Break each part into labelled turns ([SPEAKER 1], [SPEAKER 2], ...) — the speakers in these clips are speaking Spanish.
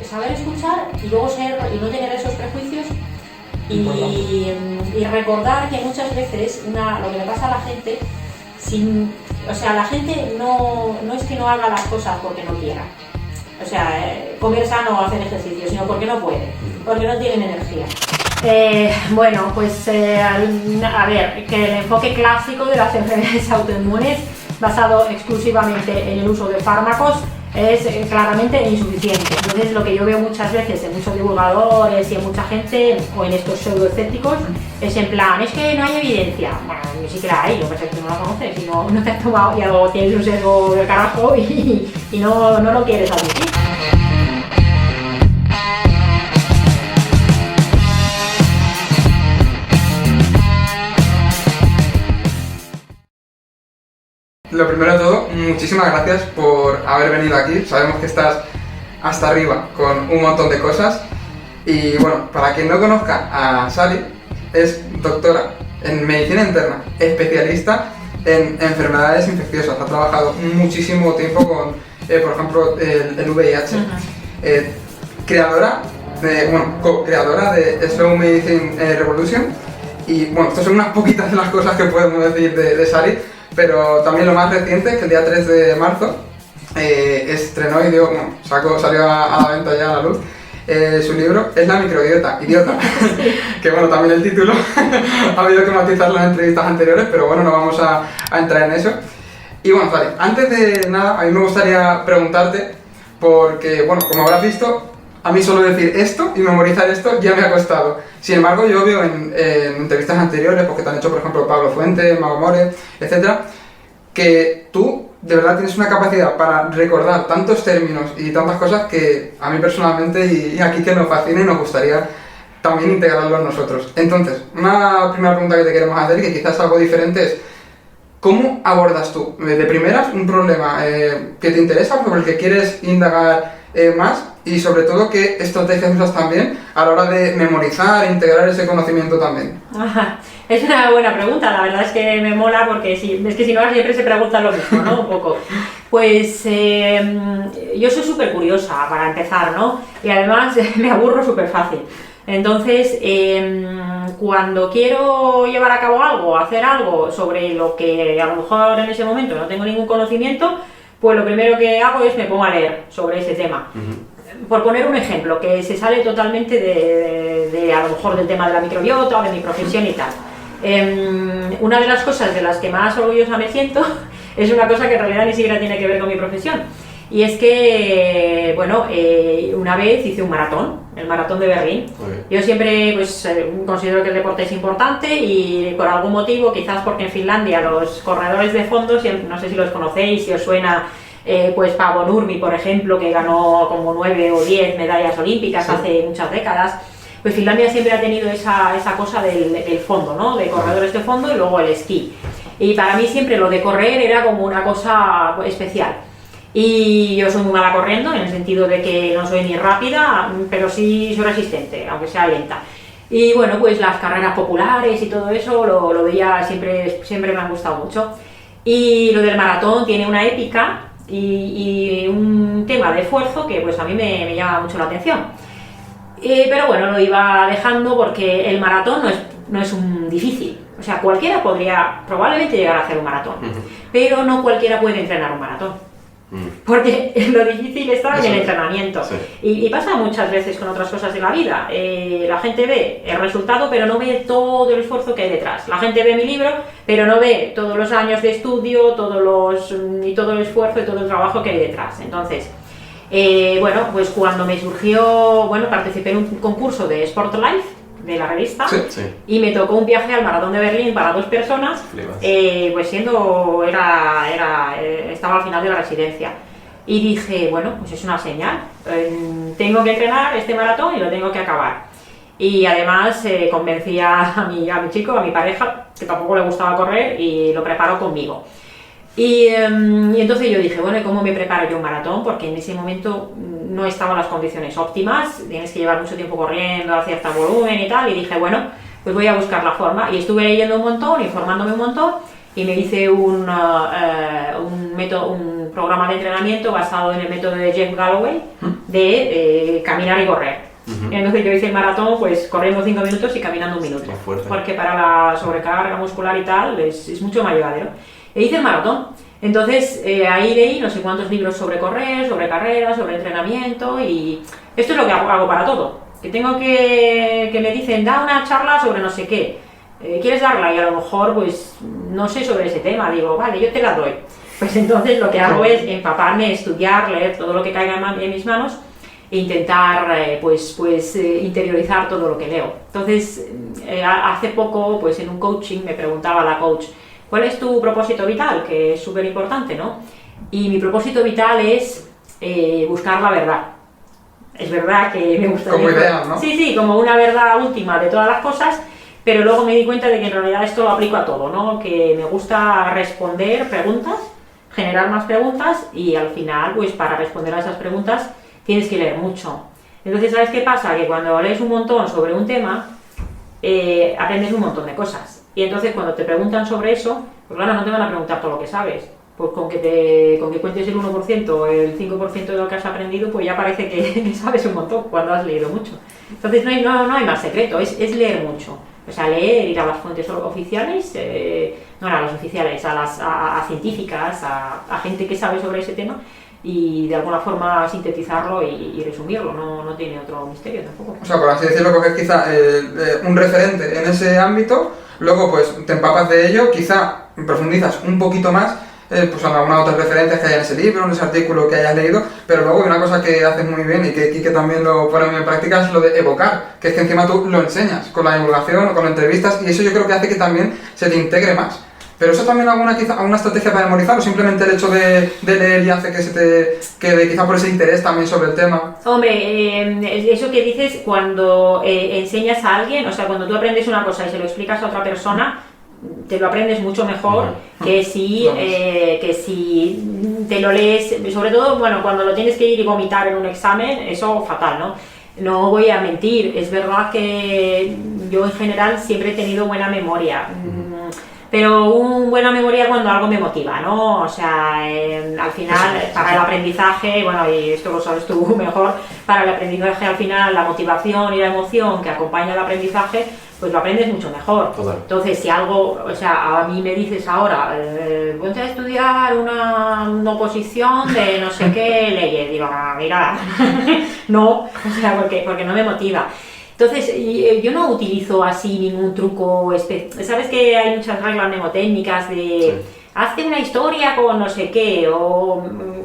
[SPEAKER 1] saber escuchar y luego y no tener esos prejuicios y recordar que muchas veces lo que le pasa a la gente, la gente no es que no haga las cosas porque no quiera. O sea, comer sano o hacer ejercicio, sino porque no puede, porque no tienen energía. Bueno, pues a ver, que el enfoque clásico de las enfermedades autoinmunes, basado exclusivamente en el uso de fármacos, es claramente insuficiente. Entonces, lo que yo veo muchas veces en muchos divulgadores y en mucha gente, o en estos pseudoescépticos, es en plan, es que no hay evidencia. Bueno, ni siquiera hay, lo que pasa es que no la conoces, y no te has tomado y algo, tienes un sesgo del carajo y no lo quieres admitir.
[SPEAKER 2] Lo primero de todo, muchísimas gracias por haber venido aquí. Sabemos que estás hasta arriba con un montón de cosas. Y bueno, para quien no conozca a Sally, es doctora en medicina interna, especialista en enfermedades infecciosas. Ha trabajado muchísimo tiempo con, por ejemplo, el VIH. Co-creadora de Slow Medicine Revolution. Y bueno, estas son unas poquitas de las cosas que podemos decir de Sally. Pero también lo más reciente es que el día 3 de marzo estrenó y salió a la venta ya a la luz su libro Es la microbiota, idiota. Que bueno, también el título ha habido que matizarlo en entrevistas anteriores, pero bueno, no vamos a entrar en eso. Y bueno, Sally, antes de nada, a mí me gustaría preguntarte, porque bueno, como habrás visto, a mí solo decir esto y memorizar esto ya me ha costado. Sin embargo, yo veo en entrevistas anteriores, porque te han hecho por ejemplo Pablo Fuente, Mago More, etc., que tú de verdad tienes una capacidad para recordar tantos términos y tantas cosas que a mí personalmente y aquí que nos fascina y nos gustaría también integrarlo nosotros. Entonces, una primera pregunta que te queremos hacer, que quizás es algo diferente, es ¿cómo abordas tú de primeras un problema que te interesa, sobre el que quieres indagar más? Y sobre todo, ¿qué estrategias usas también a la hora de memorizar e integrar ese conocimiento también?
[SPEAKER 1] Ajá. Es una buena pregunta, la verdad es que me mola porque es que si no siempre se pregunta lo mismo, ¿no? Un poco. Pues yo soy súper curiosa para empezar, ¿no? Y además me aburro súper fácil. Entonces, cuando quiero llevar a cabo algo, hacer algo sobre lo que a lo mejor en ese momento no tengo ningún conocimiento, pues lo primero que hago es me pongo a leer sobre ese tema. Por poner un ejemplo, que se sale totalmente de a lo mejor del tema de la microbiota o de mi profesión y tal. Una de las cosas de las que más orgullosa me siento es una cosa que en realidad ni siquiera tiene que ver con mi profesión. Y es que, bueno, una vez hice un maratón, el maratón de Berlín. Yo siempre considero que el deporte es importante y por algún motivo, quizás porque en Finlandia los corredores de fondo, no sé si los conocéis, si os suena, pues Paavo Nurmi, por ejemplo, que ganó como 9 o 10 medallas olímpicas hace muchas décadas. Pues Finlandia siempre ha tenido esa cosa del fondo, ¿no? De corredores de fondo y luego el esquí. Y para mí siempre lo de correr era como una cosa especial. Y yo soy muy mala corriendo, en el sentido de que no soy ni rápida, pero sí soy resistente, aunque sea lenta. Y bueno, pues las carreras populares y todo eso lo veía, siempre me han gustado mucho. Y lo del maratón tiene una épica y un tema de esfuerzo que pues a mí me llama mucho la atención. Pero bueno, lo iba dejando porque el maratón no es un difícil. O sea, cualquiera podría probablemente llegar a hacer un maratón, pero no cualquiera puede entrenar un maratón. Porque lo difícil está en el entrenamiento. Sí. Y pasa muchas veces con otras cosas de la vida. La gente ve el resultado, pero no ve todo el esfuerzo que hay detrás. La gente ve mi libro, pero no ve todos los años de estudio, todo el esfuerzo y todo el trabajo que hay detrás. Entonces, bueno, pues cuando me surgió, participé en un concurso de Sport Life de la revista, y me tocó un viaje al maratón de Berlín para 2 personas, pues estaba al final de la residencia, y dije, bueno, pues es una señal, tengo que entrenar este maratón y lo tengo que acabar. Y además convencí a mi chico, a mi pareja, que tampoco le gustaba correr, y lo preparó conmigo. Y entonces yo dije, bueno, ¿y cómo me preparo yo un maratón? Porque en ese momento no estaban las condiciones óptimas, tienes que llevar mucho tiempo corriendo a cierto volumen y tal, y dije, bueno, pues voy a buscar la forma. Y estuve leyendo un montón, informándome un montón, y me hice un programa de entrenamiento basado en el método de Jeff Galloway, de caminar y correr. Entonces yo hice el maratón pues corriendo 5 minutos y caminando 1 minuto, porque para la sobrecarga muscular y tal es mucho más llevadero. E hice el maratón. Entonces ahí leí no sé cuántos libros sobre correr, sobre carreras, sobre entrenamiento, y esto es lo que hago para todo. Que tengo que me dicen, da una charla sobre no sé qué, ¿quieres darla? Y a lo mejor pues no sé sobre ese tema, digo, vale, yo te la doy. Pues entonces lo que hago es empaparme, estudiar, leer todo lo que caiga en mis manos e intentar interiorizar todo lo que leo. Entonces hace poco pues en un coaching me preguntaba la coach, ¿cuál es tu propósito vital? Que es súper importante, ¿no? Y mi propósito vital es buscar la verdad. Es verdad que me gustaría...
[SPEAKER 2] Como idea, ¿no?
[SPEAKER 1] Sí, como una verdad última de todas las cosas, pero luego me di cuenta de que en realidad esto lo aplico a todo, ¿no? Que me gusta responder preguntas, generar más preguntas, y al final, pues para responder a esas preguntas tienes que leer mucho. Entonces, ¿sabes qué pasa? Que cuando lees un montón sobre un tema, aprendes un montón de cosas. Y entonces cuando te preguntan sobre eso, pues claro, no te van a preguntar todo lo que sabes. Pues con que cuentes el 1% o el 5% de lo que has aprendido, pues ya parece que sabes un montón cuando has leído mucho. Entonces no hay más secreto, es leer mucho. O sea, leer, ir a las fuentes oficiales, no a las oficiales, a científicas, a gente que sabe sobre ese tema, y de alguna forma sintetizarlo y resumirlo, no tiene otro misterio tampoco.
[SPEAKER 2] O sea, por así decirlo, coges quizá un referente en ese ámbito, luego pues te empapas de ello, quizá profundizas un poquito más, pues en algunas otras referencias que haya en ese libro, en ese artículo que hayas leído, pero luego una cosa que haces muy bien y que Quique también lo pone en práctica es lo de evocar, que es que encima tú lo enseñas con la divulgación o con entrevistas, y eso yo creo que hace que también se te integre más. Pero eso también alguna estrategia para memorizar, o simplemente el hecho de leer y hace que se te quede quizá por ese interés también sobre el tema.
[SPEAKER 1] Hombre, eso que dices cuando enseñas a alguien, o sea, cuando tú aprendes una cosa y se lo explicas a otra persona, te lo aprendes mucho mejor que si te lo lees, sobre todo, bueno, cuando lo tienes que ir y vomitar en un examen, eso fatal, ¿no? No voy a mentir, es verdad que yo en general siempre he tenido buena memoria. Pero buena memoria cuando algo me motiva, ¿no? O sea, al final, para el aprendizaje, bueno, y esto lo sabes tú mejor, para el aprendizaje al final la motivación y la emoción que acompaña el aprendizaje, pues lo aprendes mucho mejor.
[SPEAKER 3] Total.
[SPEAKER 1] Entonces, si algo, o sea, a mí me dices ahora, ponte a estudiar una oposición de no sé qué leyes, digo, mira, no, o sea, porque no me motiva. Entonces, yo no utilizo así ningún truco Sabes que hay muchas reglas mnemotécnicas de hazte una historia con no sé qué, o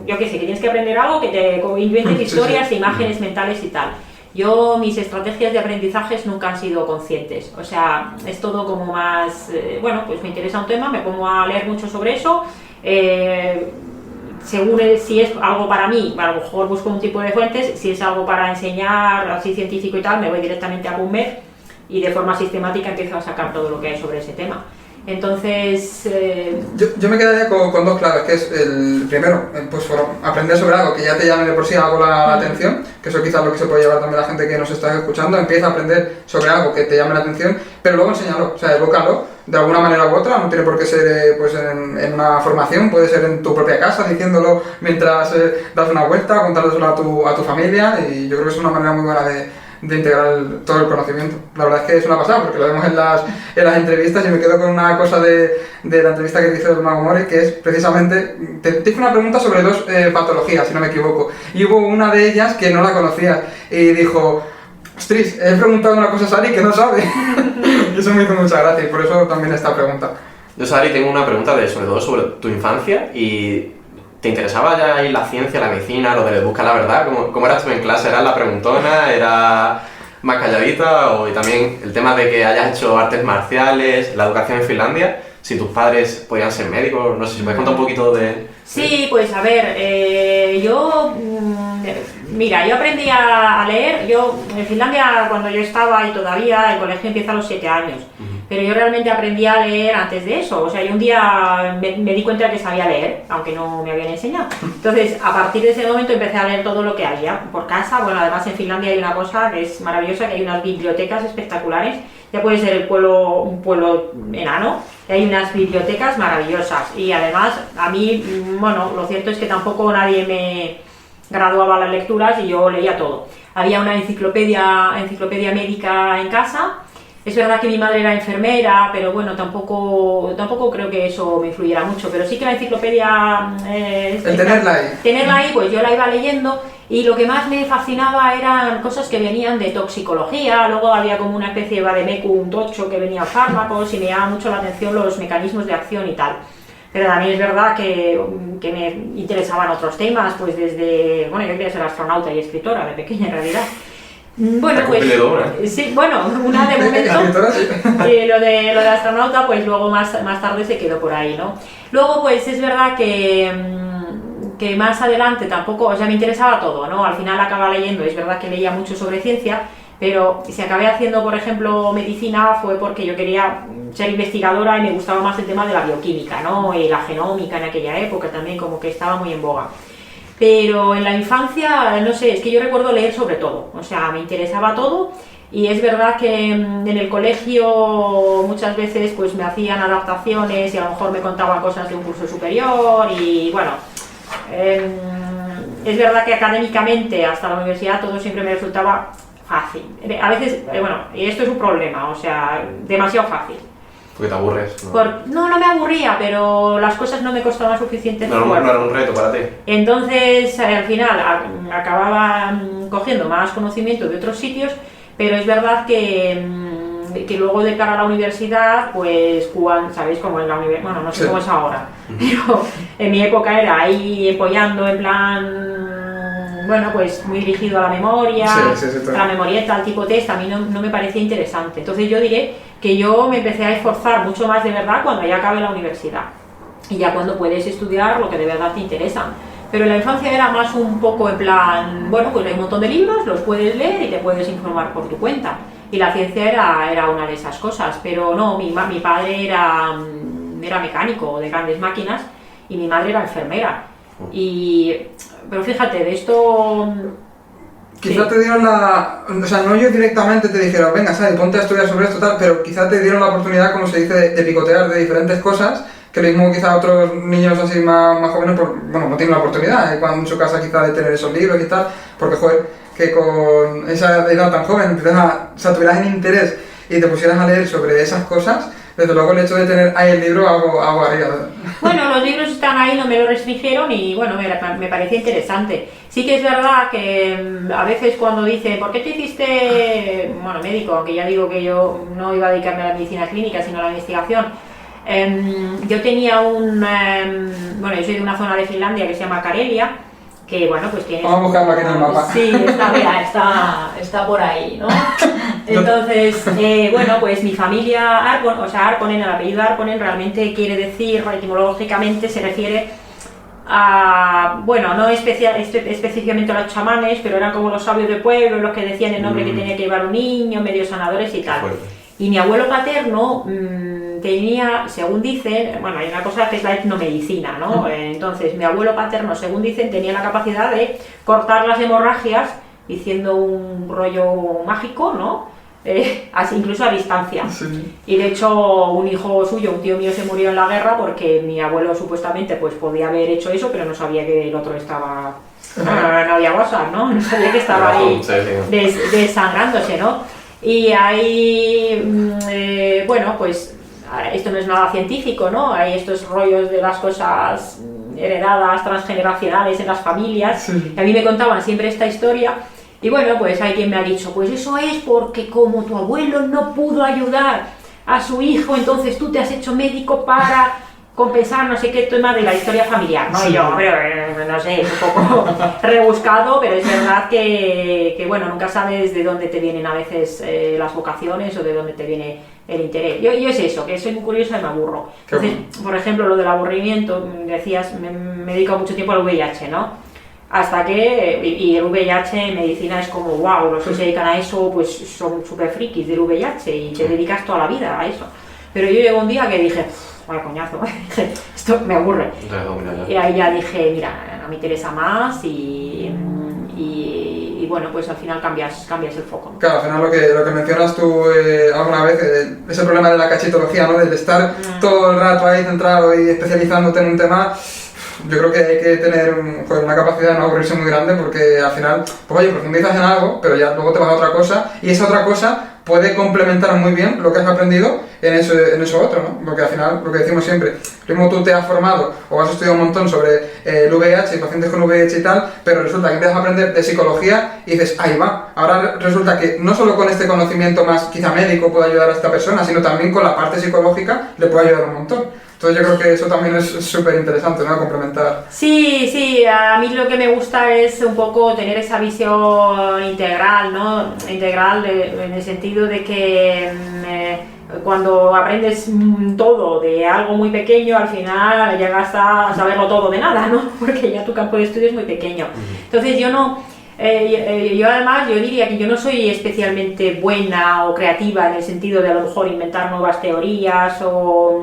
[SPEAKER 1] yo qué sé, que tienes que aprender algo, que te inventes historias e imágenes mentales y tal. Yo, mis estrategias de aprendizajes nunca han sido conscientes, o sea, es todo como más, bueno, pues me interesa un tema, me pongo a leer mucho sobre eso, según si es algo para mí, a lo mejor busco un tipo de fuentes, si es algo para enseñar, así científico y tal, me voy directamente a PubMed y de forma sistemática empiezo a sacar todo lo que hay sobre ese tema. Entonces...
[SPEAKER 2] Yo me quedaría con dos claves, que es el primero, pues aprender sobre algo que ya te llame de por sí algo la atención, que eso quizás es lo que se puede llevar también a la gente que nos está escuchando, empieza a aprender sobre algo que te llame la atención, pero luego enséñalo, o sea, evócalo de alguna manera u otra, no tiene por qué ser pues en una formación, puede ser en tu propia casa, diciéndolo mientras das una vuelta, contándoselo a tu familia, y yo creo que es una manera muy buena de integrar todo el conocimiento. La verdad es que es una pasada, porque lo vemos en las entrevistas, y me quedo con una cosa de la entrevista que hizo el Mago Mori, que es precisamente, te hice una pregunta sobre 2 patologías, si no me equivoco, y hubo una de ellas que no la conocías, y dijo, ostras, he preguntado una cosa a Sari que no sabe. Y eso me hizo mucha gracia, y por eso también esta pregunta.
[SPEAKER 3] Yo, Sari, tengo una pregunta sobre todo sobre tu infancia, y ¿te interesaba ya ahí la ciencia, la medicina, lo de buscar la verdad? ¿Cómo eras tú en clase? ¿Eras la preguntona? ¿Eras más calladita? Y también el tema de que hayas hecho artes marciales, la educación en Finlandia, si tus padres podían ser médicos, no sé si me puedes contar un poquito de...
[SPEAKER 1] Sí, pues a ver, mira, yo aprendí a leer, yo en Finlandia cuando yo estaba, y todavía el colegio empieza a los 7 años, pero yo realmente aprendí a leer antes de eso, o sea, yo un día me di cuenta de que sabía leer, aunque no me habían enseñado. Entonces, a partir de ese momento empecé a leer todo lo que había por casa. Bueno, además en Finlandia hay una cosa que es maravillosa, que hay unas bibliotecas espectaculares, ya puede ser un pueblo enano, y hay unas bibliotecas maravillosas, y además a mí, bueno, lo cierto es que tampoco nadie graduaba las lecturas y yo leía todo. Había una enciclopedia médica en casa. Es verdad que mi madre era enfermera, pero bueno, tampoco creo que eso me influyera mucho, pero sí que la enciclopedia... Tenerla ahí, pues yo la iba leyendo y lo que más me fascinaba eran cosas que venían de toxicología, luego había como una especie de vademecum tocho que venía fármacos y me llamaba mucho la atención los mecanismos de acción y tal. Pero también es verdad que me interesaban otros temas, pues desde... Bueno, yo quería ser astronauta y escritora de pequeña en realidad. Bueno, pues sí, bueno, una de momento, lo de astronauta, pues luego más tarde se quedó por ahí, ¿no? Luego, pues es verdad que más adelante tampoco, o sea, me interesaba todo, ¿no? Al final acababa leyendo, es verdad que leía mucho sobre ciencia, pero si acabé haciendo, por ejemplo, medicina fue porque yo quería ser investigadora y me gustaba más el tema de la bioquímica, ¿no? Y la genómica en aquella época también como que estaba muy en boga. Pero en la infancia, no sé, es que yo recuerdo leer sobre todo, o sea, me interesaba todo y es verdad que en el colegio muchas veces pues me hacían adaptaciones y a lo mejor me contaban cosas de un curso superior y bueno, es verdad que académicamente hasta la universidad todo siempre me resultaba fácil. A veces, bueno, y esto es un problema, o sea, demasiado fácil.
[SPEAKER 3] Porque te aburres,
[SPEAKER 1] ¿no? No me aburría, pero las cosas no me costaban suficiente
[SPEAKER 3] esfuerzo. No era un reto para ti.
[SPEAKER 1] Entonces, al final, acababa cogiendo más conocimiento de otros sitios, pero es verdad que luego de cara a la universidad, pues, ¿sabéis cómo en la universidad? Bueno, no sé cómo es ahora, pero en mi época era ahí empollando en plan... Bueno, pues muy dirigido a la memoria, a la memorieta, al tipo test, a mí no me parecía interesante. Entonces yo diré que yo me empecé a esforzar mucho más de verdad cuando ya acabé la universidad. Y ya cuando puedes estudiar lo que de verdad te interesa. Pero en la infancia era más un poco en plan, bueno, pues hay un montón de libros, los puedes leer y te puedes informar por tu cuenta. Y la ciencia era una de esas cosas. Pero no, mi padre era mecánico de grandes máquinas y mi madre era enfermera. Pero fíjate, de esto...
[SPEAKER 2] Quizá te dieron o sea, no ellos directamente te dijeron, venga, Sari, ponte a estudiar sobre esto tal, pero quizá te dieron la oportunidad, como se dice, de picotear de diferentes cosas, que lo mismo quizá otros niños así más jóvenes, bueno, no tienen la oportunidad, cuando en su casa quizá de tener esos libros y tal, porque joder, que con esa edad tan joven o sea, tuvieras el interés y te pusieras a leer sobre esas cosas, desde luego el hecho de tener ahí el libro hago arriba.
[SPEAKER 1] Bueno, los libros están ahí, no me lo restringieron y bueno, me parecía interesante. Sí que es verdad que a veces cuando dicen, ¿por qué te hiciste, bueno, médico? Aunque ya digo que yo no iba a dedicarme a la medicina clínica, sino a la investigación. Yo tenía bueno, yo soy de una zona de Finlandia que se llama Karelia, que bueno, pues tiene...
[SPEAKER 2] Vamos a buscarlo aquí en el mapa.
[SPEAKER 1] Sí, está por ahí, ¿no? Entonces, bueno, pues mi familia, Arponen, el apellido Arponen realmente quiere decir, etimológicamente se refiere a, bueno, no específicamente a los chamanes, pero eran como los sabios del pueblo, los que decían el nombre que tenía que llevar un niño, medios sanadores y tal. Y mi abuelo paterno tenía, según dicen, bueno, hay una cosa que es la etnomedicina, ¿no? Entonces, mi abuelo paterno, según dicen, tenía la capacidad de cortar las hemorragias diciendo un rollo mágico, ¿no? Así, incluso a distancia. Sí. Y de hecho, un hijo suyo, un tío mío, se murió en la guerra porque mi abuelo supuestamente pues podía haber hecho eso, pero no sabía que el otro estaba... No había WhatsApp, ¿no? No sabía que estaba ahí desangrándose, ¿no? Y ahí, bueno, pues esto no es nada científico, ¿no? Hay estos rollos de las cosas heredadas, transgeneracionales en las familias. Sí. Y a mí me contaban siempre esta historia. Y bueno, pues hay quien me ha dicho, pues eso es porque como tu abuelo no pudo ayudar a su hijo, entonces tú te has hecho médico para compensar no sé qué tema de la historia familiar, ¿no? Sí. Y yo, no sé, es un poco rebuscado, pero es verdad que bueno, nunca sabes de dónde te vienen a veces las vocaciones o de dónde te viene el interés. Yo es eso, que soy muy curiosa y me aburro. Entonces, por ejemplo, lo del aburrimiento, decías, me he dedicado mucho tiempo al VIH, ¿no? Hasta que, y el VIH en medicina es como, wow, los que se dedican a eso pues son súper frikis del VIH y te dedicas toda la vida a eso. Pero yo llegó un día que dije, vaya coñazo, esto me aburre. Y ahí ya dije, mira, a mí me interesa más y bueno, pues al final cambias el foco.
[SPEAKER 2] Claro, al final lo que mencionas tú alguna vez, ese problema de la cachetología, ¿no? Del estar todo el rato ahí centrado y especializándote en un tema, yo creo que hay que tener pues, una capacidad de no aburrirse muy grande porque al final, pues oye, profundizas en algo, pero ya luego te vas a otra cosa y esa otra cosa puede complementar muy bien lo que has aprendido en eso otro, ¿no? Porque al final, lo que decimos siempre, mismo tú te has formado o has estudiado un montón sobre el VIH y pacientes con VIH y tal, pero resulta que empiezas a aprender de psicología y dices, ahí va, ahora resulta que no solo con este conocimiento más quizá médico puede ayudar a esta persona, sino también con la parte psicológica le puede ayudar un montón. Entonces yo creo que eso también es súper interesante, ¿no? Complementar.
[SPEAKER 1] Sí, a mí lo que me gusta es un poco tener esa visión integral, ¿no? Integral en el sentido de que cuando aprendes todo de algo muy pequeño, al final llegas a saberlo todo de nada, ¿no? Porque ya tu campo de estudio es muy pequeño. Entonces yo no... yo además, yo diría que yo no soy especialmente buena o creativa en el sentido de a lo mejor inventar nuevas teorías o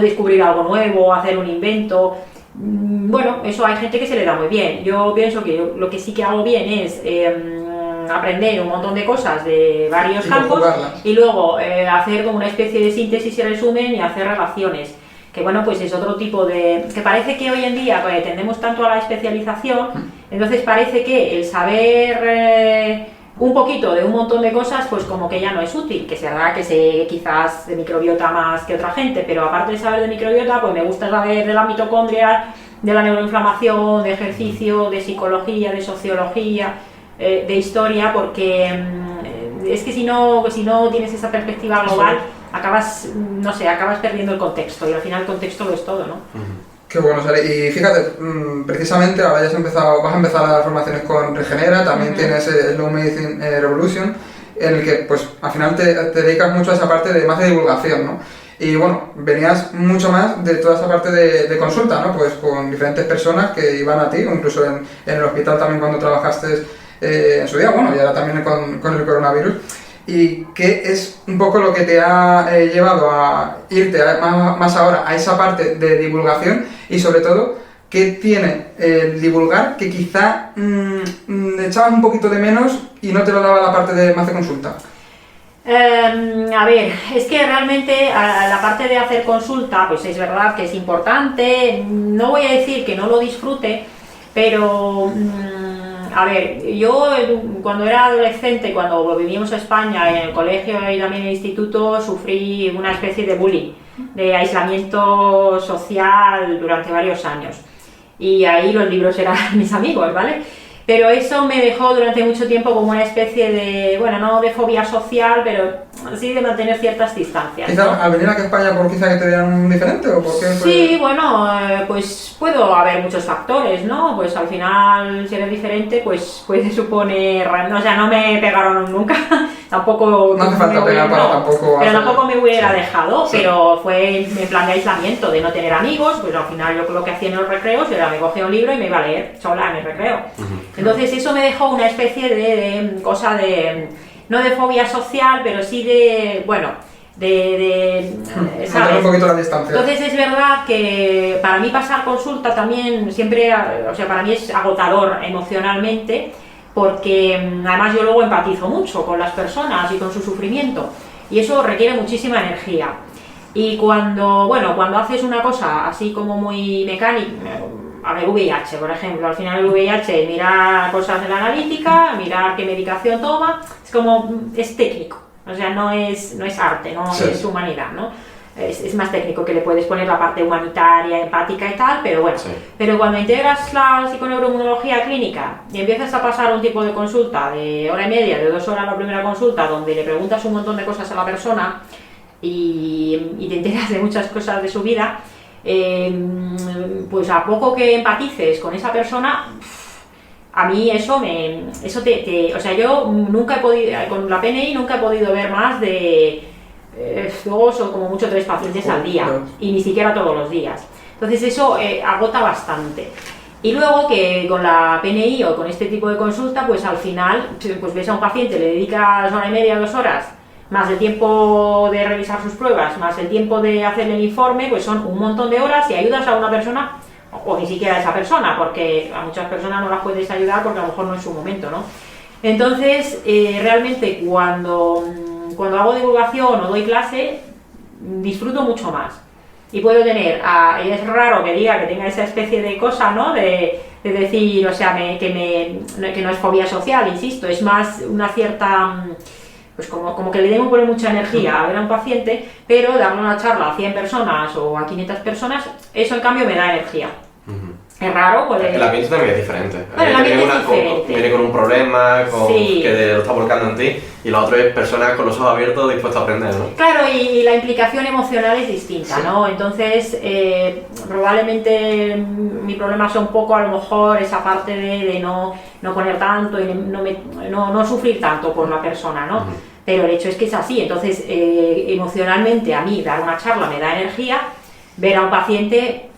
[SPEAKER 1] descubrir algo nuevo, o hacer un invento. Bueno, eso hay gente que se le da muy bien. Yo pienso que lo que sí que hago bien es aprender un montón de cosas de varios campos y luego hacer como una especie de síntesis y resumen y hacer relaciones. Que bueno, pues es otro tipo de... que parece que hoy en día tendemos tanto a la especialización, entonces parece que el saber un poquito de un montón de cosas, pues como que ya no es útil, que es verdad que sé quizás de microbiota más que otra gente, pero aparte de saber de microbiota, pues me gusta saber de la mitocondria, de la neuroinflamación, de ejercicio, de psicología, de sociología, de historia, porque es que si no tienes esa perspectiva global, acabas perdiendo el contexto y al final el contexto lo es todo, ¿no?
[SPEAKER 2] Qué bueno, Sari. Y fíjate, precisamente ahora vas a empezar las formaciones con Regenera, también tienes el Slow Medicine Revolution, en el que pues al final te dedicas mucho a esa parte de más de divulgación, ¿no? Y bueno, venías mucho más de toda esa parte de consulta, ¿no? Pues con diferentes personas que iban a ti, o incluso en el hospital también cuando trabajaste en su día, bueno, y ahora también con el coronavirus. ¿Y qué es un poco lo que te ha llevado a irte más ahora a esa parte de divulgación? Y sobre todo, ¿qué tiene el divulgar que quizá echabas un poquito de menos y no te lo daba la parte de más de consulta?
[SPEAKER 1] A ver, es que realmente la parte de hacer consulta, pues es verdad que es importante, no voy a decir que no lo disfrute, pero... a ver, yo cuando era adolescente, cuando vivíamos a España, en el colegio y también en el instituto, sufrí una especie de bullying, de aislamiento social durante varios años. Y ahí los libros eran mis amigos, ¿vale? Pero eso me dejó durante mucho tiempo como una especie de, bueno, no de fobia social, pero sí de mantener ciertas distancias.
[SPEAKER 2] ¿Quizás al venir aquí a España por quizá que te vean diferente o por qué?
[SPEAKER 1] Sí, bueno, pues puedo haber muchos factores, ¿no? Pues al final, si eres diferente, pues puede suponer, o sea, no me pegaron nunca, tampoco...
[SPEAKER 2] No hace falta pegar para tampoco...
[SPEAKER 1] Pero tampoco me hubiera dejado, sí. Pero fue en plan de aislamiento, de no tener amigos, pues al final yo lo que hacía en los recreos era me cogía un libro y me iba a leer sola en el recreo. Entonces eso me dejó una especie de cosa de, no de fobia social, pero sí de, bueno, ¿sabes?
[SPEAKER 2] Un poquito la distancia.
[SPEAKER 1] Entonces es verdad que para mí pasar consulta también siempre, o sea, para mí es agotador emocionalmente, porque además yo luego empatizo mucho con las personas y con su sufrimiento, y eso requiere muchísima energía. Y cuando haces una cosa así como muy mecánica, a ver, VIH, por ejemplo, al final el VIH, mirar cosas de la analítica, mirar qué medicación toma, es técnico, o sea, no es arte, no sí. Es humanidad, ¿no? Es más técnico, que le puedes poner la parte humanitaria, empática y tal, pero bueno, sí. Pero cuando integras la psiconeuroinmunología clínica y empiezas a pasar un tipo de consulta de hora y media, de 2 horas la primera consulta, donde le preguntas un montón de cosas a la persona y te enteras de muchas cosas de su vida, pues a poco que empatices con esa persona, a mí eso o sea, yo nunca he podido, con la PNI nunca he podido ver más de 2 o como mucho 3 pacientes al día, y ni siquiera todos los días. Entonces eso agota bastante. Y luego que con la PNI o con este tipo de consulta, pues al final pues ves a un paciente, le dedicas 1 hora y media, 2 horas, más el tiempo de revisar sus pruebas, más el tiempo de hacer el informe, pues son un montón de horas y ayudas a una persona, o ni siquiera a esa persona, porque a muchas personas no las puedes ayudar porque a lo mejor no es su momento, ¿no? Entonces, realmente cuando hago divulgación o doy clase, disfruto mucho más. y puedo tener, y es raro que diga que tenga esa especie de cosa, ¿no? De decir, o sea, que no es fobia social, insisto, es más una cierta, pues como que le debo poner mucha energía a ver a un paciente, pero darle una charla a 100 personas o a 500 personas, eso en cambio me da energía. Es raro, pues...
[SPEAKER 3] El ambiente también es diferente.
[SPEAKER 1] Bueno, el ambiente es diferente.
[SPEAKER 3] Viene con un problema,
[SPEAKER 1] Sí.
[SPEAKER 3] que lo está volcando en ti, y la otra es personas con los ojos abiertos dispuestas a aprender, ¿no?
[SPEAKER 1] Claro, y la implicación emocional es distinta, ¿no? Entonces, probablemente mi problema sea un poco, a lo mejor, esa parte de no poner tanto y no sufrir tanto por la persona, ¿no? Pero el hecho es que es así. Entonces, emocionalmente, a mí dar una charla me da energía, ver a un paciente...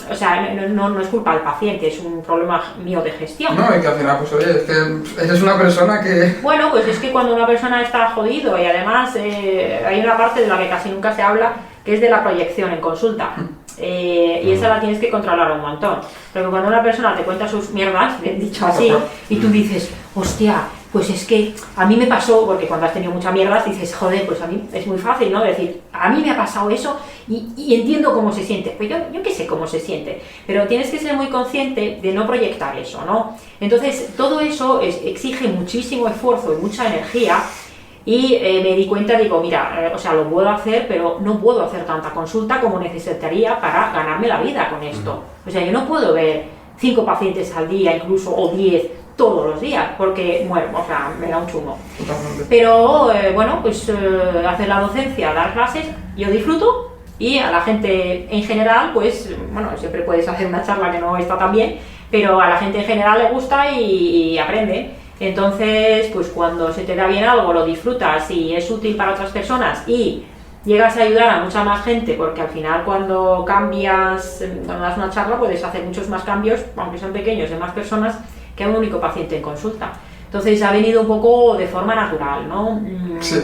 [SPEAKER 1] o sea, no es culpa del paciente, es un problema mío de gestión.
[SPEAKER 2] No, y que al final, pues oye, es que eres una persona que...
[SPEAKER 1] Bueno, pues es que cuando una persona está jodido y además hay una parte de la que casi nunca se habla, que es de la proyección en consulta. Y esa la tienes que controlar un montón. Porque cuando una persona te cuenta sus mierdas, bien dicho así, y tú dices, hostia, pues es que a mí me pasó, porque cuando has tenido mucha mierda dices, joder, pues a mí es muy fácil, ¿no? Decir, a mí me ha pasado eso y entiendo cómo se siente. Pues yo qué sé cómo se siente, pero tienes que ser muy consciente de no proyectar eso, ¿no? Entonces, todo eso exige muchísimo esfuerzo y mucha energía. Y me di cuenta, digo, mira, o sea, lo puedo hacer, pero no puedo hacer tanta consulta como necesitaría para ganarme la vida con esto. O sea, yo no puedo ver 5 pacientes al día, incluso, o 10 todos los días, porque muero, o sea, me da un chungo. Pero, bueno, pues hacer la docencia, dar clases, yo disfruto, y a la gente en general, pues, bueno, siempre puedes hacer una charla que no está tan bien, pero a la gente en general le gusta y aprende. Entonces, pues cuando se te da bien algo, lo disfrutas y es útil para otras personas y llegas a ayudar a mucha más gente, porque al final cuando cuando das una charla puedes hacer muchos más cambios, aunque son pequeños, de más personas que a un único paciente en consulta. Entonces ha venido un poco de forma natural, ¿no?
[SPEAKER 2] Sí.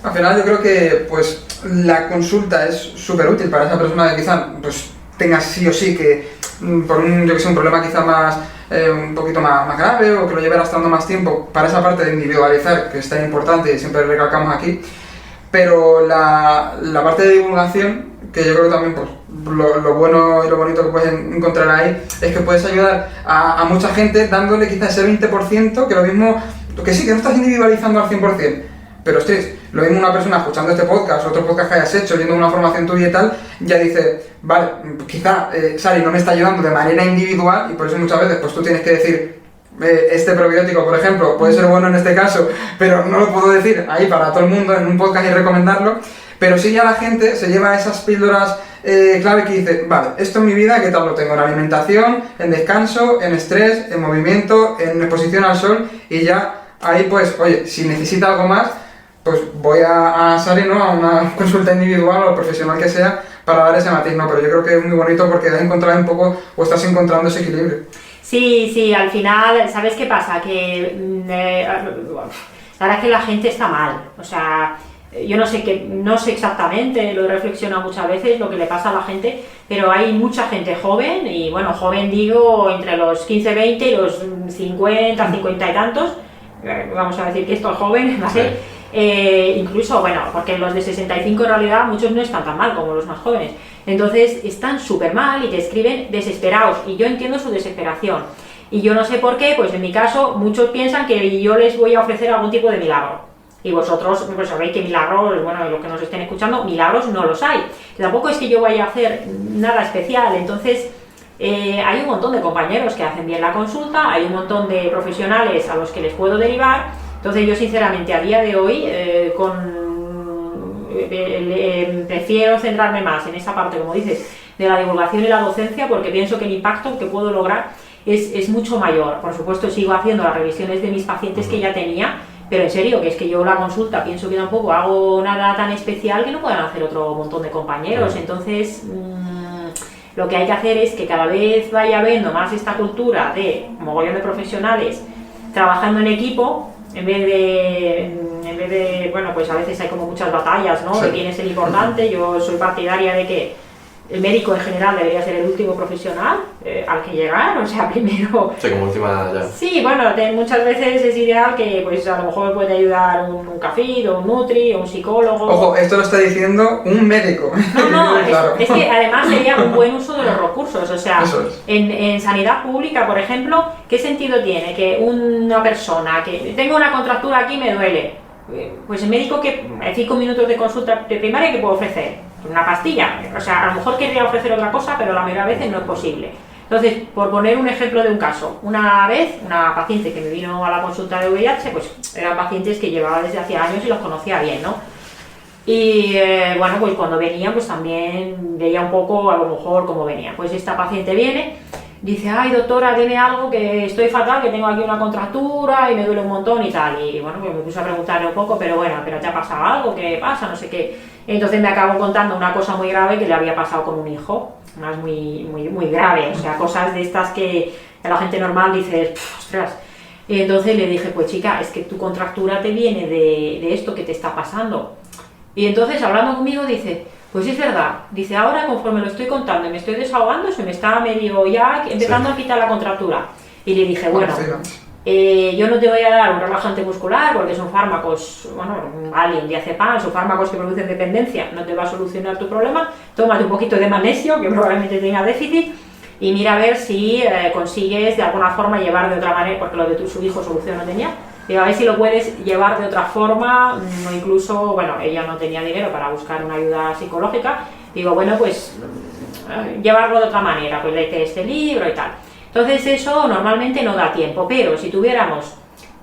[SPEAKER 2] Al final yo creo que pues la consulta es súper útil para esa persona que quizá pues tenga sí o sí que por un problema quizá más un poquito más grave o que lo lleve arrastrando más tiempo, para esa parte de individualizar, que es tan importante y siempre recalcamos aquí, pero la parte de divulgación, que yo creo también pues lo bueno y lo bonito que puedes encontrar ahí, es que puedes ayudar a mucha gente dándole quizás ese 20%, que lo mismo, que sí, que no estás individualizando al 100%, pero lo mismo una persona escuchando este podcast, otro podcast que hayas hecho, yendo a una formación tuya y tal, ya dice, vale, quizá Sari no me está ayudando de manera individual y por eso muchas veces pues tú tienes que decir, este probiótico, por ejemplo, puede ser bueno en este caso, pero no lo puedo decir ahí para todo el mundo en un podcast y recomendarlo, pero sí ya la gente se lleva esas píldoras clave que dice, vale, esto en mi vida, ¿qué tal lo tengo? En alimentación, en descanso, en estrés, en movimiento, en exposición al sol, y ya ahí pues, oye, si necesita algo más, pues voy a salir, ¿no?, a una consulta individual o profesional que sea para dar ese matiz, ¿no? Pero yo creo que es muy bonito porque has encontrado un poco, o estás encontrando ese equilibrio.
[SPEAKER 1] Sí, al final, ¿sabes qué pasa? Que la verdad es que la gente está mal, o sea, yo no sé exactamente, lo he reflexionado muchas veces, lo que le pasa a la gente, pero hay mucha gente joven, y bueno, joven digo, entre los 15, 20 y los 50, 50 y tantos, vamos a decir que esto es joven, ¿vale? Sí. Incluso, bueno, porque los de 65 en realidad muchos no están tan mal como los más jóvenes, entonces están súper mal y te escriben desesperados, y yo entiendo su desesperación, y yo no sé por qué, pues en mi caso muchos piensan que yo les voy a ofrecer algún tipo de milagro, y vosotros pues sabéis que milagros, bueno, los que nos estén escuchando, milagros no los hay, tampoco es que yo vaya a hacer nada especial. Entonces hay un montón de compañeros que hacen bien la consulta, hay un montón de profesionales a los que les puedo derivar. Entonces yo sinceramente a día de hoy prefiero centrarme más en esa parte, como dices, de la divulgación y la docencia, porque pienso que el impacto que puedo lograr es mucho mayor. Por supuesto sigo haciendo las revisiones de mis pacientes que ya tenía, pero en serio, que es que yo la consulta pienso que tampoco hago nada tan especial que no puedan hacer otro montón de compañeros. Entonces lo que hay que hacer es que cada vez vaya habiendo más esta cultura de mogollón de profesionales trabajando en equipo, en vez de, bueno, pues a veces hay como muchas batallas, ¿no? Sí. De quién es el importante. Yo soy partidaria de que el médico en general debería ser el último profesional al que llegar, o sea, primero...
[SPEAKER 3] Sí, como última ya.
[SPEAKER 1] Sí, bueno, muchas veces es ideal que pues a lo mejor puede ayudar un CAFID o un Nutri o un psicólogo.
[SPEAKER 2] Ojo, esto lo está diciendo un médico.
[SPEAKER 1] No,
[SPEAKER 2] Claro.
[SPEAKER 1] es que además sería un buen uso de los recursos, o sea,
[SPEAKER 2] Eso es.
[SPEAKER 1] en sanidad pública, por ejemplo, ¿qué sentido tiene que una persona que tengo una contractura aquí y me duele? Pues el médico que 5 minutos de consulta de primaria que puede ofrecer una pastilla, o sea, a lo mejor querría ofrecer otra cosa, pero la mayoría de veces no es posible. Entonces, por poner un ejemplo de un caso, una vez una paciente que me vino a la consulta de VIH, pues eran pacientes que llevaba desde hacía años y los conocía bien, ¿no? Y bueno, pues cuando venía, pues también veía un poco a lo mejor cómo venía. Pues esta paciente viene, dice, ay doctora, tiene algo que estoy fatal, que tengo aquí una contractura y me duele un montón y tal. Y bueno, pues me puse a preguntarle un poco, pero bueno, ¿pero te ha pasado algo? ¿Qué pasa? No sé qué. Entonces me acabó contando una cosa muy grave que le había pasado con un hijo, unas muy grave, o sea, cosas de estas que a la gente normal dice, ostras. Y entonces le dije, pues chica, es que tu contractura te viene de esto que te está pasando. Y entonces hablando conmigo dice, pues es verdad, dice, ahora conforme lo estoy contando y me estoy desahogando, se me está medio ya empezando a quitar la contractura. Y le dije, bueno, yo no te voy a dar un relajante muscular porque son fármacos, bueno, Valium, diazepam, son fármacos que producen dependencia, no te va a solucionar tu problema, tómate un poquito de magnesio, que probablemente tenga déficit, y mira a ver si consigues de alguna forma llevar de otra manera, porque lo de su hijo solución no tenía, digo, a ver si lo puedes llevar de otra forma, o incluso, bueno, ella no tenía dinero para buscar una ayuda psicológica, digo, bueno, pues llevarlo de otra manera, pues léete este libro y tal. Entonces eso normalmente no da tiempo, pero si tuviéramos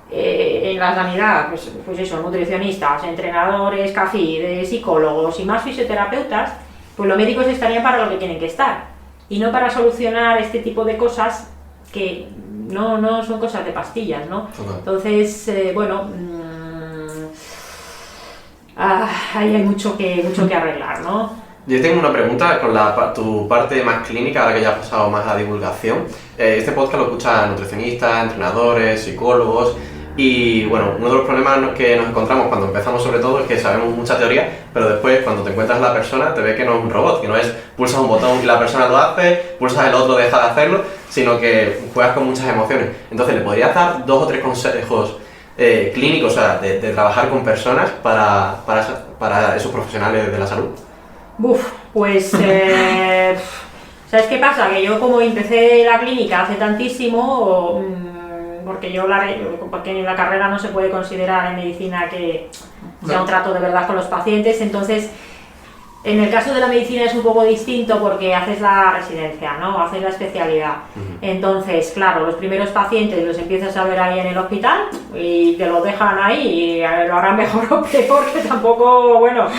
[SPEAKER 1] en la sanidad, pues eso, nutricionistas, entrenadores, CAFID, psicólogos y más fisioterapeutas, pues los médicos estarían para lo que tienen que estar y no para solucionar este tipo de cosas que no son cosas de pastillas, ¿no? Entonces, bueno, ahí hay mucho que arreglar, ¿no?
[SPEAKER 3] Yo tengo una pregunta con tu parte más clínica, ahora que ya has pasado más a la divulgación. Este podcast lo escuchan nutricionistas, entrenadores, psicólogos y bueno, uno de los problemas que nos encontramos cuando empezamos sobre todo es que sabemos mucha teoría, pero después cuando te encuentras a la persona te ves que no es un robot, que no es pulsas un botón y la persona lo hace, pulsas el otro, deja de hacerlo, sino que juegas con muchas emociones. Entonces, ¿le podrías dar 2 o 3 consejos clínicos, o sea, de trabajar con personas para esos profesionales de la salud?
[SPEAKER 1] Pues, ¿sabes qué pasa? Que yo como empecé la clínica hace tantísimo, porque en la carrera no se puede considerar en medicina que sea un trato de verdad con los pacientes, entonces en el caso de la medicina es un poco distinto porque haces la residencia, ¿no? Haces la especialidad. Entonces, claro, los primeros pacientes los empiezas a ver ahí en el hospital y te los dejan ahí y lo harán mejor o peor, que tampoco, bueno...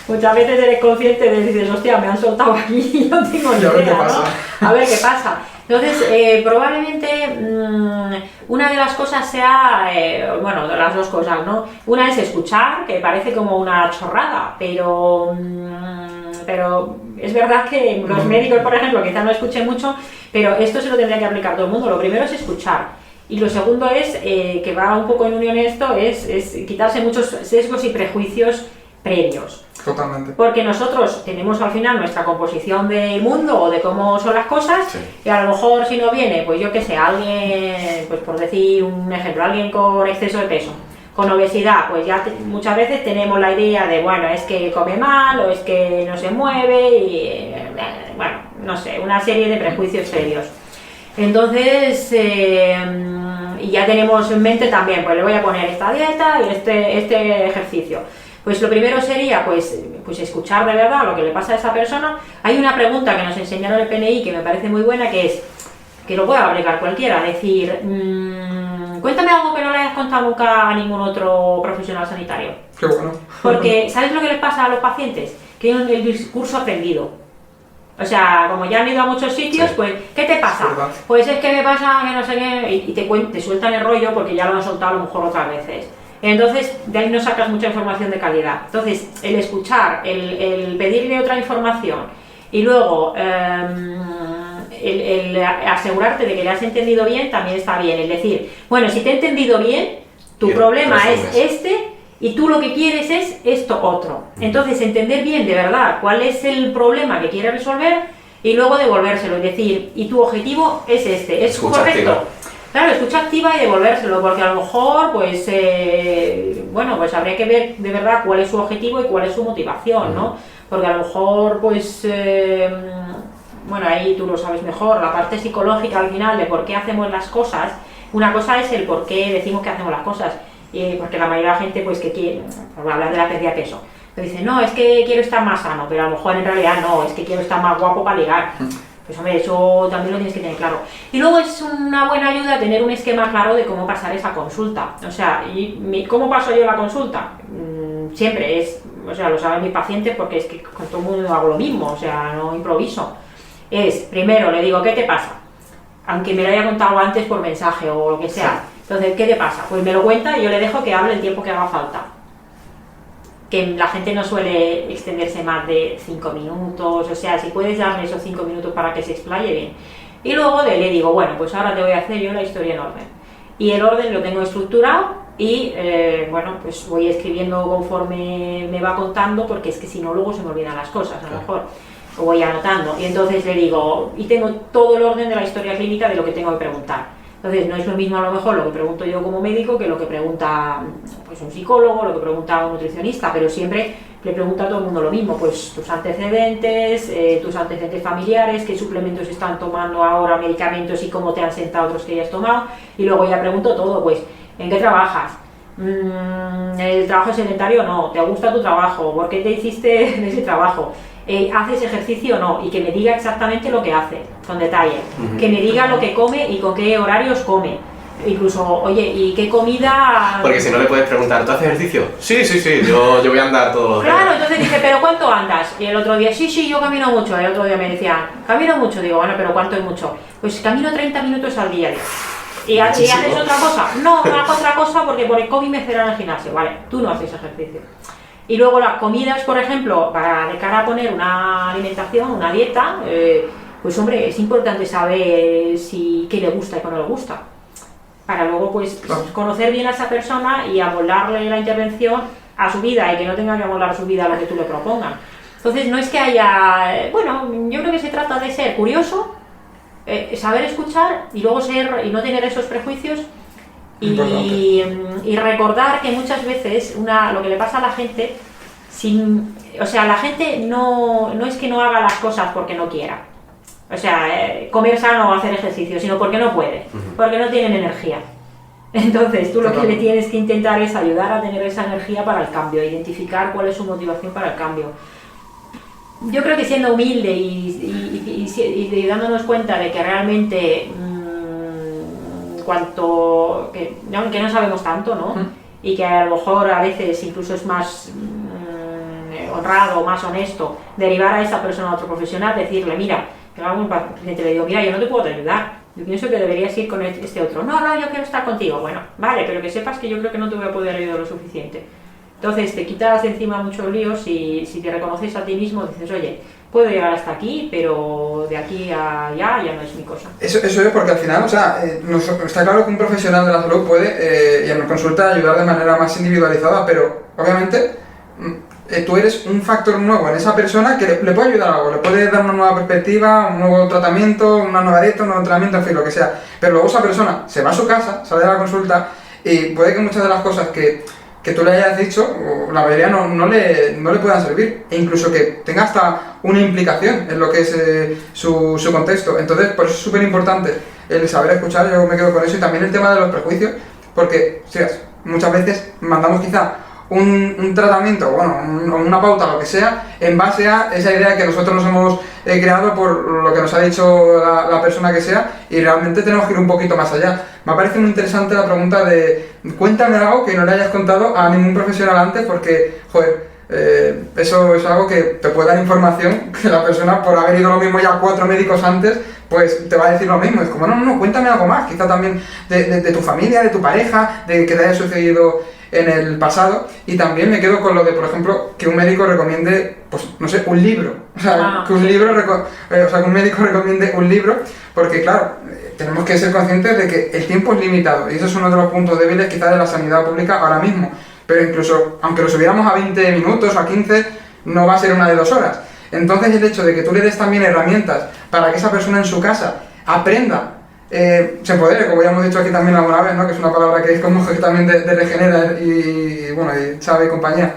[SPEAKER 1] Muchas veces eres consciente de dices, hostia, me han soltado aquí y no tengo ni idea, ¿no? A ver qué pasa. Entonces, probablemente una de las cosas sea, bueno, de las dos cosas, ¿no? Una es escuchar, que parece como una chorrada, pero es verdad que los médicos, por ejemplo, quizás no escuchen mucho, pero esto se lo tendría que aplicar todo el mundo. Lo primero es escuchar. Y lo segundo es, que va un poco en unión esto, es quitarse muchos sesgos y prejuicios previos.
[SPEAKER 2] Totalmente.
[SPEAKER 1] Porque nosotros tenemos al final nuestra composición del mundo o de cómo son las cosas, sí. Y a lo mejor si no viene, pues yo qué sé, alguien, pues por decir un ejemplo, alguien con exceso de peso, con obesidad, pues ya muchas veces tenemos la idea de, bueno, es que come mal o es que no se mueve y, bueno, no sé, una serie de prejuicios serios. Entonces, y ya tenemos en mente también, pues le voy a poner esta dieta y este ejercicio. Pues lo primero sería pues escuchar de verdad lo que le pasa a esa persona. Hay una pregunta que nos enseñaron el PNI que me parece muy buena, que es, que lo puede aplicar cualquiera, decir, cuéntame algo que no le hayas contado nunca a ningún otro profesional sanitario.
[SPEAKER 2] Qué bueno.
[SPEAKER 1] Porque, ¿sabes lo que les pasa a los pacientes? Que tienen el discurso aprendido. O sea, como ya han ido a muchos sitios, sí. Pues, ¿qué te pasa? Pues es que me pasa que no sé qué, y te sueltan el rollo porque ya lo han soltado a lo mejor otras veces. Entonces, de ahí no sacas mucha información de calidad. Entonces, el escuchar, el pedirle otra información y luego el asegurarte de que le has entendido bien también está bien. Es decir, bueno, si te he entendido bien, tu problema es este y tú lo que quieres es esto otro. Entonces, entender bien de verdad cuál es el problema que quieres resolver y luego devolvérselo y decir, y tu objetivo es este, ¿es
[SPEAKER 3] Escucha
[SPEAKER 1] correcto?
[SPEAKER 3] activa.
[SPEAKER 1] Claro, escucha activa y devolvérselo, porque a lo mejor, pues, bueno, pues habría que ver de verdad cuál es su objetivo y cuál es su motivación, ¿no? Porque a lo mejor, pues, bueno, ahí tú lo sabes mejor, la parte psicológica al final de por qué hacemos las cosas, una cosa es el por qué decimos que hacemos las cosas, porque la mayoría de la gente, pues, que quiere, por hablar de la pérdida de peso, pero dice, no, es que quiero estar más sano, pero a lo mejor en realidad no, es que quiero estar más guapo para ligar. Pues hombre, eso también lo tienes que tener claro. Y luego es una buena ayuda tener un esquema claro de cómo pasar esa consulta. O sea, ¿cómo paso yo la consulta? Siempre es, o sea, lo saben mis pacientes porque es que con todo el mundo hago lo mismo, o sea, no improviso. Es, primero le digo, ¿qué te pasa? Aunque me lo haya contado antes por mensaje o lo que sea. Entonces, ¿qué te pasa? Pues me lo cuenta y yo le dejo que hable el tiempo que haga falta. Que la gente no suele extenderse más de 5 minutos, o sea, si puedes darme esos 5 minutos para que se explaye bien. Y luego le digo, bueno, pues ahora te voy a hacer yo la historia en orden. Y el orden lo tengo estructurado y, bueno, pues voy escribiendo conforme me va contando, porque es que si no luego se me olvidan las cosas, a lo mejor, o voy anotando. Y entonces le digo, y tengo todo el orden de la historia clínica de lo que tengo que preguntar. Entonces, no es lo mismo a lo mejor lo que pregunto yo como médico que lo que pregunta, pues, un psicólogo, lo que pregunta un nutricionista, pero siempre le pregunta a todo el mundo lo mismo, pues tus antecedentes familiares, qué suplementos están tomando ahora, medicamentos y cómo te han sentado otros que ya has tomado, y luego ya pregunto todo, pues, ¿en qué trabajas? ¿El trabajo sedentario? No. ¿Te gusta tu trabajo? ¿Por qué te hiciste en ese trabajo? ¿Haces ejercicio o no? Y que me diga exactamente lo que hace, con detalle. Que me diga lo que come y con qué horarios come. Incluso, oye, ¿y qué comida...?
[SPEAKER 3] Porque si no le puedes preguntar, ¿tú haces ejercicio? Sí, yo voy a andar todos los días.
[SPEAKER 1] Claro, entonces dice, ¿pero cuánto andas? Y el otro día, sí, yo camino mucho. El otro día me decía, camino mucho. Digo, bueno, ¿pero cuánto es mucho? Pues camino 30 minutos al día. ¿Y haces otra cosa? No hago otra cosa porque por el COVID me esperan en el gimnasio. Vale, tú no haces ejercicio. Y luego las comidas, por ejemplo, de cara a poner una alimentación, una dieta, pues hombre, es importante saber qué le gusta y qué no le gusta. Para luego, pues, conocer bien a esa persona y amoldarle la intervención a su vida y que no tenga que amoldar su vida a lo que tú le propongas. Entonces, no es que haya... Bueno, yo creo que se trata de ser curioso, saber escuchar y luego y no tener esos prejuicios. Y recordar que muchas veces lo que le pasa a la gente, o sea, la gente no es que no haga las cosas porque no quiera, o sea, comer sano o hacer ejercicio, sino porque no puede, porque no tienen energía. Entonces tú lo que le tienes que intentar es ayudar a tener esa energía para el cambio, identificar cuál es su motivación para el cambio. Yo creo que siendo humilde y dándonos cuenta de que realmente que no sabemos tanto, ¿no? Y que a lo mejor a veces incluso es más honrado, más honesto derivar a esa persona a otro profesional, decirle, mira, que a un paciente le digo, mira, yo no te puedo ayudar, yo pienso que deberías ir con este otro. No, yo quiero estar contigo. Bueno, vale, pero que sepas que yo creo que no te voy a poder ayudar lo suficiente. Entonces te quitas de encima muchos líos y si te reconoces a ti mismo dices, oye, puedo llegar hasta aquí, pero de aquí a allá ya no es mi cosa.
[SPEAKER 2] Eso es porque al final, o sea, está claro que un profesional de la salud puede, y en consulta, ayudar de manera más individualizada, pero obviamente tú eres un factor nuevo en esa persona que le puede ayudar a algo, le puede dar una nueva perspectiva, un nuevo tratamiento, una nueva dieta, un nuevo entrenamiento, en fin, lo que sea. Pero luego esa persona se va a su casa, sale de la consulta y puede que muchas de las cosas que tú le hayas dicho, la mayoría no le puedan servir, e incluso que tenga hasta una implicación en lo que es su contexto. Entonces, por eso es súper importante el saber escuchar, yo me quedo con eso, y también el tema de los prejuicios, porque, muchas veces mandamos quizá un tratamiento, una pauta, lo que sea, en base a esa idea que nosotros nos hemos creado por lo que nos ha dicho la persona que sea, y realmente tenemos que ir un poquito más allá. Me ha parecido muy interesante la pregunta de cuéntame algo que no le hayas contado a ningún profesional antes, porque, joder, eso es algo que te puede dar información que la persona, por haber ido lo mismo ya 4 médicos antes, pues te va a decir lo mismo. Es como, no, cuéntame algo más, quizá también de tu familia, de tu pareja, de que te haya sucedido en el pasado. Y también me quedo con lo de, por ejemplo, que un médico recomiende, pues, no sé, un libro. O sea, que un médico recomiende un libro, porque claro, tenemos que ser conscientes de que el tiempo es limitado, y eso es uno de los puntos débiles quizás de la sanidad pública ahora mismo. pero incluso, aunque lo subiéramos a 20 minutos o a 15, no va a ser una de 2 horas. Entonces el hecho de que tú le des también herramientas para que esa persona en su casa aprenda, se empodere, como ya hemos dicho aquí también alguna vez, ¿no? Que es una palabra que es como que también de Regenera y Chava y compañía,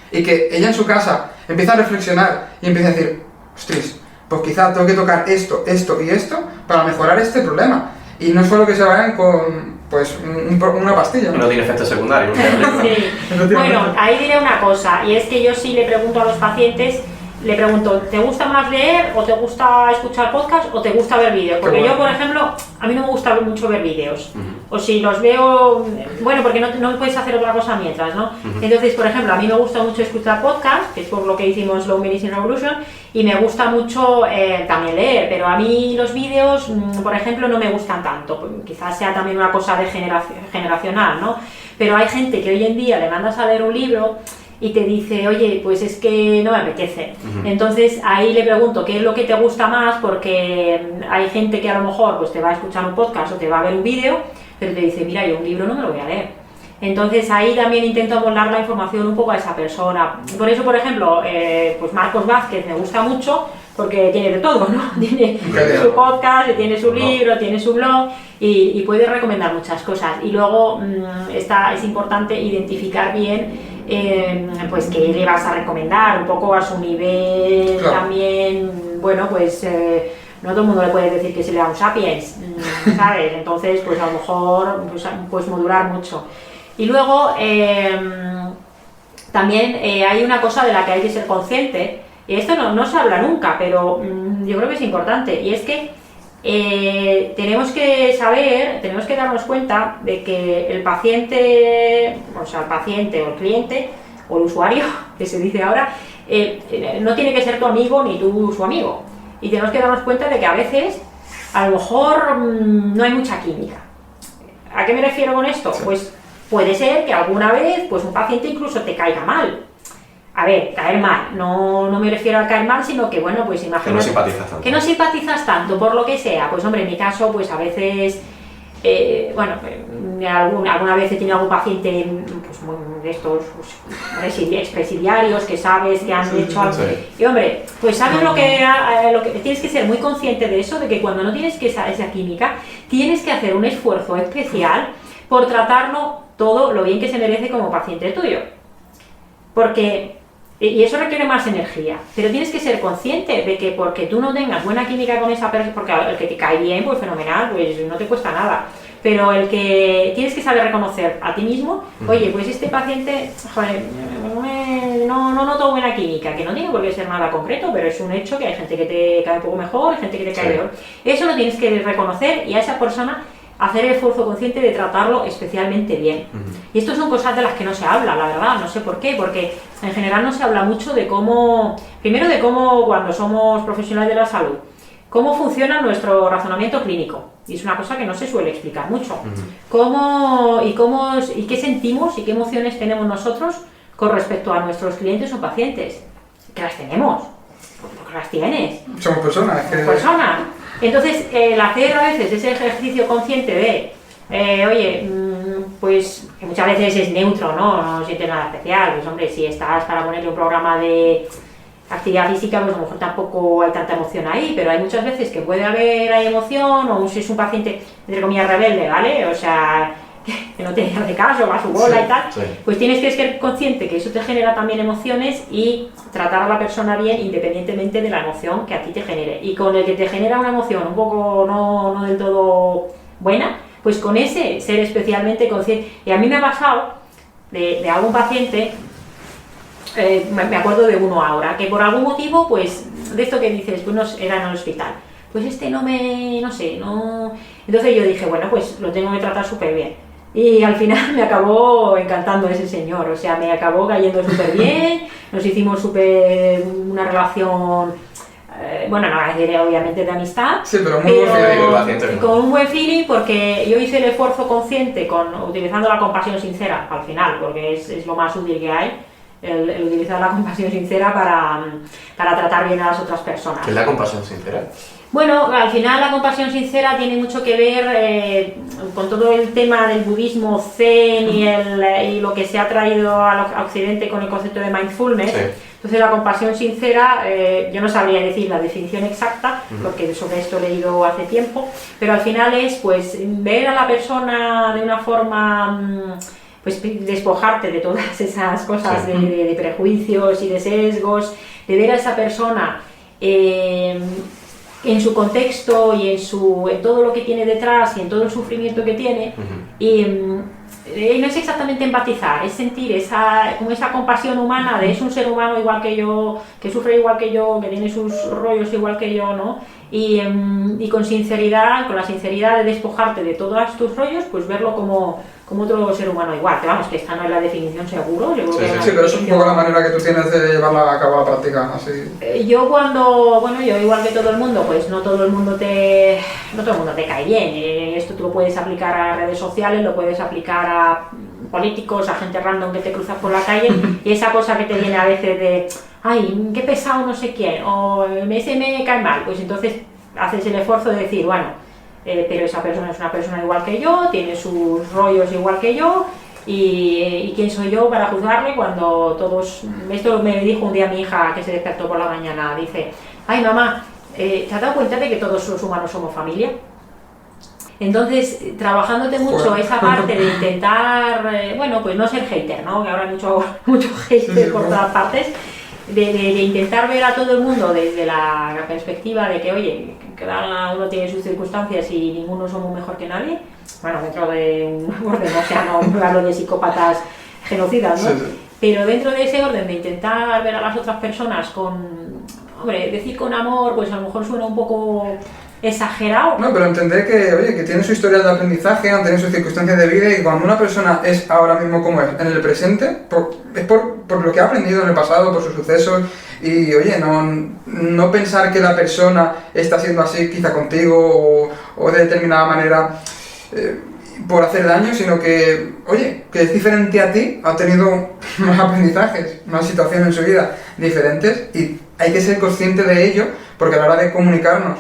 [SPEAKER 2] y que ella en su casa empieza a reflexionar y empieza a decir, ostras, pues quizá tengo que tocar esto, esto y esto para mejorar este problema. Y no es solo que se vayan con pues una pastilla, ¿no?
[SPEAKER 3] No tiene efecto secundario.
[SPEAKER 1] Sí. Bueno, ahí diré una cosa, y es que yo sí le pregunto a los pacientes, le pregunto, ¿te gusta más leer o te gusta escuchar podcast o te gusta ver vídeos? Porque yo, por ejemplo, a mí no me gusta mucho ver vídeos. O si los veo, bueno, porque no puedes hacer otra cosa mientras, ¿no? Entonces, por ejemplo, a mí me gusta mucho escuchar podcast, que es por lo que hicimos Slow Medicine Revolution, y me gusta mucho también leer, pero a mí los vídeos, por ejemplo, no me gustan tanto. Quizás sea también una cosa de generacional, ¿no? Pero hay gente que hoy en día le mandas a leer un libro y te dice, oye, pues es que no me apetece. Entonces ahí le pregunto qué es lo que te gusta más, porque hay gente que a lo mejor pues te va a escuchar un podcast o te va a ver un vídeo, pero te dice, mira, yo un libro no me lo voy a leer. Entonces ahí también intento amoldar la información un poco a esa persona. Por eso, por ejemplo, pues Marcos Vázquez me gusta mucho, porque tiene de todo, ¿no? Tiene su podcast, tiene su libro, tiene su blog y puede recomendar muchas cosas. Y luego es importante identificar bien pues qué le vas a recomendar, un poco a su nivel también, bueno, pues no todo el mundo le puede decir que se lea un Sapiens, ¿sabes? Entonces, pues a lo mejor pues modular mucho. Y luego también hay una cosa de la que hay que ser consciente, y esto no se habla nunca, pero yo creo que es importante, y es que tenemos que darnos cuenta de que el paciente, o sea, el paciente o el cliente o el usuario, que se dice ahora, no tiene que ser tu amigo ni tú su amigo. Y tenemos que darnos cuenta de que a veces, a lo mejor, no hay mucha química. ¿A qué me refiero con esto? Sí. Pues puede ser que alguna vez pues un paciente incluso te caiga mal. A ver, caer mal, no me refiero a caer mal, sino que, bueno, pues imagínate...
[SPEAKER 3] Que no simpatizas tanto.
[SPEAKER 1] Que no simpatizas tanto, por lo que sea. Pues hombre, en mi caso, pues a veces... alguna vez he tenido algún paciente pues, de estos pues, expresidiarios que sabes que han hecho algo. Sí. Y hombre, pues sabes lo que tienes que ser muy consciente de eso, de que cuando no tienes esa química, tienes que hacer un esfuerzo especial por tratarlo todo lo bien que se merece como paciente tuyo. Y eso requiere más energía, pero tienes que ser consciente de que porque tú no tengas buena química con esa persona, porque el que te cae bien, pues fenomenal, pues no te cuesta nada, pero el que tienes que saber reconocer a ti mismo, oye, pues este paciente, joder, no noto buena química, que no tiene por qué ser nada concreto, pero es un hecho que hay gente que te cae un poco mejor, hay gente que te cae peor. Eso lo tienes que reconocer y a esa persona hacer el esfuerzo consciente de tratarlo especialmente bien. Y esto son cosas de las que no se habla, la verdad, no sé por qué, porque en general no se habla mucho de cómo, primero de cómo cuando somos profesionales de la salud, cómo funciona nuestro razonamiento clínico, y es una cosa que no se suele explicar mucho, y qué sentimos y qué emociones tenemos nosotros con respecto a nuestros clientes o pacientes, que las tenemos, porque las tienes.
[SPEAKER 2] Somos personas.
[SPEAKER 1] Somos personas. Entonces, el hacer a veces ese ejercicio consciente de, oye, pues que muchas veces es neutro, no sientes nada especial, pues hombre, si estás para ponerle un programa de actividad física, pues a lo mejor tampoco hay tanta emoción ahí, pero hay muchas veces que puede haber emoción, o si es un paciente, entre comillas, rebelde, ¿vale? O sea, que no te hace caso, va a su bola y tal, pues tienes que ser consciente que eso te genera también emociones y tratar a la persona bien independientemente de la emoción que a ti te genere. Y con el que te genera una emoción un poco no del todo buena, pues con ese ser especialmente consciente. Y a mí me ha pasado de algún paciente, me acuerdo de uno ahora, que por algún motivo, pues de esto que dices, pues era en el hospital, pues no sé. Entonces yo dije, bueno, pues lo tengo que tratar súper bien. Y al final me acabó encantando ese señor, o sea, me acabó cayendo súper bien, nos hicimos una relación, bueno, no decir obviamente de amistad,
[SPEAKER 2] sí, pero muy buen
[SPEAKER 1] feeling, con un buen feeling, porque yo hice el esfuerzo consciente utilizando la compasión sincera al final, porque es lo más útil que hay, el utilizar la compasión sincera para tratar bien a las otras personas.
[SPEAKER 3] ¿Qué es la compasión sincera?
[SPEAKER 1] Bueno, al final la compasión sincera tiene mucho que ver con todo el tema del budismo zen y lo que se ha traído a Occidente con el concepto de mindfulness.
[SPEAKER 3] Sí.
[SPEAKER 1] Entonces la compasión sincera, yo no sabría decir la definición exacta, porque sobre esto he leído hace tiempo, pero al final es pues ver a la persona de una forma, pues despojarte de todas esas cosas de prejuicios y de sesgos, de ver a esa persona en su contexto y en todo lo que tiene detrás y en todo el sufrimiento que tiene. Y no es exactamente empatizar, es sentir esa compasión humana de es un ser humano igual que yo, que sufre igual que yo, que tiene sus rollos igual que yo, ¿no? Y con sinceridad, con la sinceridad de despojarte de todos tus rollos, pues verlo como otro ser humano igual, que vamos, que esta no es la definición seguro.
[SPEAKER 2] Sí, pero es un poco la manera que tú tienes de llevarla a cabo a la práctica, así.
[SPEAKER 1] Yo igual que todo el mundo, pues no todo el mundo te cae bien. Esto tú lo puedes aplicar a redes sociales, lo puedes aplicar a políticos, a gente random que te cruzas por la calle, y esa cosa que te viene a veces de, ay, qué pesado no sé quién, o ese me cae mal, pues entonces haces el esfuerzo de decir, bueno, pero esa persona es una persona igual que yo, tiene sus rollos igual que yo, y quién soy yo para juzgarle cuando todos... Esto me dijo un día mi hija que se despertó por la mañana, dice, ay mamá, ¿te has dado cuenta de que todos los humanos somos familia? Entonces, trabajándote mucho esa parte de intentar, pues no ser hater, ¿no? Que ahora hay mucho hater por todas partes, de intentar ver a todo el mundo desde la perspectiva de que, oye, cada uno tiene sus circunstancias y ninguno somos mejor que nadie. Bueno, dentro de un orden, o sea, no hablo de psicópatas genocidas, ¿no? Sí. Pero dentro de ese orden de intentar ver a las otras personas decir con amor, pues a lo mejor suena un poco exagerado.
[SPEAKER 2] No, pero entender que tiene su historia de aprendizaje, han tenido sus circunstancias de vida, y cuando una persona es ahora mismo como es en el presente, es por lo que ha aprendido en el pasado, por sus sucesos, y no pensar que la persona está siendo así quizá contigo o de determinada manera por hacer daño, sino que es diferente a ti, ha tenido más aprendizajes, más situaciones en su vida diferentes, y hay que ser consciente de ello, porque a la hora de comunicarnos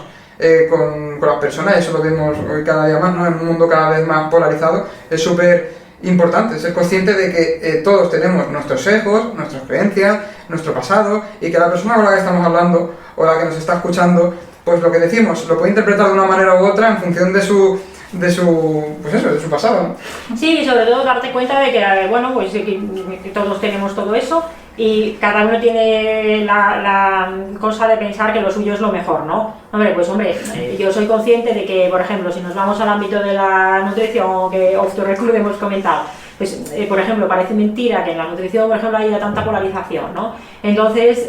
[SPEAKER 2] con las personas, eso lo vemos hoy cada día más, ¿no? En un mundo cada vez más polarizado, es súper importante ser consciente de que todos tenemos nuestros sesgos, nuestras creencias, nuestro pasado, y que la persona con la que estamos hablando o la que nos está escuchando, pues lo que decimos lo puede interpretar de una manera u otra en función de su pasado, ¿no?
[SPEAKER 1] Sí, y sobre todo darte cuenta de que, que todos tenemos todo eso, y cada uno tiene la cosa de pensar que lo suyo es lo mejor, ¿no? Yo soy consciente de que, por ejemplo, si nos vamos al ámbito de la nutrición, que off the record hemos comentado, pues, por ejemplo, parece mentira que en la nutrición, por ejemplo, haya tanta polarización, ¿no? Entonces,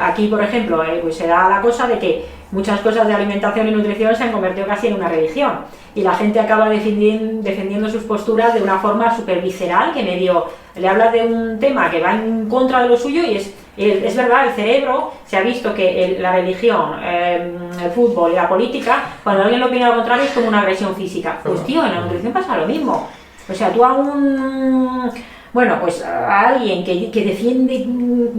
[SPEAKER 1] aquí, por ejemplo, pues se da la cosa de que muchas cosas de alimentación y nutrición se han convertido casi en una religión, y la gente acaba defendiendo sus posturas de una forma súper visceral, que medio le habla de un tema que va en contra de lo suyo, y es verdad, el cerebro se ha visto que la religión, el fútbol y la política, cuando alguien lo opina lo contrario, es como una agresión física. Pues tío, en la nutrición pasa lo mismo. O sea, tú a alguien que defiende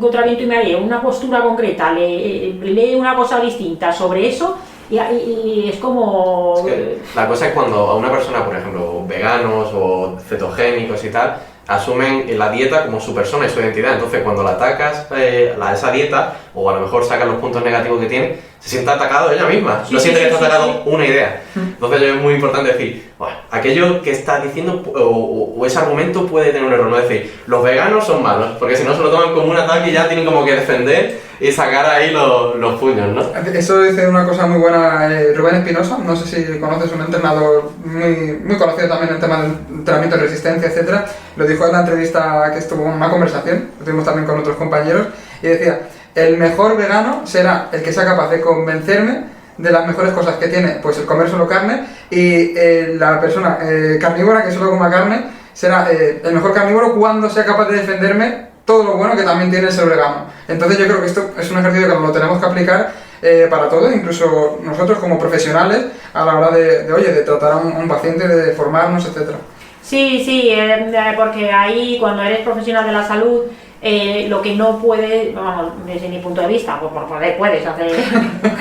[SPEAKER 1] contra viento y marea una postura concreta, lee una cosa distinta sobre eso, y es como...
[SPEAKER 3] Es que la cosa es cuando a una persona, por ejemplo, veganos o cetogénicos y tal, asumen la dieta como su persona y su identidad. Entonces, cuando la atacas esa dieta, o a lo mejor sacas los puntos negativos que tiene, se siente atacado ella misma. No siente que está atacado una idea. Entonces, es muy importante decir, bueno, aquello que estás diciendo o ese argumento puede tener un error. No decir, los veganos son malos, porque si no se lo toman como un ataque y ya tienen como que defender y sacar ahí los puños, ¿no?
[SPEAKER 2] Eso dice una cosa muy buena Rubén Espinosa, no sé si conoces, un entrenador muy conocido también en el tema del entrenamiento de resistencia, etcétera. Lo dijo en la entrevista que estuvo en una conversación, lo tuvimos también con otros compañeros, y decía, el mejor vegano será el que sea capaz de convencerme de las mejores cosas que tiene, pues el comer solo carne, y la persona carnívora que solo coma carne será el mejor carnívoro cuando sea capaz de defenderme todo lo bueno que también tiene el ser vegano. Entonces yo creo que esto es un ejercicio que lo tenemos que aplicar para todo, incluso nosotros como profesionales, a la hora de tratar a un paciente, de formarnos, etcétera.
[SPEAKER 1] Sí, porque ahí cuando eres profesional de la salud, Lo que no puede, vamos, desde mi punto de vista, pues por poder puedes hacer,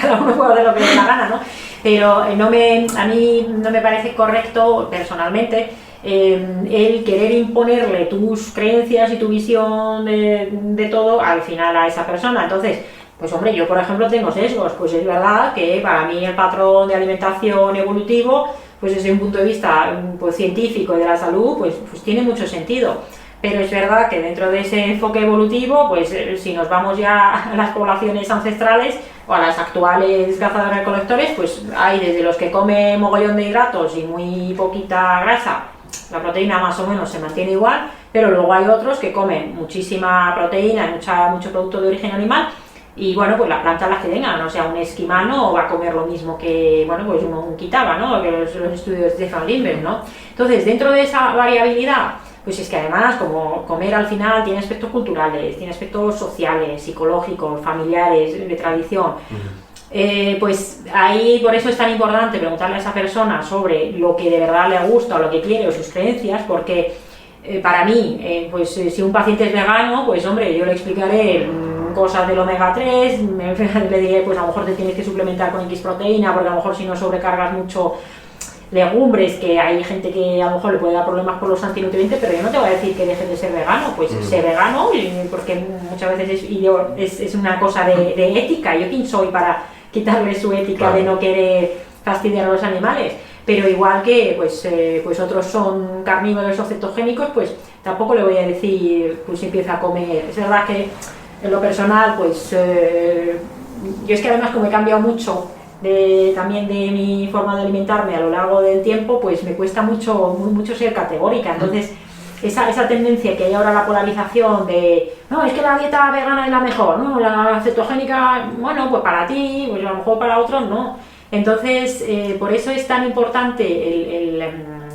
[SPEAKER 1] cada uno puede hacer lo que le dé la gana, ¿no? Pero a mí no me parece correcto, personalmente, el querer imponerle tus creencias y tu visión de todo al final a esa persona. Entonces, pues hombre, yo por ejemplo tengo sesgos, pues es verdad que para mí el patrón de alimentación evolutivo, pues desde un punto de vista pues, científico y de la salud, pues tiene mucho sentido. Pero es verdad que dentro de ese enfoque evolutivo, pues si nos vamos ya a las poblaciones ancestrales o a las actuales cazadores-recolectores, pues hay desde los que comen mogollón de hidratos y muy poquita grasa, la proteína más o menos se mantiene igual, pero luego hay otros que comen muchísima proteína y mucho producto de origen animal, y bueno, pues las plantas las que tengan, o sea, un esquimal no va a comer lo mismo que, bueno, pues un quitaba, ¿no? Que los estudios de Stefan Lindberg, ¿no? Entonces, dentro de esa variabilidad, pues es que además, como comer al final tiene aspectos culturales, tiene aspectos sociales, psicológicos, familiares, de tradición, pues ahí por eso es tan importante preguntarle a esa persona sobre lo que de verdad le gusta o lo que quiere o sus creencias, porque para mí, pues si un paciente es vegano, pues hombre, yo le explicaré cosas del omega 3, le diré pues a lo mejor te tienes que suplementar con X proteína, porque a lo mejor si no sobrecargas mucho legumbres, que hay gente que a lo mejor le puede dar problemas por los antinutrientes, pero yo no te voy a decir que dejes de ser vegano, pues sé vegano, porque muchas veces es una cosa de ética. ¿Yo quién soy para quitarle su ética, claro, de no querer fastidiar a los animales? Pero igual que pues otros son carnívoros o cetogénicos, pues tampoco le voy a decir pues empieza a comer. Es verdad que en lo personal, pues yo es que además como he cambiado mucho también de mi forma de alimentarme a lo largo del tiempo, pues me cuesta mucho ser categórica. Entonces esa tendencia que hay ahora, la polarización de no, es que la dieta vegana es la mejor, no, la cetogénica, bueno, pues para ti, pues a lo mejor para otros no. Entonces por eso es tan importante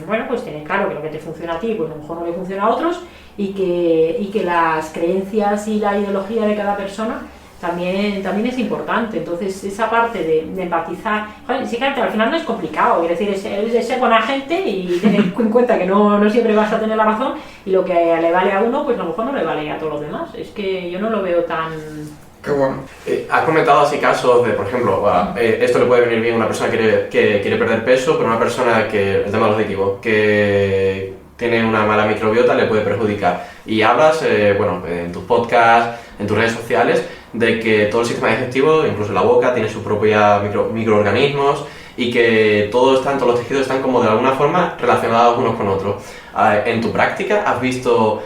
[SPEAKER 1] bueno, pues tener claro que lo que te funciona a ti, pues a lo mejor no le funciona a otros, y que las creencias y la ideología de cada persona también es importante. Entonces esa parte de empatizar, joder, sí que al final no es complicado, es decir, es ser buena gente y tener en cuenta que no siempre vas a tener la razón, y lo que le vale a uno, pues a lo mejor no le vale a todos los demás. Es que yo no lo veo tan...
[SPEAKER 2] Qué bueno.
[SPEAKER 3] Has comentado así casos de, por ejemplo, esto le puede venir bien a una persona que quiere perder peso, pero una persona que, el tema de los aditivos, que tiene una mala microbiota, le puede perjudicar. Y hablas, bueno, en tus podcasts, en tus redes sociales, de que todo el sistema digestivo, incluso la boca, tiene sus propios microorganismos, y que todos los tejidos están como de alguna forma relacionados unos con otros. En tu práctica, ¿has visto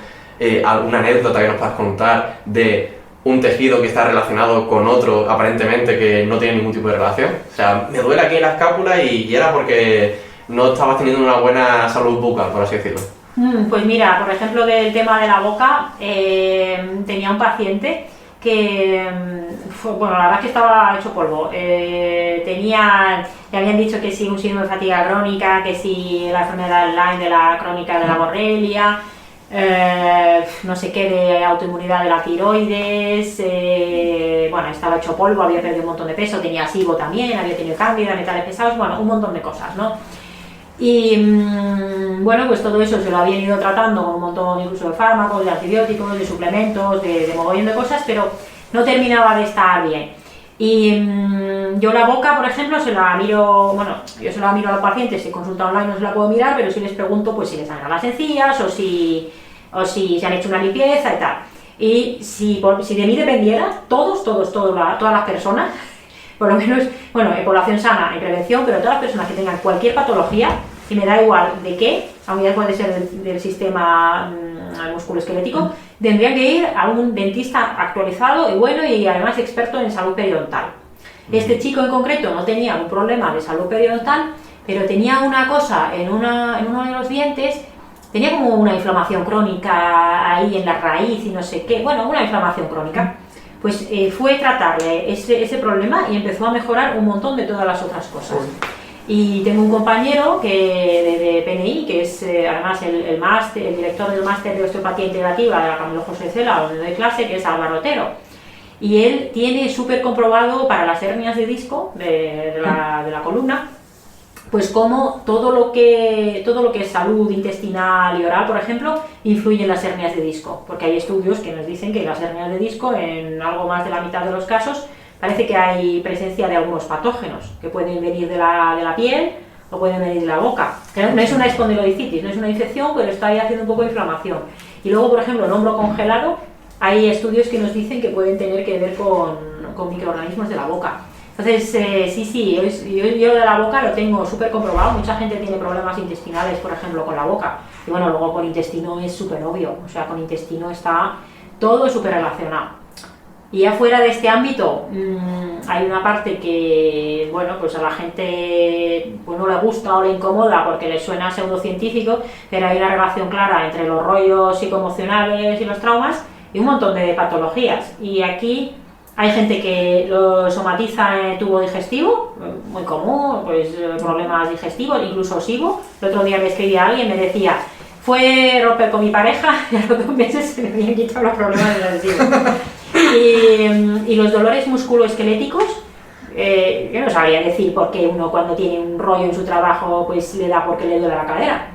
[SPEAKER 3] alguna anécdota que nos puedas contar de un tejido que está relacionado con otro, aparentemente, que no tiene ningún tipo de relación? O sea, me duele aquí la escápula y era porque no estabas teniendo una buena salud bucal, por así decirlo.
[SPEAKER 1] Pues mira, por ejemplo, del tema de la boca, tenía un paciente que, bueno, la verdad es que estaba hecho polvo. Le habían dicho que sí, un síndrome de fatiga crónica, que sí, la enfermedad Lyme, de la crónica de la borrelia, no sé qué, de autoinmunidad de la tiroides, bueno, estaba hecho polvo, había perdido un montón de peso, tenía SIBO también, había tenido cándida, metales pesados, bueno, un montón de cosas, ¿no? Y bueno, pues todo eso se lo habían ido tratando con un montón incluso de fármacos, de antibióticos, de suplementos, de mogollón de cosas, pero no terminaba de estar bien. Y yo la boca, por ejemplo, se la miro, bueno, yo se la miro a los pacientes, si consulta online no se la puedo mirar, pero sí les pregunto pues si les sangran las encías o si se han hecho una limpieza y tal. Y si de mí dependiera, todas las personas, por lo menos, bueno, en población sana, en prevención, pero todas las personas que tengan cualquier patología, y me da igual de qué, aunque ya puede ser del sistema musculoesquelético, tendrían que ir a un dentista actualizado y bueno, y además experto en salud periodontal. Este chico en concreto no tenía un problema de salud periodontal, pero tenía una cosa en uno de los dientes, tenía como una inflamación crónica ahí en la raíz y no sé qué, bueno, una inflamación crónica. Pues fue tratarle ese problema y empezó a mejorar un montón de todas las otras cosas. Y tengo un compañero de PNI, que es además el director del máster de osteopatía integrativa de la Camilo José Cela, donde doy clase, que es Álvaro Otero. Y él tiene súper comprobado para las hernias de disco de la columna, pues cómo todo lo que es salud intestinal y oral, por ejemplo, influye en las hernias de disco, porque hay estudios que nos dicen que las hernias de disco, en algo más de la mitad de los casos, parece que hay presencia de algunos patógenos que pueden venir de la piel o pueden venir de la boca. Que no es una espondilodicitis, no es una infección, pero está ahí haciendo un poco de inflamación. Y luego, por ejemplo, en hombro congelado, hay estudios que nos dicen que pueden tener que ver con microorganismos de la boca. Entonces, yo de la boca lo tengo súper comprobado. Mucha gente tiene problemas intestinales, por ejemplo, con la boca. Y bueno, luego con intestino es súper obvio. O sea, con intestino está todo súper relacionado. Y afuera de este ámbito hay una parte que, bueno, pues a la gente pues no le gusta o le incomoda porque le suena pseudocientífico, pero hay una relación clara entre los rollos psicoemocionales y los traumas y un montón de patologías. Y aquí hay gente que lo somatiza en el tubo digestivo, muy común, pues problemas digestivos, incluso SIBO. El otro día me escribía alguien y me decía, fue romper con mi pareja y a los 2 meses se me habían quitado los problemas digestivos. Y los dolores musculoesqueléticos, yo no sabría decir por qué uno cuando tiene un rollo en su trabajo pues le da porque le duele la cadera.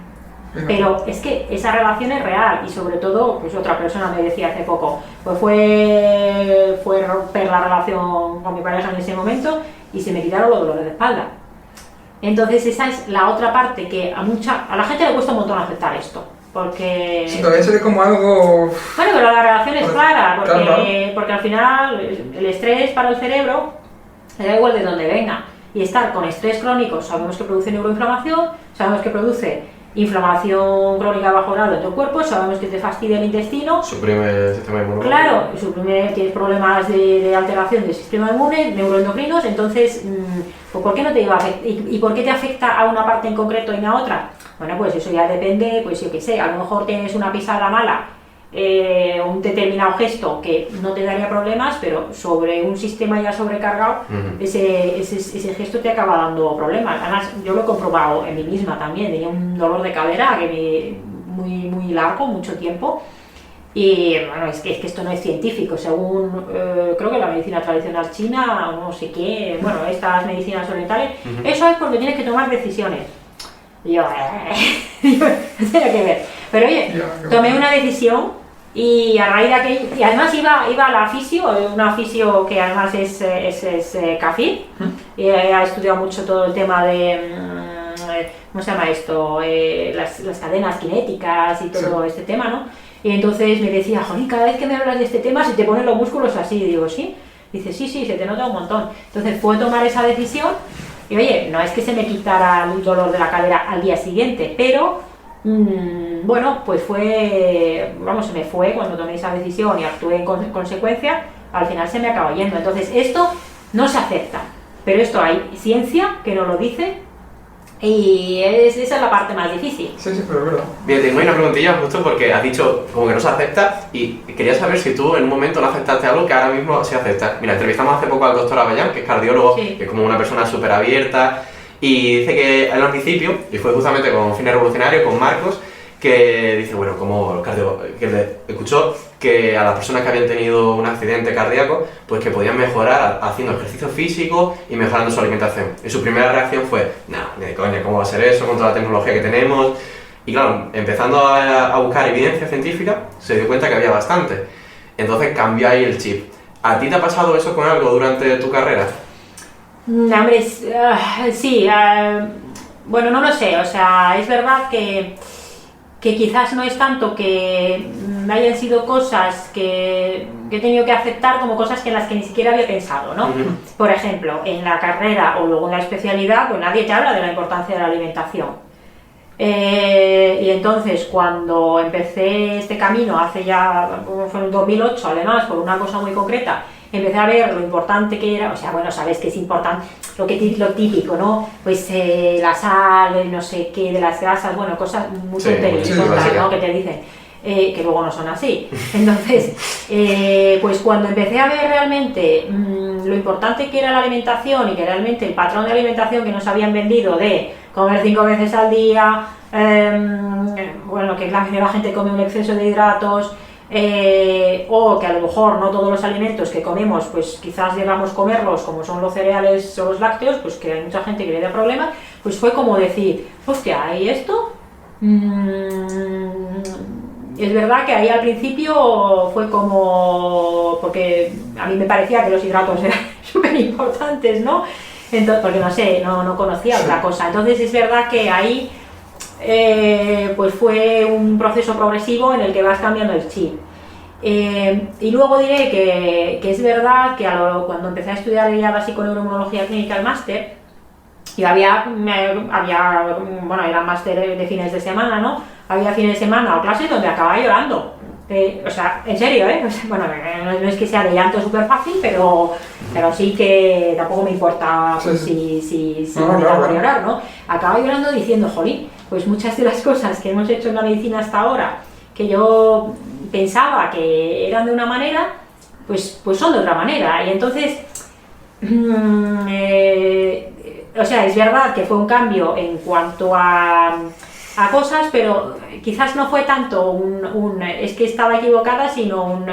[SPEAKER 1] Pero es que esa relación es real y sobre todo, pues otra persona me decía hace poco, pues fue romper la relación con mi pareja en ese momento y se me quitaron los dolores de espalda. Entonces esa es la otra parte que a la gente le cuesta un montón aceptar esto. Porque...
[SPEAKER 2] Sí, todavía se ve como algo...
[SPEAKER 1] Bueno, pero la relación es clara,
[SPEAKER 2] claro.
[SPEAKER 1] Porque al final el estrés para el cerebro le da igual de dónde venga. Y estar con estrés crónico, sabemos que produce neuroinflamación, sabemos que produce inflamación crónica bajo grado en tu cuerpo, sabemos que te fastidia el intestino.
[SPEAKER 3] Suprime el sistema inmune.
[SPEAKER 1] Claro, tienes problemas de alteración del sistema inmune, neuroendocrinos, entonces, pues ¿por qué no te lleva a afectar? ¿Y por qué te afecta a una parte en concreto y no a otra? Bueno, pues eso ya depende, pues yo qué sé, a lo mejor tienes una pisada mala, un determinado gesto que no te daría problemas, pero sobre un sistema ya sobrecargado, ese gesto te acaba dando problemas. Además, yo lo he comprobado en mí misma también, tenía un dolor de cadera muy largo, mucho tiempo, y bueno, es que esto no es científico, según creo que la medicina tradicional china, no sé qué, bueno, estas medicinas orientales, eso es porque tienes que tomar decisiones. Y yo no tenía que ver. Pero oye, tomé una decisión y a raíz de aquello, y además iba a la fisio, una fisio que además es CAFID, y ha estudiado mucho todo el tema de, ¿cómo se llama esto? Las cadenas cinéticas y todo este tema, ¿no? Y entonces me decía, jolín, cada vez que me hablas de este tema se te ponen los músculos así. Y digo, ¿sí? Dice, sí, se te nota un montón. Entonces fue tomar esa decisión. Y oye, no es que se me quitara el dolor de la cadera al día siguiente, pero bueno, pues se me fue cuando tomé esa decisión y actué en consecuencia, al final se me acabó yendo. Entonces esto no se acepta, pero esto hay ciencia que nos lo dice y esa es la parte más difícil.
[SPEAKER 2] Sí, pero es verdad.
[SPEAKER 3] Bien, tengo una preguntilla justo porque has dicho como que no se acepta y quería saber si tú en un momento no aceptaste algo que ahora mismo se acepta. Mira, entrevistamos hace poco al doctor Avellán, que es cardiólogo, que es como una persona súper abierta y dice que al principio, y fue justamente con Fines Revolucionarios, con Marcos, que dice, bueno, como que le escuchó que a las personas que habían tenido un accidente cardíaco, pues que podían mejorar haciendo ejercicio físico y mejorando su alimentación. Y su primera reacción fue, no, ni de coña, ¿cómo va a ser eso con toda la tecnología que tenemos? Y claro, empezando a buscar evidencia científica, se dio cuenta que había bastante. Entonces cambió ahí el chip. ¿A ti te ha pasado eso con algo durante tu carrera?
[SPEAKER 1] Hombre, sí, bueno, no lo sé, o sea, es verdad que quizás no es tanto que hayan sido cosas que he tenido que aceptar como cosas en las que ni siquiera había pensado, ¿no? Por ejemplo, en la carrera o luego en la especialidad, pues nadie te habla de la importancia de la alimentación. Y entonces cuando empecé este camino, hace ya, fue en 2008 además, por una cosa muy concreta, empecé a ver lo importante que era, o sea, bueno, sabes que es importante, lo típico, ¿no? Pues la sal, no sé qué, de las grasas, bueno, cosas muy tonterías, ¿no? Que te dicen, que luego no son así. Entonces, pues cuando empecé a ver realmente lo importante que era la alimentación y que realmente el patrón de alimentación que nos habían vendido de comer 5 veces al día, bueno, que la gente come un exceso de hidratos, o que a lo mejor no todos los alimentos que comemos, pues quizás debamos comerlos como son los cereales o los lácteos, pues que hay mucha gente que le da problemas, pues fue como decir, hostia, ¿y esto? Es verdad que ahí al principio fue como, porque a mí me parecía que los hidratos eran súper importantes, ¿no? Entonces, porque no sé, no conocía otra cosa. Entonces es verdad que ahí pues fue un proceso progresivo en el que vas cambiando el chip. Y luego diré que es verdad que cuando empecé a estudiar ya básico neuroinmunología clínica, el máster, y bueno, era máster de fines de semana, ¿no? Había fines de semana o clases donde acababa llorando. O sea, en serio, ¿eh? O sea, bueno, no es que sea de llanto súper fácil, pero sí que tampoco me importa pues, si me da por llorar, ¿no? Acababa llorando diciendo, jolín, pues muchas de las cosas que hemos hecho en la medicina hasta ahora, que yo pensaba que eran de una manera, pues son de otra manera. Y entonces, o sea, es verdad que fue un cambio en cuanto a cosas, pero quizás no fue tanto es que estaba equivocada, sino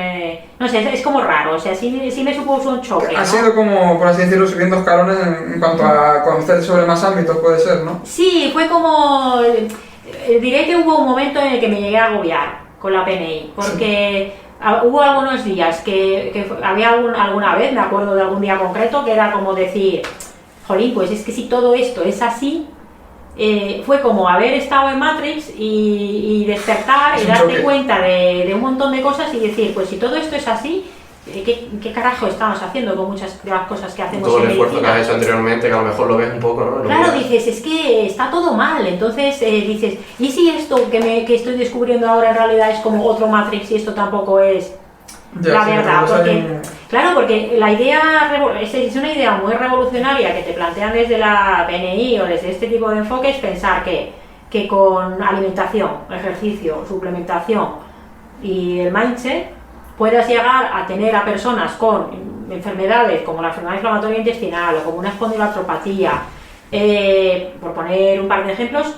[SPEAKER 1] no sé, es como raro, o sea, sí me supuso un choque, ¿no?
[SPEAKER 2] Ha sido como, por así decirlo, subiendo escalones en cuanto a conocer sobre más ámbitos, puede ser, ¿no?
[SPEAKER 1] Sí, fue como, diré que hubo un momento en el que me llegué a agobiar con la PNI, porque hubo algunos días que había alguna vez, me acuerdo de algún día concreto, que era como decir, jolín, pues es que si todo esto es así, fue como haber estado en Matrix y despertar y darte cuenta de un montón de cosas y decir, pues si todo esto es así, ¿qué carajo estamos haciendo con muchas de las cosas que hacemos?
[SPEAKER 3] Todo el esfuerzo que has hecho anteriormente, que a lo mejor lo ves un poco, ¿no?
[SPEAKER 1] Claro, dices, es que está todo mal, entonces dices, ¿y si esto que estoy descubriendo ahora en realidad es como otro Matrix y esto tampoco es la verdad? Porque la idea es una idea muy revolucionaria que te plantean desde la PNI o desde este tipo de enfoques, pensar que con alimentación, ejercicio, suplementación y el mindset puedas llegar a tener a personas con enfermedades como la enfermedad inflamatoria intestinal o como una espondiloartropatía, por poner un par de ejemplos,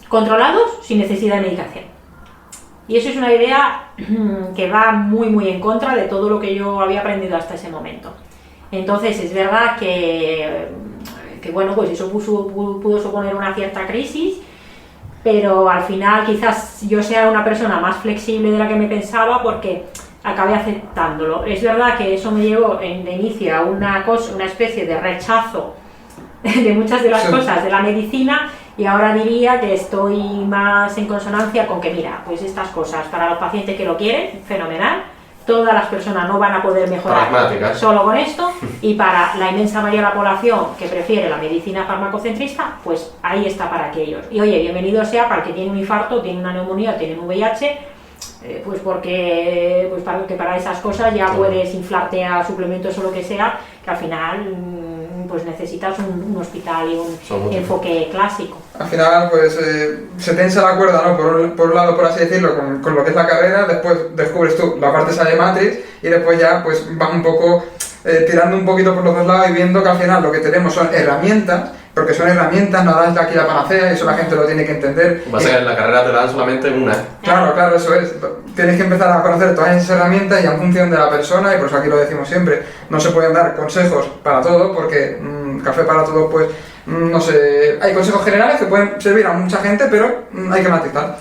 [SPEAKER 1] controlados sin necesidad de medicación. Y eso es una idea que va muy muy en contra de todo lo que yo había aprendido hasta ese momento. Entonces es verdad que bueno, pues eso pudo suponer una cierta crisis, pero al final quizás yo sea una persona más flexible de la que me pensaba porque acabé aceptándolo. Es verdad que eso me llevó de inicio a una especie de rechazo de muchas de las cosas de la medicina, y ahora diría que estoy más en consonancia con que, mira, pues estas cosas para los pacientes que lo quieren, fenomenal, todas las personas no van a poder mejorar solo con esto, y para la inmensa mayoría de la población que prefiere la medicina farmacocentrista, pues ahí está para aquellos. Y oye, bienvenido sea para el que tiene un infarto, tiene una neumonía, tiene un VIH, pues porque para esas cosas ya puedes inflarte a suplementos o lo que sea, que al final pues necesitas un hospital y un enfoque clásico.
[SPEAKER 2] Al final pues se tensa la cuerda, ¿no? Por un lado, por así decirlo, con lo que es la carrera, después descubres tú la parte esa de Matrix y después ya pues vas un poco tirando un poquito por los dos lados y viendo que al final lo que tenemos son herramientas, porque son herramientas, no das aquí la panacea, eso la gente lo tiene que entender.
[SPEAKER 3] Va a ser en la carrera te dan solamente una.
[SPEAKER 2] Claro, eso es. Tienes que empezar a conocer todas esas herramientas y en función de la persona, y por eso aquí lo decimos siempre, no se pueden dar consejos para todo, porque café para todo, pues, no sé, hay consejos generales que pueden servir a mucha gente, pero hay que matizar.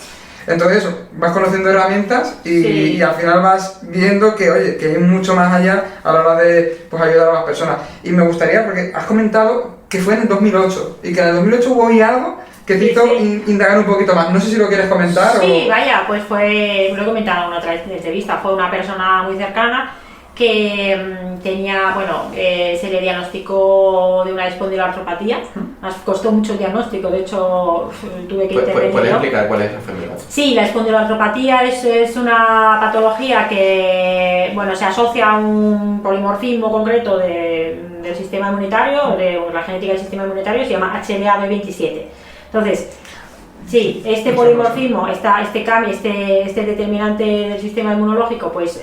[SPEAKER 2] Entonces eso, vas conociendo herramientas y al final vas viendo que, oye, que hay mucho más allá a la hora de pues, ayudar a las personas. Y me gustaría, porque has comentado que fue en el 2008 y que en el 2008 hubo ahí algo que te hizo indagar un poquito más. No sé si lo quieres comentar.
[SPEAKER 1] Sí, vaya, pues lo he comentado en otra entrevista, fue una persona muy cercana que tenía, bueno, se le diagnosticó de una espondiloartropatía. Nos costó mucho el diagnóstico, de hecho tuve que intervenir.
[SPEAKER 3] ¿Puedes explicar cuál es la enfermedad?
[SPEAKER 1] Sí, la espondiloartropatía es una patología que, bueno, se asocia a un polimorfismo concreto del sistema inmunitario, de la genética del sistema inmunitario, se llama HLA-B27. Entonces, sí, este polimorfismo, este determinante del sistema inmunológico, pues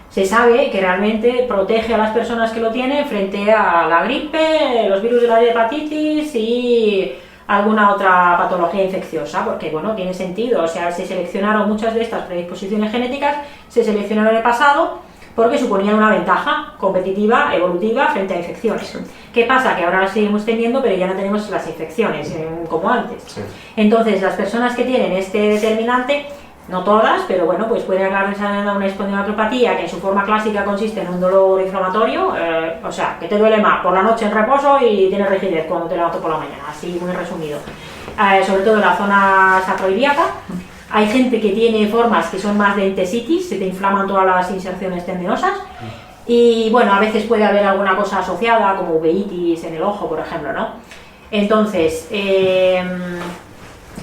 [SPEAKER 1] se sabe que realmente protege a las personas que lo tienen frente a la gripe, los virus de la hepatitis y alguna otra patología infecciosa, porque bueno, tiene sentido, o sea, se seleccionaron muchas de estas predisposiciones genéticas, se seleccionaron en el pasado porque suponían una ventaja competitiva, evolutiva, frente a infecciones.
[SPEAKER 2] Sí.
[SPEAKER 1] ¿Qué pasa? Que ahora las seguimos teniendo, pero ya no tenemos las infecciones como antes.
[SPEAKER 3] Sí.
[SPEAKER 1] Entonces, las personas que tienen este determinante, no todas, pero bueno, pues pueden acabar desarrollando una espondiloneuropatía que en su forma clásica consiste en un dolor inflamatorio, o sea, que te duele más por la noche en reposo y tienes rigidez cuando te levantas por la mañana, así muy resumido. Sobre todo en la zona sacroiliaca. Hay gente que tiene formas que son más de entesitis, se te inflaman todas las inserciones tendinosas. Y bueno, a veces puede haber alguna cosa asociada, como uveitis en el ojo, por ejemplo, ¿no? Entonces,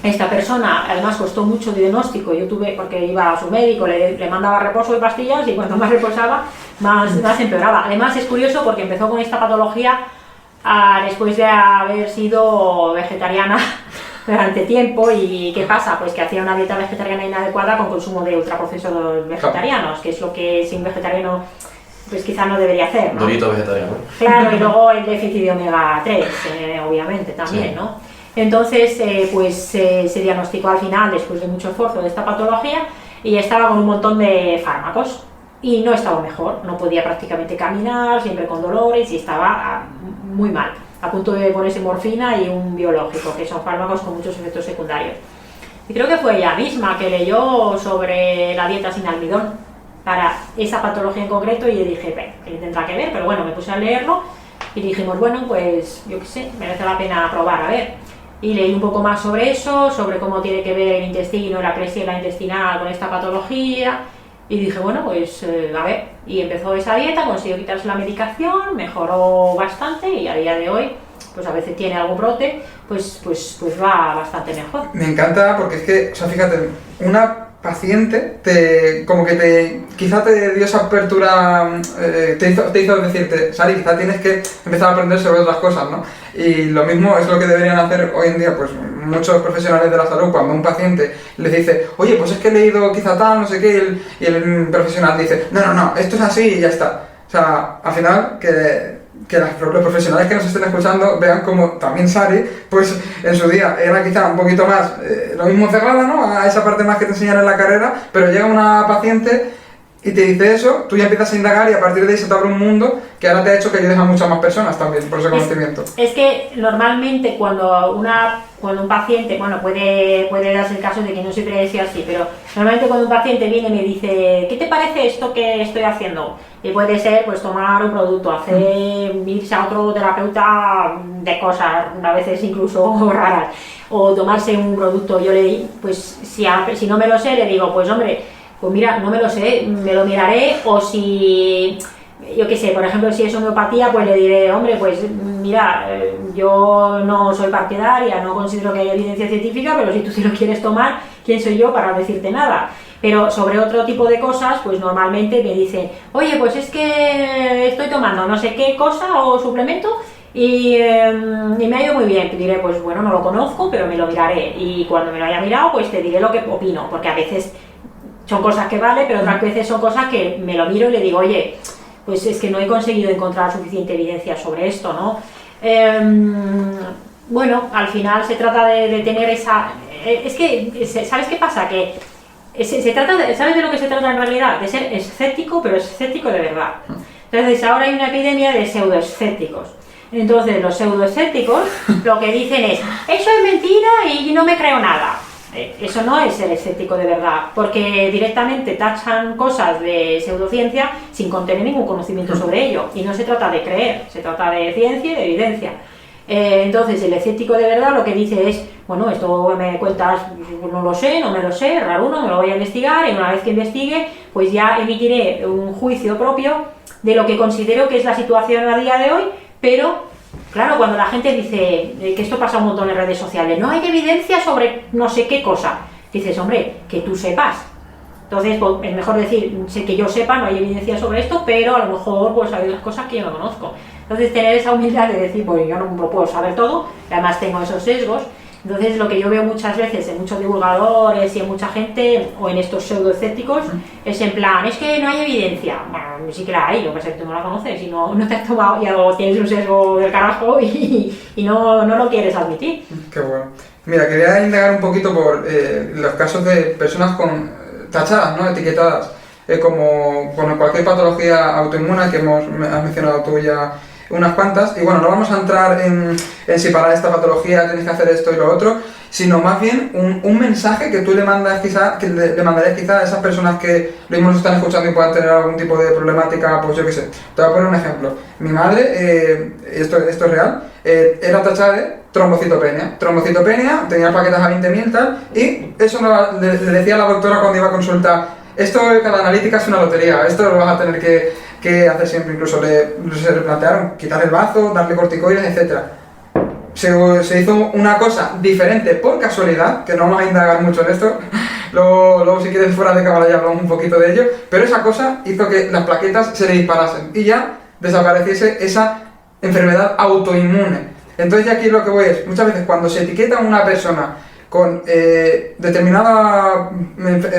[SPEAKER 1] esta persona, además costó mucho diagnóstico, yo tuve, porque iba a su médico, le mandaba reposo y pastillas y cuanto más reposaba, más empeoraba. Además es curioso porque empezó con esta patología después de haber sido vegetariana durante tiempo. ¿Y qué pasa? Pues que hacía una dieta vegetariana inadecuada con consumo de ultraprocesados vegetarianos, que es lo que sin vegetariano pues quizá no debería hacer, ¿no?
[SPEAKER 3] Dorito vegetariano.
[SPEAKER 1] Claro, y luego el déficit de omega 3, obviamente también,
[SPEAKER 3] Sí.
[SPEAKER 1] ¿no? Entonces, pues se diagnosticó al final, después de mucho esfuerzo, de esta patología y estaba con un montón de fármacos y no estaba mejor, no podía prácticamente caminar, siempre con dolores y estaba muy mal, a punto de ponerse morfina y un biológico, que son fármacos con muchos efectos secundarios. Y creo que fue ella misma que leyó sobre la dieta sin almidón para esa patología en concreto y yo dije, que tendrá que ver, pero bueno, me puse a leerlo y dijimos, bueno, pues yo qué sé, merece la pena probar, a ver. Y leí un poco más sobre eso, sobre cómo tiene que ver el intestino, la Klebsiella intestinal con esta patología. Y dije, bueno, pues a ver. Y empezó esa dieta, consiguió quitarse la medicación, mejoró bastante y a día de hoy, pues a veces tiene algún brote, pues va bastante mejor.
[SPEAKER 2] Me encanta porque es que, o sea, fíjate, una paciente quizá te dio esa apertura, te hizo decirte, Sari, quizá tienes que empezar a aprender sobre otras cosas, ¿no? Y lo mismo es lo que deberían hacer hoy en día, pues muchos profesionales de la salud, cuando un paciente les dice, oye, pues es que he leído quizá tal, no sé qué, y el profesional dice, no, esto es así y ya está. O sea, al final, que los profesionales que nos estén escuchando vean como también Sari, pues en su día era quizá un poquito más, lo mismo cerrada, ¿no? A esa parte más que te enseñan en la carrera, pero llega una paciente y te dice eso, tú ya empiezas a indagar y a partir de ahí se te abre un mundo que ahora te ha hecho que ayudes a muchas más personas también por ese conocimiento.
[SPEAKER 1] Es que normalmente cuando un paciente, bueno, puede darse el caso de que no siempre sea así, pero normalmente cuando un paciente viene y me dice, ¿qué te parece esto que estoy haciendo? Y puede ser pues tomar un producto, irse a otro terapeuta de cosas, a veces incluso raras, o tomarse un producto. Yo le digo, pues si no me lo sé, le digo, pues hombre, pues mira, no me lo sé, me lo miraré, o si, yo qué sé, por ejemplo, si es homeopatía, pues le diré, hombre, pues mira, yo no soy partidaria, no considero que haya evidencia científica, pero si tú sí lo quieres tomar, ¿quién soy yo para decirte nada? Pero sobre otro tipo de cosas, pues normalmente me dicen, oye, pues es que estoy tomando no sé qué cosa o suplemento y me ha ido muy bien. Te diré, pues bueno, no lo conozco, pero me lo miraré y cuando me lo haya mirado, pues te diré lo que opino, porque a veces son cosas que vale, pero otras veces son cosas que me lo miro y le digo, oye, pues es que no he conseguido encontrar suficiente evidencia sobre esto, ¿no? Bueno, al final se trata de tener esa... es que, ¿sabes qué pasa? Que ¿sabes de lo que se trata en realidad? De ser escéptico, pero escéptico de verdad. Entonces ahora hay una epidemia de pseudoescépticos. Entonces los pseudoescépticos lo que dicen es, eso es mentira y no me creo nada. Eso no es ser escéptico de verdad, porque directamente tachan cosas de pseudociencia sin contener ningún conocimiento sobre ello. Y no se trata de creer, se trata de ciencia y de evidencia. Entonces el escéptico de verdad lo que dice es, bueno, esto me cuentas, no lo sé, no me lo sé, raro uno, me lo voy a investigar y una vez que investigue, pues ya emitiré un juicio propio de lo que considero que es la situación a día de hoy, pero claro, cuando la gente dice que esto pasa un montón en redes sociales, no hay evidencia sobre no sé qué cosa, dices, hombre, que tú sepas. Entonces, pues, es mejor decir, sé que yo sepa, no hay evidencia sobre esto, pero a lo mejor pues hay otras cosas que yo no conozco. Entonces, tener esa humildad de decir, pues yo no lo puedo saber todo, y además tengo esos sesgos, Entonces, lo que yo veo muchas veces en muchos divulgadores y en mucha gente, o en estos pseudoescépticos, es en plan, es que no hay evidencia. Bueno, sí que la hay, lo que pasa es que tú no la conoces y no te has tomado, ya tienes un sesgo del carajo y no lo quieres admitir.
[SPEAKER 2] Qué bueno. Mira, quería indagar un poquito por los casos de personas con tachadas, ¿no? Etiquetadas, como con cualquier patología autoinmune que has mencionado tú ya unas cuantas, y bueno, no vamos a entrar en si para esta patología tienes que hacer esto y lo otro, sino más bien un mensaje que tú le mandas le mandarías quizá a esas personas que lo mismo nos están escuchando y puedan tener algún tipo de problemática, pues yo qué sé. Te voy a poner un ejemplo. Mi madre, esto es real, era tachada de trombocitopenia. Trombocitopenia, tenía plaquetas a 20.000 tal, y eso le decía a la doctora cuando iba a consulta, esto cada analítica es una lotería, esto lo vas a tener que hacer siempre. Incluso se le plantearon quitar el bazo, darle corticoides, etc. Se hizo una cosa diferente por casualidad, que no vamos a indagar mucho en esto, luego si quieres fuera de cámara ya hablamos un poquito de ello, pero esa cosa hizo que las plaquetas se le disparasen y ya desapareciese esa enfermedad autoinmune. Entonces ya aquí lo que voy es, muchas veces cuando se etiqueta a una persona con determinada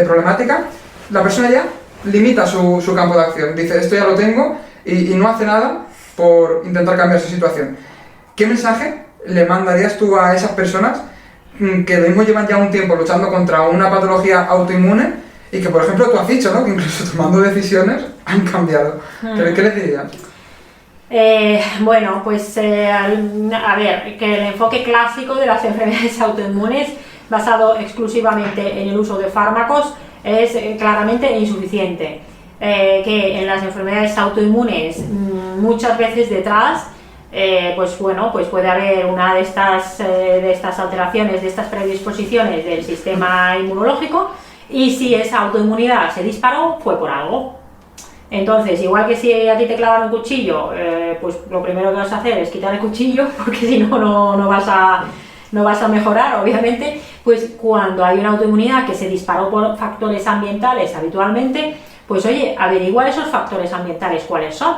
[SPEAKER 2] problemática, la persona ya limita su campo de acción, dice esto ya lo tengo y no hace nada por intentar cambiar su situación. ¿Qué mensaje le mandarías tú a esas personas que lo mismo llevan ya un tiempo luchando contra una patología autoinmune y que por ejemplo tú has dicho, ¿no? Que incluso tomando decisiones han cambiado? ¿Qué les dirías?
[SPEAKER 1] Bueno, pues a ver, que el enfoque clásico de las enfermedades autoinmunes basado exclusivamente en el uso de fármacos es claramente insuficiente. Que en las enfermedades autoinmunes muchas veces detrás pues puede haber una de estas alteraciones, de estas predisposiciones del sistema inmunológico, y si esa autoinmunidad se disparó fue por algo. Entonces, igual que si a ti te clavan un cuchillo, pues lo primero que vas a hacer es quitar el cuchillo, porque si no, no vas a mejorar, obviamente. Pues cuando hay una autoinmunidad que se disparó por factores ambientales habitualmente, pues oye, averigua esos factores ambientales cuáles son,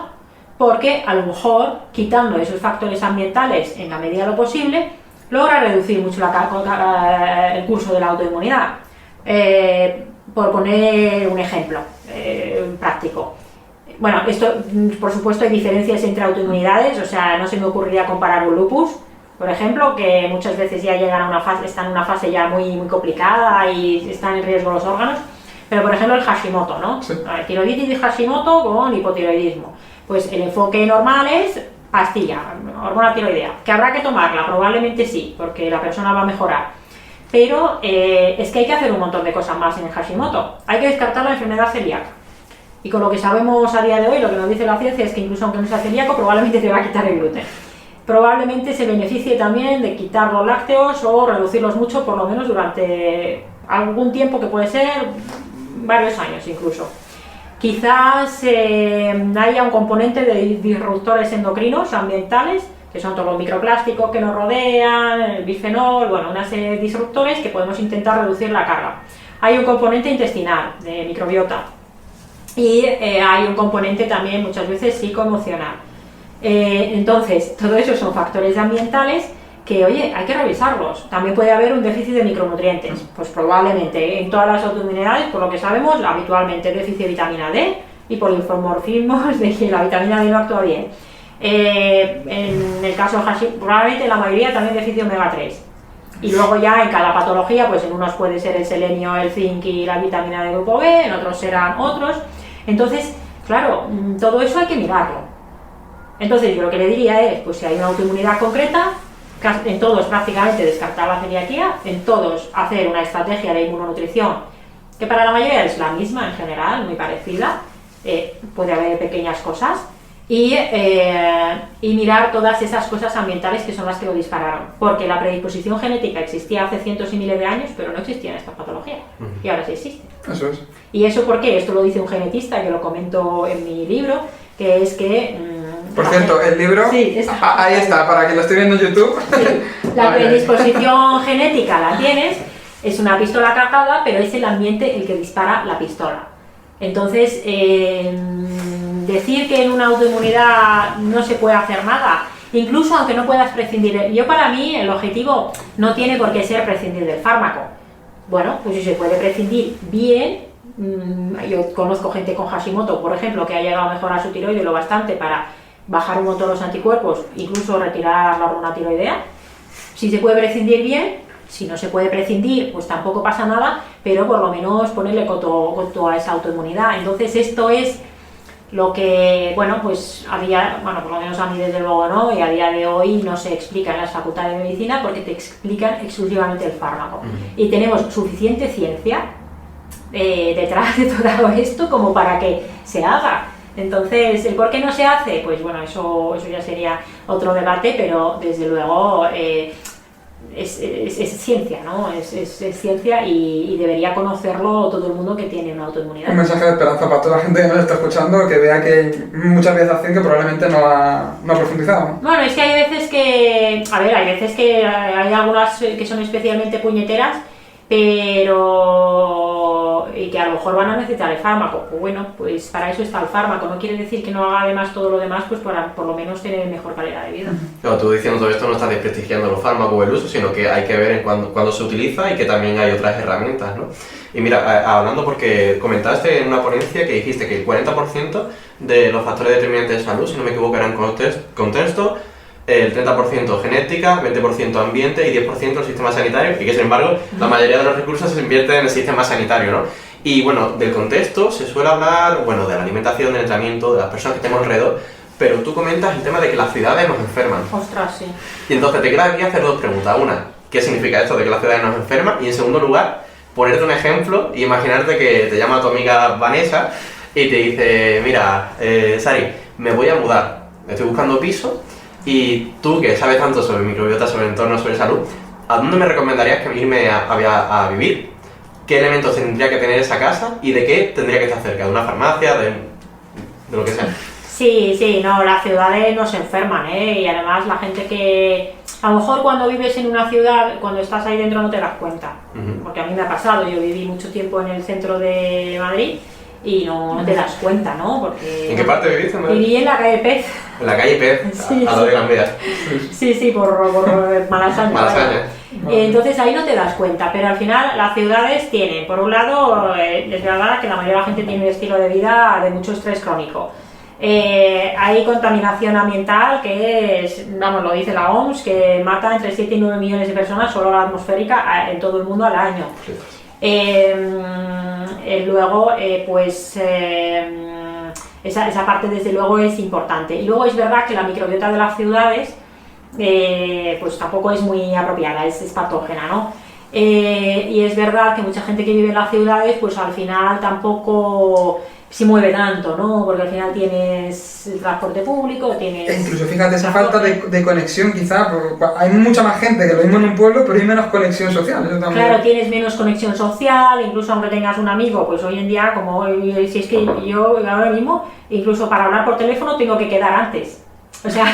[SPEAKER 1] porque a lo mejor quitando esos factores ambientales en la medida de lo posible, logra reducir mucho el curso de la autoinmunidad. Por poner un ejemplo práctico. Bueno, esto, por supuesto, hay diferencias entre autoinmunidades, o sea, no se me ocurriría comparar un lupus, por ejemplo, que muchas veces ya llegan a una fase, están en una fase ya muy complicada y están en riesgo los órganos, pero por ejemplo el Hashimoto, ¿no? Sí. Tiroiditis de Hashimoto con hipotiroidismo. Pues el enfoque normal es pastilla, hormona tiroidea, que habrá que tomarla, probablemente sí, porque la persona va a mejorar. Pero es que hay que hacer un montón de cosas más en el Hashimoto. Hay que descartar la enfermedad celíaca. Y con lo que sabemos a día de hoy, lo que nos dice la ciencia es que incluso aunque no sea celíaco, probablemente te va a quitar el gluten. Probablemente se beneficie también de quitar los lácteos o reducirlos mucho, por lo menos durante algún tiempo, que puede ser varios años incluso. Quizás haya un componente de disruptores endocrinos ambientales, que son todos los microplásticos que nos rodean, el bifenol, bueno, una serie de disruptores que podemos intentar reducir la carga. Hay un componente intestinal, de microbiota, y hay un componente también muchas veces psicoemocional. Entonces, todo eso son factores ambientales que, oye, hay que revisarlos. También puede haber un déficit de micronutrientes, pues probablemente en todas las autoinmunidades, por lo que sabemos, habitualmente déficit de vitamina D y polimorfismos de que la vitamina D no actúa bien. En el caso de Hashimoto, probablemente la mayoría también déficit de omega 3. Y luego ya en cada patología, pues en unos puede ser el selenio, el zinc y la vitamina D grupo B, en otros serán otros. Entonces, claro, todo eso hay que mirarlo. Entonces yo lo que le diría es, pues si hay una autoinmunidad concreta, en todos prácticamente descartar la celiaquía, en todos hacer una estrategia de inmunonutrición, que para la mayoría es la misma en general, muy parecida, puede haber pequeñas cosas, y mirar todas esas cosas ambientales que son las que lo dispararon, porque la predisposición genética existía hace cientos y miles de años, pero no existían estas patologías, y ahora sí existen.
[SPEAKER 2] Eso es.
[SPEAKER 1] ¿Y eso por qué? Esto lo dice un genetista, yo lo comento en mi libro, que es que...
[SPEAKER 2] por cierto, el libro, sí, ahí está, para que lo esté viendo en YouTube.
[SPEAKER 1] Sí, la predisposición genética la tienes, es una pistola cargada, pero es el ambiente el que dispara la pistola. Entonces, decir que en una autoinmunidad no se puede hacer nada Incluso aunque no puedas prescindir, yo para mí el objetivo no tiene por qué ser prescindir del fármaco. Bueno, pues si se puede prescindir bien, yo conozco gente con Hashimoto, por ejemplo, que ha llegado a mejorar su tiroides lo bastante para bajar un montón los anticuerpos, incluso retirar la hormona tiroidea. Si se puede prescindir bien, si no se puede prescindir, pues tampoco pasa nada, pero por lo menos ponerle coto a esa autoinmunidad. Entonces esto es lo que, bueno, pues por lo menos a mí desde luego no, y a día de hoy no se explica en las facultades de medicina porque te explican exclusivamente el fármaco. Y tenemos suficiente ciencia detrás de todo esto como para que se haga. Entonces, ¿el por qué no se hace? Pues bueno, eso ya sería otro debate, pero desde luego es ciencia, ¿no? Es ciencia y debería conocerlo todo el mundo que tiene una autoinmunidad.
[SPEAKER 2] Un mensaje de esperanza para toda la gente que nos está escuchando, que vea que hay mucha mediación que probablemente no ha profundizado, ¿no?
[SPEAKER 1] Bueno, es que hay veces que hay algunas que son especialmente puñeteras, pero y que a lo mejor van a necesitar el fármaco. Pues bueno, pues para eso está el fármaco. No quiere decir que no haga además todo lo demás, pues para por lo menos tener mejor calidad de vida.
[SPEAKER 3] Claro, tú diciendo todo esto no estás desprestigiando los fármacos o el uso, sino que hay que ver cuándo se utiliza y que también hay otras herramientas, ¿no? Y mira, hablando porque comentaste en una ponencia que dijiste que el 40% de los factores determinantes de salud, si no me equivoco, eran contexto, el 30% genética, 20% ambiente y 10% el sistema sanitario, y que sin embargo la mayoría de los recursos se invierten en el sistema sanitario, ¿no? Y bueno, del contexto se suele hablar, bueno, de la alimentación, del entrenamiento, de las personas que tenemos alrededor, pero tú comentas el tema de que las ciudades nos enferman.
[SPEAKER 1] Ostras, sí.
[SPEAKER 3] Y entonces te queda aquí hacer dos preguntas. Una, ¿qué significa esto de que las ciudades nos enferman? Y en segundo lugar, ponerte un ejemplo y imaginarte que te llama tu amiga Vanessa y te dice, mira, Sari, me voy a mudar, estoy buscando piso. Y tú, que sabes tanto sobre microbiota, sobre entorno, sobre salud, ¿a dónde me recomendarías que irme a vivir? ¿Qué elementos tendría que tener esa casa? ¿Y de qué tendría que estar cerca? ¿De una farmacia? ¿De lo que sea?
[SPEAKER 1] Sí, no, las ciudades nos enferman, ¿eh? Y además la gente que... A lo mejor cuando vives en una ciudad, cuando estás ahí dentro no te das cuenta. Porque a mí me ha pasado, yo viví mucho tiempo en el centro de Madrid y no te das cuenta, ¿no? Porque
[SPEAKER 3] ¿en qué parte viviste, Madrid?
[SPEAKER 1] Viví en la calle Pez.
[SPEAKER 3] En la calle Pez,
[SPEAKER 1] sí,
[SPEAKER 3] a lo de Gran Vía.
[SPEAKER 1] Sí, por Malasaña.
[SPEAKER 3] Malasaña.
[SPEAKER 1] Entonces ahí no te das cuenta, pero al final las ciudades tienen, por un lado, es verdad que la mayoría de la gente tiene un estilo de vida de mucho estrés crónico. Hay contaminación ambiental que es, vamos, lo dice la OMS, que mata entre 7 y 9 millones de personas solo la atmosférica en todo el mundo al año. Luego, esa parte desde luego es importante. Y luego es verdad que la microbiota de las ciudades pues tampoco es muy apropiada, es patógena, ¿no? Y es verdad que mucha gente que vive en las ciudades pues al final tampoco se mueve tanto, ¿no? Porque al final tienes el transporte público, tienes...
[SPEAKER 2] E incluso fíjate, esa falta de conexión quizá, hay mucha más gente que lo mismo en un pueblo, pero hay menos conexión social. Eso también...
[SPEAKER 1] Claro, tienes menos conexión social, incluso aunque tengas un amigo, pues hoy en día, como si es que yo ahora mismo, incluso para hablar por teléfono tengo que quedar antes. O sea,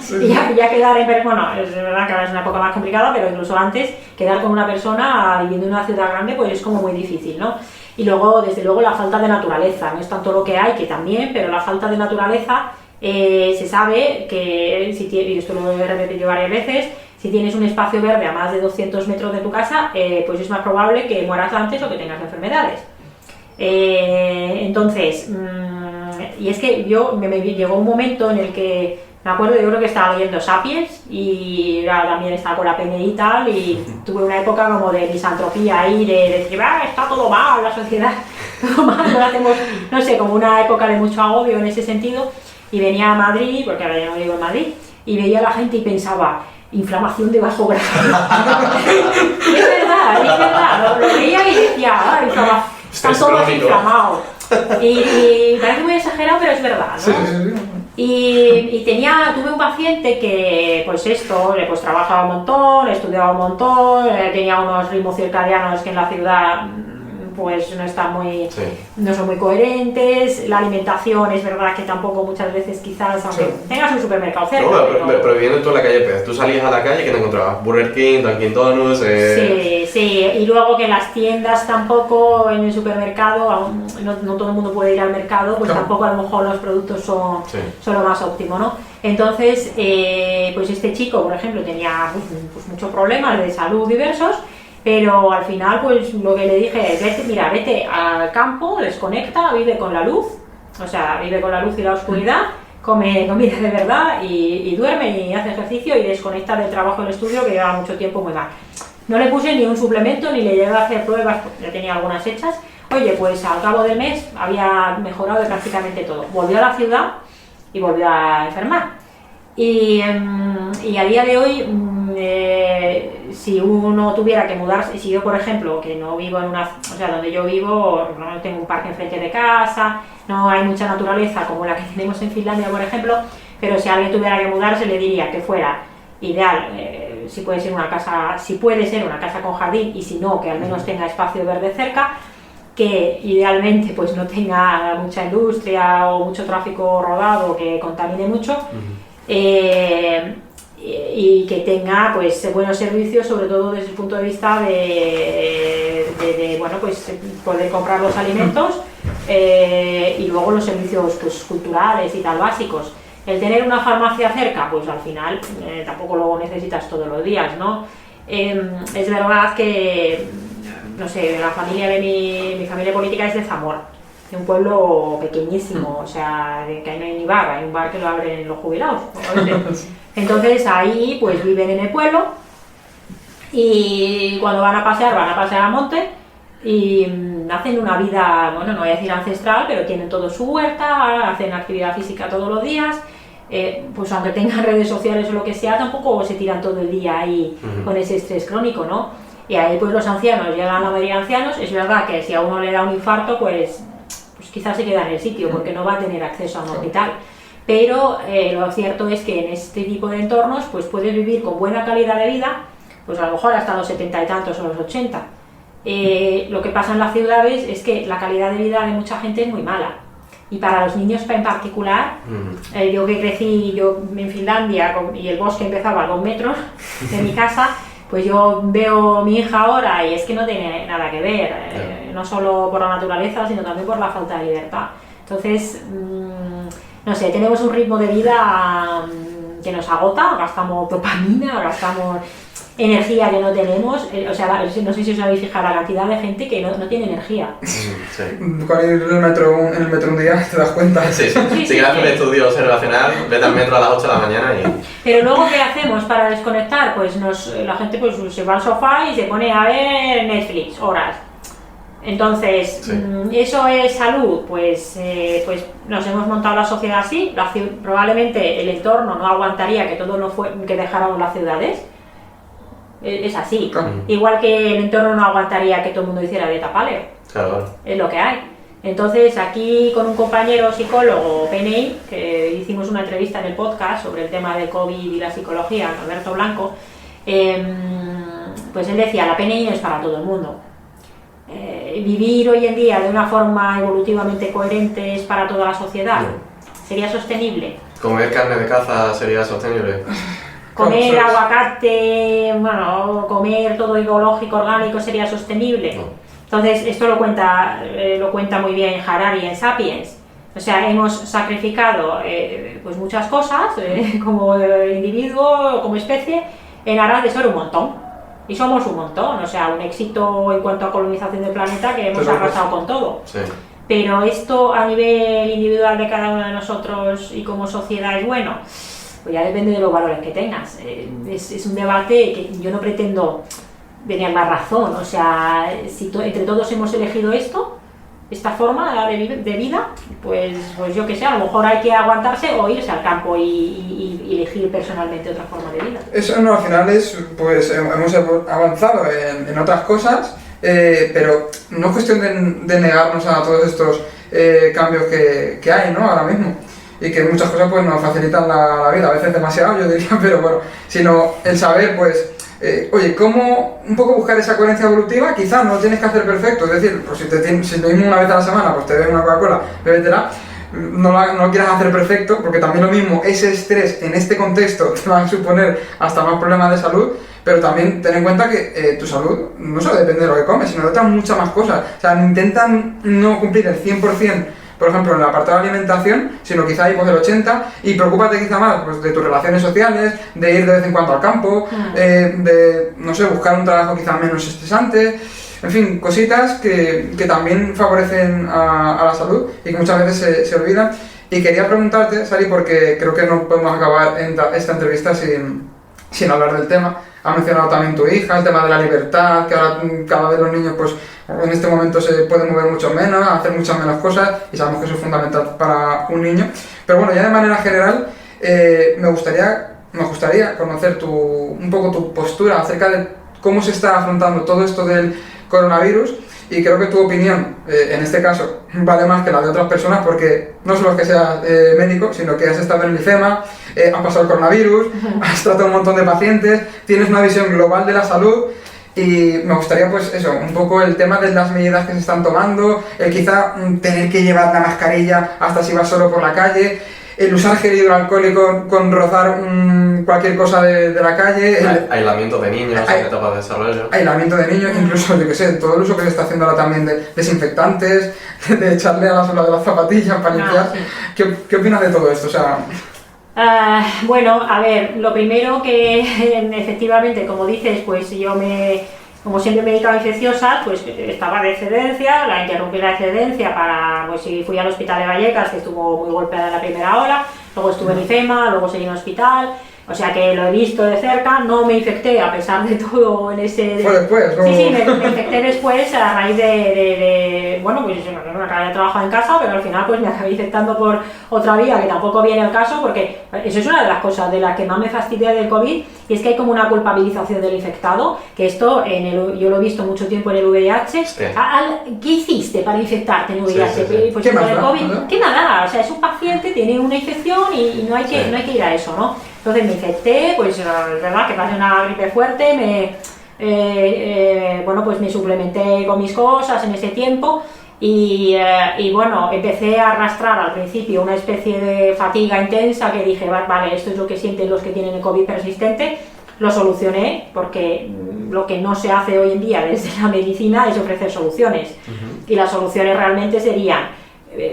[SPEAKER 1] sí. ya quedar en... Bueno, es verdad que ahora es una época más complicada, pero incluso antes, quedar con una persona viviendo en una ciudad grande, pues es como muy difícil, ¿no? Y luego, desde luego, la falta de naturaleza, no es tanto lo que hay, que también, pero la falta de naturaleza, se sabe que, y esto lo he repetido varias veces, si tienes un espacio verde a más de 200 metros de tu casa, pues es más probable que mueras antes o que tengas enfermedades. Entonces, y es que me llegó un momento en el que, me acuerdo, yo creo que estaba leyendo Sapiens y también estaba con la PNI y tal, y tuve una época como de misantropía ahí, de decir, está todo mal, la sociedad, todo mal, lo hacemos, no sé, como una época de mucho agobio en ese sentido, y venía a Madrid, porque ahora ya no vivo en Madrid, y veía a la gente y pensaba, inflamación de bajo grado. es verdad, lo veía y decía, están todos inflamados. Y parece muy exagerado, pero es verdad, ¿no?
[SPEAKER 2] Sí.
[SPEAKER 1] Y tuve un paciente que, pues trabajaba un montón, estudiaba un montón, tenía unos ritmos circadianos que en la ciudad pues no están muy,
[SPEAKER 3] Sí.
[SPEAKER 1] no son muy coherentes, la alimentación es verdad que tampoco muchas veces quizás, aunque tengas un supermercado cerca,
[SPEAKER 3] No, pero viviendo tú en la calle Pez, tú salías a la calle y ¿qué te encontrabas? Burger King, Dunkin' Donuts...
[SPEAKER 1] Sí, y luego que las tiendas tampoco, en el supermercado, aún no todo el mundo puede ir al mercado, pues tampoco a lo mejor los productos son lo más óptimo, ¿no? Entonces, pues este chico, por ejemplo, tenía pues muchos problemas de salud diversos, pero al final pues lo que le dije es, vete al campo, desconecta, vive con la luz, o sea, vive con la luz y la oscuridad, come comida de verdad y duerme y hace ejercicio y desconecta del trabajo y del estudio que lleva mucho tiempo muy mal. No le puse ni un suplemento ni le llegué a hacer pruebas, ya tenía algunas hechas. Oye, pues al cabo del mes había mejorado de prácticamente todo. Volvió a la ciudad y volvió a enfermar. Y a día de hoy, si uno tuviera que mudarse, si yo por ejemplo, que no vivo en una, o sea, donde yo vivo, no tengo un parque enfrente de casa, no hay mucha naturaleza como la que tenemos en Finlandia, por ejemplo, pero si alguien tuviera que mudarse le diría que fuera ideal, si puede ser una casa con jardín y si no, que al menos tenga espacio verde cerca, que idealmente pues no tenga mucha industria o mucho tráfico rodado que contamine mucho. Y que tenga pues buenos servicios, sobre todo desde el punto de vista de bueno, pues poder comprar los alimentos y luego los servicios pues culturales y tal básicos. El tener una farmacia cerca, pues al final tampoco lo necesitas todos los días, ¿no? Es verdad que, no sé, la familia de mi familia política es de Zamora, de un pueblo pequeñísimo, o sea, que ahí no hay ni bar, hay un bar que lo abren los jubilados. Entonces ahí pues viven en el pueblo y cuando van a pasear al monte y hacen una vida, bueno, no voy a decir ancestral, pero tienen todo su huerta, hacen actividad física todos los días. Pues aunque tengan redes sociales o lo que sea, tampoco se tiran todo el día ahí con ese estrés crónico, ¿no? Y ahí pues los ancianos llegan a la mayoría de ancianos. Es verdad que si a uno le da un infarto, pues quizás se queda en el sitio porque no va a tener acceso a un hospital. Pero lo cierto es que en este tipo de entornos pues puedes vivir con buena calidad de vida, pues a lo mejor hasta los 70 y tantos o los 80. Lo que pasa en las ciudades es que la calidad de vida de mucha gente es muy mala. Y para los niños en particular, yo que crecí en Finlandia y el bosque empezaba a 2 metros de mi casa, pues yo veo a mi hija ahora y es que no tiene nada que ver, no solo por la naturaleza, sino también por la falta de libertad. Entonces, no sé, tenemos un ritmo de vida que nos agota, gastamos dopamina, gastamos energía que no tenemos, o sea, no sé si os habéis fijado la cantidad de gente que no tiene energía.
[SPEAKER 3] Sí.
[SPEAKER 2] Con ir en el metro un día te das cuenta.
[SPEAKER 3] Sí. Si quieres hacer un estudio observacional, vete al metro a las 8 de la mañana y...
[SPEAKER 1] Pero luego, ¿qué hacemos para desconectar? Pues la gente pues se va al sofá y se pone a ver Netflix, horas. Entonces, ¿eso es salud? Pues nos hemos montado la sociedad así, probablemente el entorno no aguantaría que dejáramos las ciudades. Es así. Igual que el entorno no aguantaría que todo el mundo hiciera dieta paleo.
[SPEAKER 3] Claro.
[SPEAKER 1] Es lo que hay. Entonces, aquí con un compañero psicólogo, PNI, que hicimos una entrevista en el podcast sobre el tema del COVID y la psicología, Alberto Blanco, pues él decía, la PNI no es para todo el mundo. Vivir hoy en día de una forma evolutivamente coherente es para toda la sociedad. ¿Sería sostenible?
[SPEAKER 3] ¿Comer carne de caza sería sostenible?
[SPEAKER 1] ¿Comer aguacate, bueno, comer todo ecológico, orgánico sería sostenible?
[SPEAKER 3] No.
[SPEAKER 1] Entonces, esto lo cuenta muy bien Harari en Sapiens. O sea, hemos sacrificado pues muchas cosas como individuo, como especie, en aras de ser un montón. Y somos un montón, o sea, un éxito en cuanto a colonización del planeta que hemos arrasado con todo.
[SPEAKER 3] Sí.
[SPEAKER 1] Pero esto a nivel individual de cada uno de nosotros y como sociedad es bueno. Pues ya depende de los valores que tengas. Es un debate que yo no pretendo tener más razón. O sea, si entre todos hemos elegido esta forma de vida, pues yo que sé, a lo mejor hay que aguantarse o irse al campo y elegir personalmente otra forma de vida.
[SPEAKER 2] Eso no, al final pues hemos avanzado en otras cosas, pero no es cuestión de negarnos a todos estos cambios que hay, ¿no? Ahora mismo. Y que muchas cosas pues nos facilitan la vida, a veces demasiado yo diría, pero bueno, sino el saber pues oye, ¿cómo un poco buscar esa coherencia evolutiva? Quizás no lo tienes que hacer perfecto, es decir, pues si lo mismo una vez a la semana, pues te bebes una Coca-Cola, bébetela, no lo quieras hacer perfecto, porque también lo mismo, ese estrés en este contexto te va a suponer hasta más problemas de salud, pero también ten en cuenta que tu salud no solo depende de lo que comes, sino de otras muchas más cosas. O sea, intentan no cumplir el 100%, por ejemplo, en el apartado de alimentación, sino quizá ahí pues el 80%, y preocúpate quizá más pues, de tus relaciones sociales, de ir de vez en cuando al campo, de, no sé, buscar un trabajo quizá menos estresante. En fin, cositas que también favorecen a la salud y que muchas veces se olvidan. Y quería preguntarte, Sari, porque creo que no podemos acabar esta entrevista sin hablar del tema. Ha mencionado también tu hija, el tema de la libertad, que ahora cada vez los niños pues en este momento se pueden mover mucho menos, hacer muchas menos cosas, y sabemos que eso es fundamental para un niño. Pero bueno, ya de manera general, me gustaría conocer un poco tu postura acerca de cómo se está afrontando todo esto del coronavirus, y creo que tu opinión, en este caso, vale más que la de otras personas, porque no solo es que seas médico, sino que has estado en el IFEMA, has pasado el coronavirus, has tratado un montón de pacientes, tienes una visión global de la salud, y me gustaría pues eso, un poco el tema de las medidas que se están tomando, el quizá tener que llevar la mascarilla hasta si vas solo por la calle, el usar gel hidroalcohólico con rozar cualquier cosa de la calle,
[SPEAKER 3] aislamiento de niños en etapa de desarrollo,
[SPEAKER 2] aislamiento de niños, incluso yo que sé, todo el uso que se está haciendo ahora también de desinfectantes, de echarle a la suela de las zapatillas para limpiar. Sí. ¿Qué opinas de todo esto? O sea,
[SPEAKER 1] bueno, a ver, lo primero que efectivamente, como dices, pues como siempre me he dedicado a infecciosas, pues estaba de excedencia, la interrumpí la excedencia pues si fui al hospital de Vallecas, que estuvo muy golpeada en la primera ola, luego estuve en IFEMA, luego seguí en hospital, o sea que lo he visto de cerca, no me infecté a pesar de todo en ese...
[SPEAKER 2] ¿Fue después? ¿No?
[SPEAKER 1] Sí, me infecté después a raíz bueno, pues me acabé de trabajar en casa, pero al final pues me acabé infectando por otra vía, que tampoco viene al caso, porque eso es una de las cosas de las que más me fastidia del COVID, y es que hay como una culpabilización del infectado, que esto yo lo he visto mucho tiempo en el VIH. Sí. ¿Qué hiciste para infectarte en el VIH?
[SPEAKER 2] Sí.
[SPEAKER 1] Pues con el COVID, ¿qué nada? O sea, es un paciente, tiene una infección y no hay que ir a eso, ¿no? Entonces me infecté, pues es verdad que pasé una gripe fuerte, bueno, pues me suplementé con mis cosas en ese tiempo y bueno, empecé a arrastrar al principio una especie de fatiga intensa que dije, vale, esto es lo que sienten los que tienen el COVID persistente. Lo solucioné porque lo que no se hace hoy en día desde la medicina es ofrecer soluciones, y las soluciones realmente serían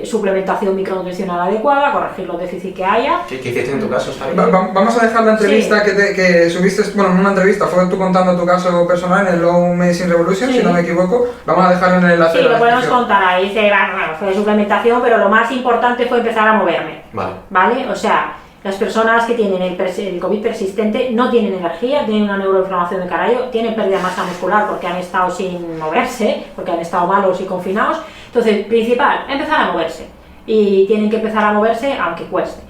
[SPEAKER 1] suplementación micronutricional adecuada, corregir los déficits que haya.
[SPEAKER 3] ¿Qué hiciste en tu caso, Sari?
[SPEAKER 2] Vamos a dejar la entrevista que subiste, bueno, en una entrevista, fue tú contando tu caso personal en el Low Medicine Revolution, si no me equivoco, vamos a dejar en el enlace.
[SPEAKER 1] Sí, lo podemos contar ahí, bueno, fue suplementación, pero lo más importante fue empezar a moverme. Vale, o sea, las personas que tienen el COVID persistente no tienen energía, tienen una neuroinflamación de carallo, tienen pérdida de masa muscular porque han estado sin moverse, porque han estado malos y confinados. Entonces, principal, empezar a moverse. Y tienen que empezar a moverse aunque cueste.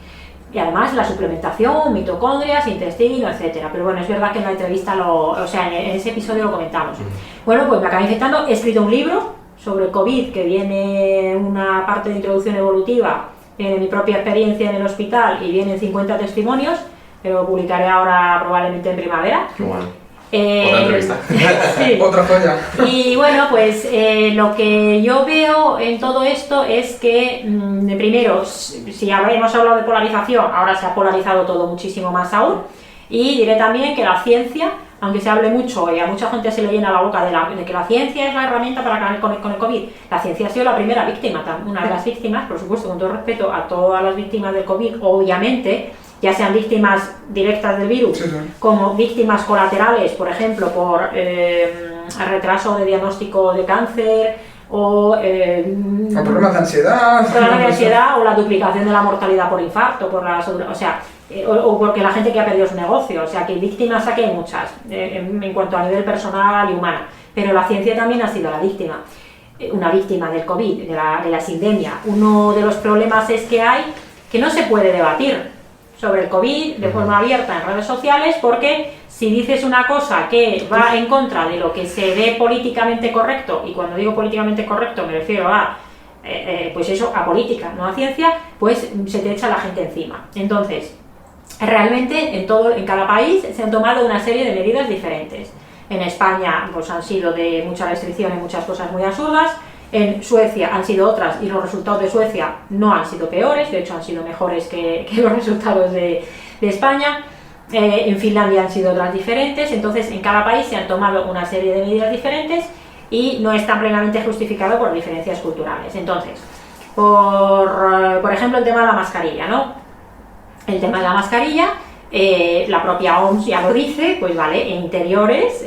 [SPEAKER 1] Y además la suplementación, mitocondrias, intestino, etcétera. Pero bueno, es verdad que en la entrevista, en ese episodio lo comentamos. Bueno, pues me acabé infectando, he escrito un libro sobre el COVID, que viene una parte de introducción evolutiva, de mi propia experiencia en el hospital, y vienen 50 testimonios, que lo publicaré ahora probablemente en primavera.
[SPEAKER 3] Qué bueno. Otra entrevista.
[SPEAKER 2] Sí. Otra joya.
[SPEAKER 1] Y bueno, pues lo que yo veo en todo esto es que, primero, si hemos hablado de polarización, ahora se ha polarizado todo muchísimo más aún, y diré también que la ciencia, aunque se hable mucho y a mucha gente se le llena la boca de que la ciencia es la herramienta para acabar con el COVID, la ciencia ha sido la primera víctima, una de las víctimas, por supuesto, con todo respeto a todas las víctimas del COVID, obviamente, ya sean víctimas directas del virus, como víctimas colaterales, por ejemplo, por retraso de diagnóstico de cáncer, o
[SPEAKER 2] problemas de ansiedad,
[SPEAKER 1] o la duplicación de la mortalidad por infarto, o porque la gente que ha perdido su negocio. O sea, que víctimas aquí hay muchas, en cuanto a nivel personal y humano, pero la ciencia también ha sido la víctima, una víctima del COVID, de la sindemia. Uno de los problemas es que no se puede debatir sobre el COVID de forma abierta en redes sociales, porque si dices una cosa que va en contra de lo que se ve políticamente correcto, y cuando digo políticamente correcto me refiero a pues eso, a política, no a ciencia, pues se te echa la gente encima. Entonces, realmente en cada país se han tomado una serie de medidas diferentes. En España pues han sido de mucha restricción y muchas cosas muy absurdas. En Suecia han sido otras y los resultados de Suecia no han sido peores, de hecho han sido mejores que los resultados de España. En Finlandia han sido otras diferentes. Entonces en cada país se han tomado una serie de medidas diferentes y no está plenamente justificado por diferencias culturales. Entonces, por ejemplo, el tema de la mascarilla, ¿no? El tema de la mascarilla, la propia OMS ya lo dice, pues vale, en interiores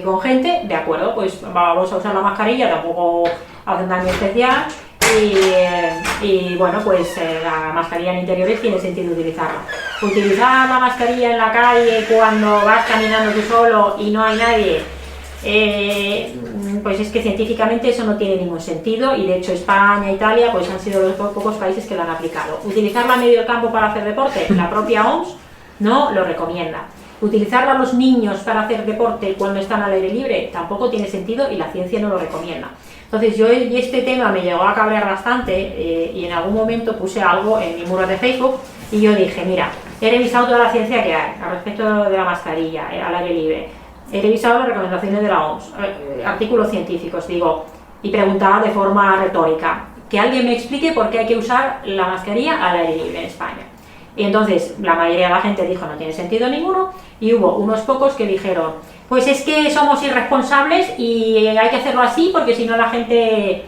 [SPEAKER 1] con gente, de acuerdo, pues vamos a usar la mascarilla, tampoco hace un daño especial y bueno, pues la mascarilla en interiores tiene sentido utilizarla. Utilizar la mascarilla en la calle cuando vas caminando tú solo y no hay nadie, pues es que científicamente eso no tiene ningún sentido y de hecho España e Italia pues han sido los pocos países que lo han aplicado. Utilizarla en medio del campo para hacer deporte, la propia OMS no lo recomienda. Utilizarla a los niños para hacer deporte cuando están al aire libre tampoco tiene sentido y la ciencia no lo recomienda. Entonces yo y este tema me llegó a cabrear bastante y en algún momento puse algo en mi muro de Facebook y yo dije, mira, he revisado toda la ciencia que hay al respecto de la mascarilla al aire libre, he revisado las recomendaciones de la OMS, artículos científicos, digo, y preguntaba de forma retórica, que alguien me explique por qué hay que usar la mascarilla al aire libre en España. Y entonces la mayoría de la gente dijo no tiene sentido ninguno y hubo unos pocos que dijeron pues es que somos irresponsables y hay que hacerlo así porque si no la gente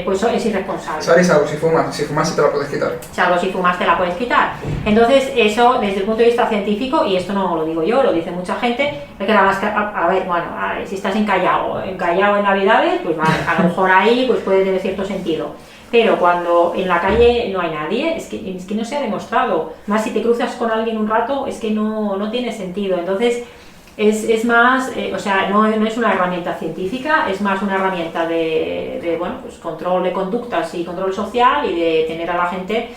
[SPEAKER 1] pues es irresponsable.
[SPEAKER 2] Sari, salvo si fumas se te la puedes quitar.
[SPEAKER 1] Salvo si fumas te la puedes quitar. Entonces eso desde el punto de vista científico, y esto no lo digo yo, lo dice mucha gente, es que la mascarilla, a ver, si estás en Callao en Navidades, pues vale, a lo mejor ahí pues puede tener cierto sentido. Pero cuando en la calle no hay nadie, es que no se ha demostrado. Más si te cruzas con alguien un rato, es que no tiene sentido. Entonces, es más, o sea, no es una herramienta científica, es más una herramienta de bueno, pues control de conductas y control social y de tener a la gente,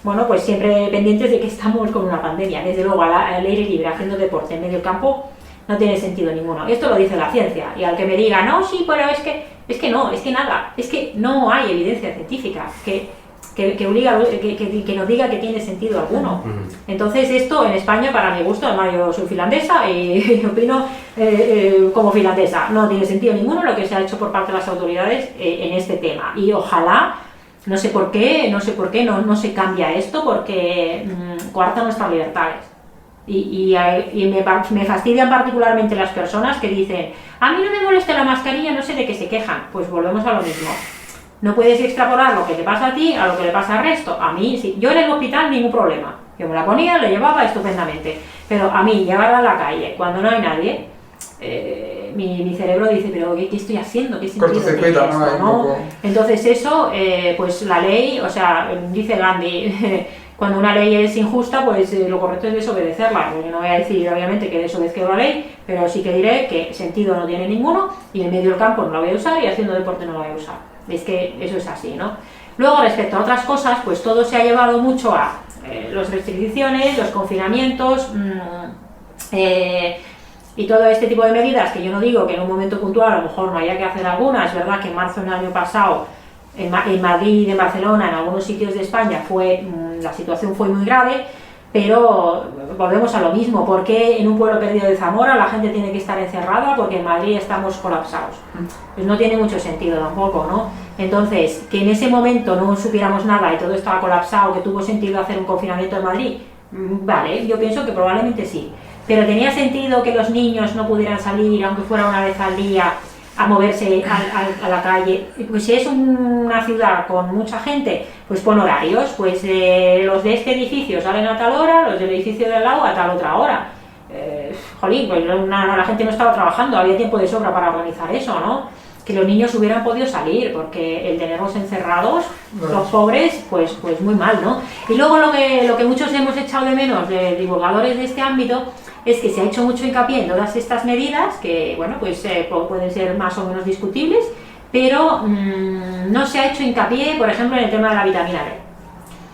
[SPEAKER 1] bueno, pues siempre pendientes de que estamos con una pandemia. Desde luego, al aire libre, haciendo deporte en medio del campo, no tiene sentido ninguno. Esto lo dice la ciencia. Y al que me diga, no, sí, pero es que no hay evidencia científica que nos diga que tiene sentido alguno. Entonces esto en España, para mi gusto, además yo soy finlandesa y opino como finlandesa, no tiene sentido ninguno lo que se ha hecho por parte de las autoridades en este tema. Y ojalá, no sé por qué no se cambia esto porque coarta nuestras libertades. Y me fastidian particularmente las personas que dicen a mí no me molesta la mascarilla, no sé de qué se quejan. Pues volvemos a lo mismo. No puedes extrapolar lo que te pasa a ti a lo que le pasa al resto. A mí, sí. Yo en el hospital ningún problema. Yo me la ponía, la llevaba estupendamente. Pero a mí, llevarla a la calle cuando no hay nadie, mi cerebro dice, pero ¿qué estoy haciendo? ¿Qué sentido tiene esto, ¿no? Entonces eso, pues la ley, o sea, dice Gandhi, cuando una ley es injusta, pues lo correcto es desobedecerla. Yo no voy a decir, obviamente, que desobedezco la ley, pero sí que diré que sentido no tiene ninguno y en medio del campo no la voy a usar y haciendo deporte no la voy a usar. Es que eso es así, ¿no? Luego, respecto a otras cosas, pues todo se ha llevado mucho a las restricciones, los confinamientos y todo este tipo de medidas, que yo no digo que en un momento puntual a lo mejor no haya que hacer algunas. Es verdad que en marzo del año pasado, en Madrid, en Barcelona, en algunos sitios de España, la situación fue muy grave, pero volvemos a lo mismo. ¿Por qué en un pueblo perdido de Zamora la gente tiene que estar encerrada? Porque en Madrid estamos colapsados. Pues no tiene mucho sentido tampoco, ¿no? Entonces, que en ese momento no supiéramos nada y todo estaba colapsado, que tuvo sentido hacer un confinamiento en Madrid, vale, yo pienso que probablemente sí. Pero ¿tenía sentido que los niños no pudieran salir, aunque fuera una vez al día, a moverse a la calle? Pues si es una ciudad con mucha gente, pues pon horarios, pues los de este edificio salen a tal hora, los del edificio de al lado a tal otra hora. Jolín, pues la gente no estaba trabajando, había tiempo de sobra para organizar eso, ¿no? Que los niños hubieran podido salir, porque el tenerlos encerrados, los pobres, pues muy mal, ¿no? Y luego lo que muchos hemos echado de menos de divulgadores de este ámbito es que se ha hecho mucho hincapié en todas estas medidas que, bueno, pues pueden ser más o menos discutibles, pero no se ha hecho hincapié, por ejemplo, en el tema de la vitamina D.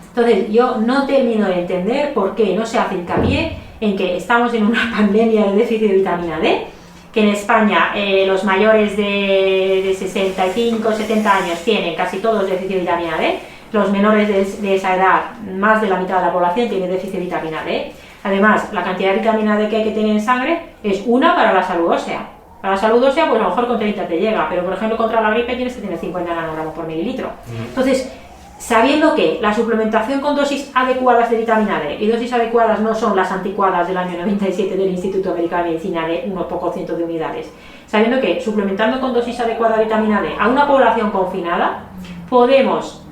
[SPEAKER 1] Entonces, yo no termino de entender por qué no se hace hincapié en que estamos en una pandemia de déficit de vitamina D, que en España los mayores de 65, 70 años tienen casi todos déficit de vitamina D, los menores de esa edad, más de la mitad de la población tiene déficit de vitamina D. Además, la cantidad de vitamina D que hay que tener en sangre es una para la salud ósea. Para la salud ósea, pues a lo mejor con 30 te llega, pero por ejemplo contra la gripe tienes que tener 50 nanogramos por mililitro. Entonces, sabiendo que la suplementación con dosis adecuadas de vitamina D, y dosis adecuadas no son las anticuadas del año 97 del Instituto Americano de Medicina de unos pocos cientos de unidades, sabiendo que suplementando con dosis adecuada de vitamina D a una población confinada, podemos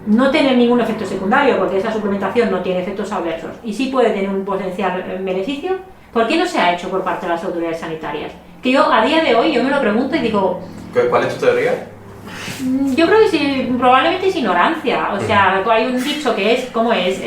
[SPEAKER 1] no tener ningún efecto secundario, porque esa suplementación no tiene efectos adversos, y sí puede tener un potencial beneficio. ¿Por qué no se ha hecho por parte de las autoridades sanitarias? Que yo a día de hoy yo me lo pregunto y digo...
[SPEAKER 3] ¿Cuál es tu teoría?
[SPEAKER 1] Yo creo que sí, probablemente es ignorancia. O sea, hay un dicho que es, ¿cómo es?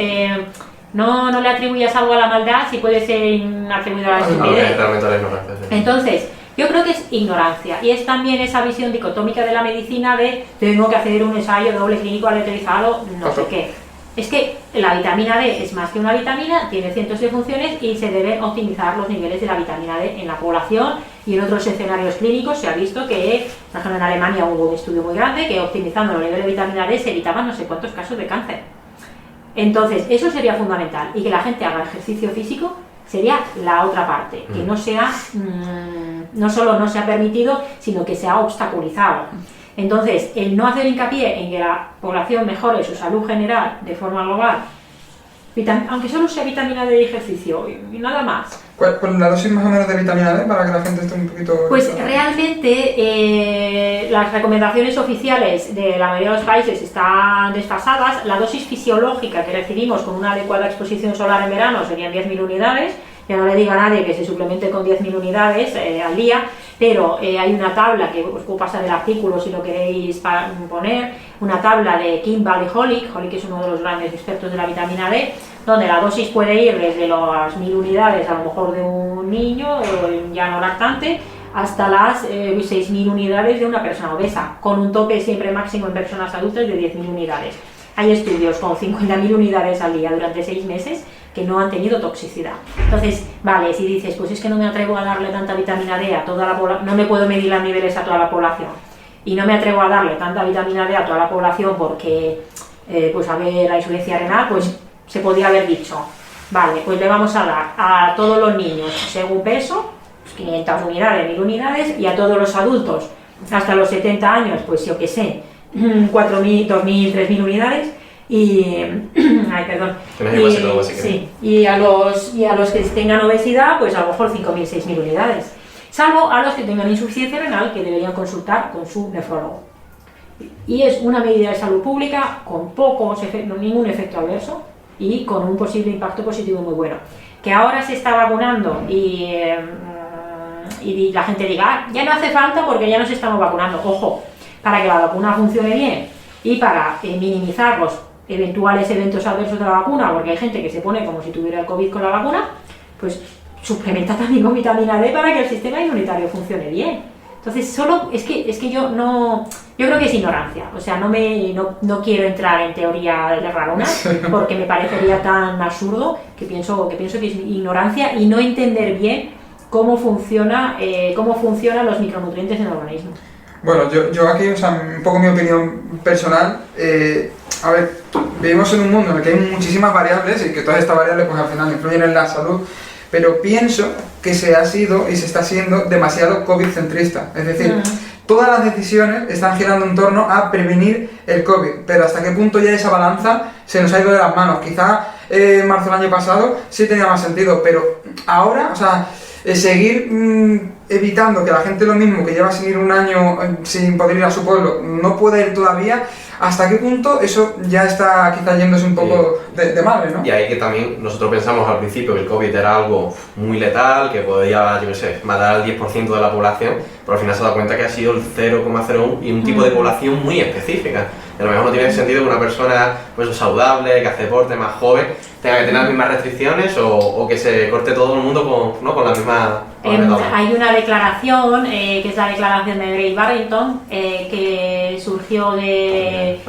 [SPEAKER 1] No le atribuyas algo a la maldad si puede ser atribuido a la estupidez.
[SPEAKER 3] Realmente a la ignorancia, sí.
[SPEAKER 1] Entonces, yo creo que es ignorancia. Y es también esa visión dicotómica de la medicina de tengo que hacer un ensayo doble clínico aleatorizado, no sé qué. Es que la vitamina D es más que una vitamina, tiene cientos de funciones y se deben optimizar los niveles de la vitamina D en la población, y en otros escenarios clínicos se ha visto que, por ejemplo en Alemania hubo un estudio muy grande que optimizando los niveles de vitamina D se evitaban no sé cuántos casos de cáncer. Entonces eso sería fundamental, y que la gente haga ejercicio físico sería la otra parte, que no sea, no solo no se ha permitido, sino que se ha obstaculizado. Entonces, el no hacer hincapié en que la población mejore su salud general de forma global, aunque solo sea vitamina D y ejercicio y nada más.
[SPEAKER 2] ¿Cuál la dosis más o menos de vitamina D para que la gente esté un poquito...?
[SPEAKER 1] Pues realmente las recomendaciones oficiales de la mayoría de los países están desfasadas. La dosis fisiológica que recibimos con una adecuada exposición solar en verano serían 10.000 unidades. Ya no le digo a nadie que se suplemente con 10.000 unidades al día, pero hay una tabla que os puedo pasar el artículo si lo queréis poner, una tabla de Kimball y Holick es uno de los grandes expertos de la vitamina D, donde la dosis puede ir desde las 1.000 unidades a lo mejor de un niño ya no lactante hasta las 6.000 unidades de una persona obesa, con un tope siempre máximo en personas adultas de 10.000 unidades. Hay estudios con 50.000 unidades al día durante 6 meses que no han tenido toxicidad. Entonces, vale, si dices, pues es que no me atrevo a darle tanta vitamina D a toda la población, no me puedo medir los niveles a toda la población, y no me atrevo a darle tanta vitamina D a toda la población porque, pues a ver, la insuficiencia renal, pues se podría haber dicho, vale, pues le vamos a dar a todos los niños según peso, pues 500 unidades, 1.000 unidades, y a todos los adultos hasta los 70 años, pues yo qué sé, 4.000, 2.000, 3.000 unidades, y ay, perdón, y a los que tengan obesidad, pues a lo mejor 5.000, 6.000 unidades, salvo a los que tengan insuficiencia renal, que deberían consultar con su nefrólogo. Y es una medida de salud pública con ningún efecto adverso y con un posible impacto positivo muy bueno. Que ahora se está vacunando y la gente diga, ya no hace falta porque ya nos estamos vacunando. Ojo, para que la vacuna funcione bien y para minimizar los eventuales eventos adversos de la vacuna, porque hay gente que se pone como si tuviera el COVID con la vacuna, pues suplementa también con vitamina D para que el sistema inmunitario funcione bien. Entonces, es que yo creo que es ignorancia, o sea, no quiero entrar en teoría de raronas, porque me parecería tan absurdo que pienso que es ignorancia y no entender bien cómo funcionan los micronutrientes en el organismo.
[SPEAKER 2] Bueno, yo aquí, o sea, un poco mi opinión personal, a ver, vivimos en un mundo en el que hay muchísimas variables y que todas estas variables pues al final influyen en la salud, pero pienso que se ha sido y se está siendo demasiado COVID-centrista, es decir, todas las decisiones están girando en torno a prevenir el COVID, pero hasta qué punto ya esa balanza se nos ha ido de las manos. Quizá en marzo del año pasado sí tenía más sentido, pero ahora, o sea, seguir evitando que la gente lo mismo que lleva sin ir un año sin poder ir a su pueblo no pueda ir todavía, ¿hasta qué punto eso ya está quizá yéndose un poco de madre, ¿no?
[SPEAKER 3] Y ahí que también nosotros pensamos al principio que el COVID era algo muy letal, que podía, yo qué sé, matar al 10% de la población, pero al final se da cuenta que ha sido el 0,01 y un tipo de población muy específica. A lo mejor no tiene sentido que una persona pues, saludable, que hace deporte, más joven, tenga que tener las mismas restricciones o que se corte todo el mundo con la misma...
[SPEAKER 1] Hay una declaración, que es la declaración de Gray Barrington, que surgió de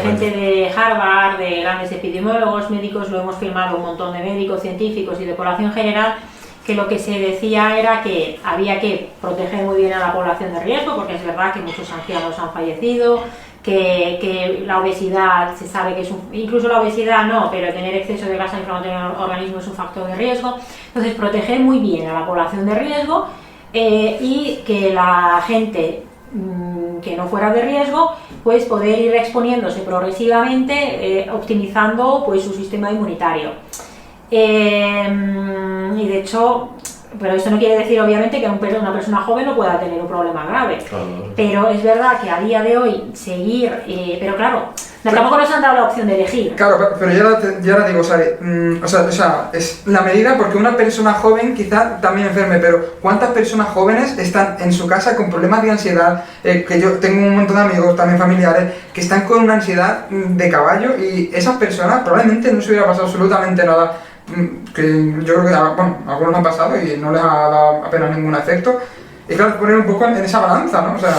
[SPEAKER 1] gente de Harvard, de grandes epidemiólogos, médicos, lo hemos firmado un montón de médicos, científicos y de población general, que lo que se decía era que había que proteger muy bien a la población de riesgo, porque es verdad que muchos ancianos han fallecido, que la obesidad se sabe que es incluso la obesidad no, pero tener exceso de grasa inflamatoria en el organismo es un factor de riesgo. Entonces, proteger muy bien a la población de riesgo y que la gente que no fuera de riesgo, pues poder ir exponiéndose progresivamente, optimizando pues su sistema inmunitario. Y de hecho, pero esto no quiere decir obviamente que una persona joven no pueda tener un problema grave, claro. Pero es verdad que a día de hoy seguir, pero claro, tampoco nos han dado la opción de elegir.
[SPEAKER 2] Claro, pero yo ahora digo, Sari, o sea, es la medida porque una persona joven quizá también enferme, pero ¿cuántas personas jóvenes están en su casa con problemas de ansiedad? Que yo tengo un montón de amigos, también familiares, que están con una ansiedad de caballo y esas personas probablemente no se hubiera pasado absolutamente nada. Que yo creo que, bueno, algunos han pasado y no les ha dado apenas ningún efecto. Y claro, poner un poco en esa balanza, ¿no? O sea...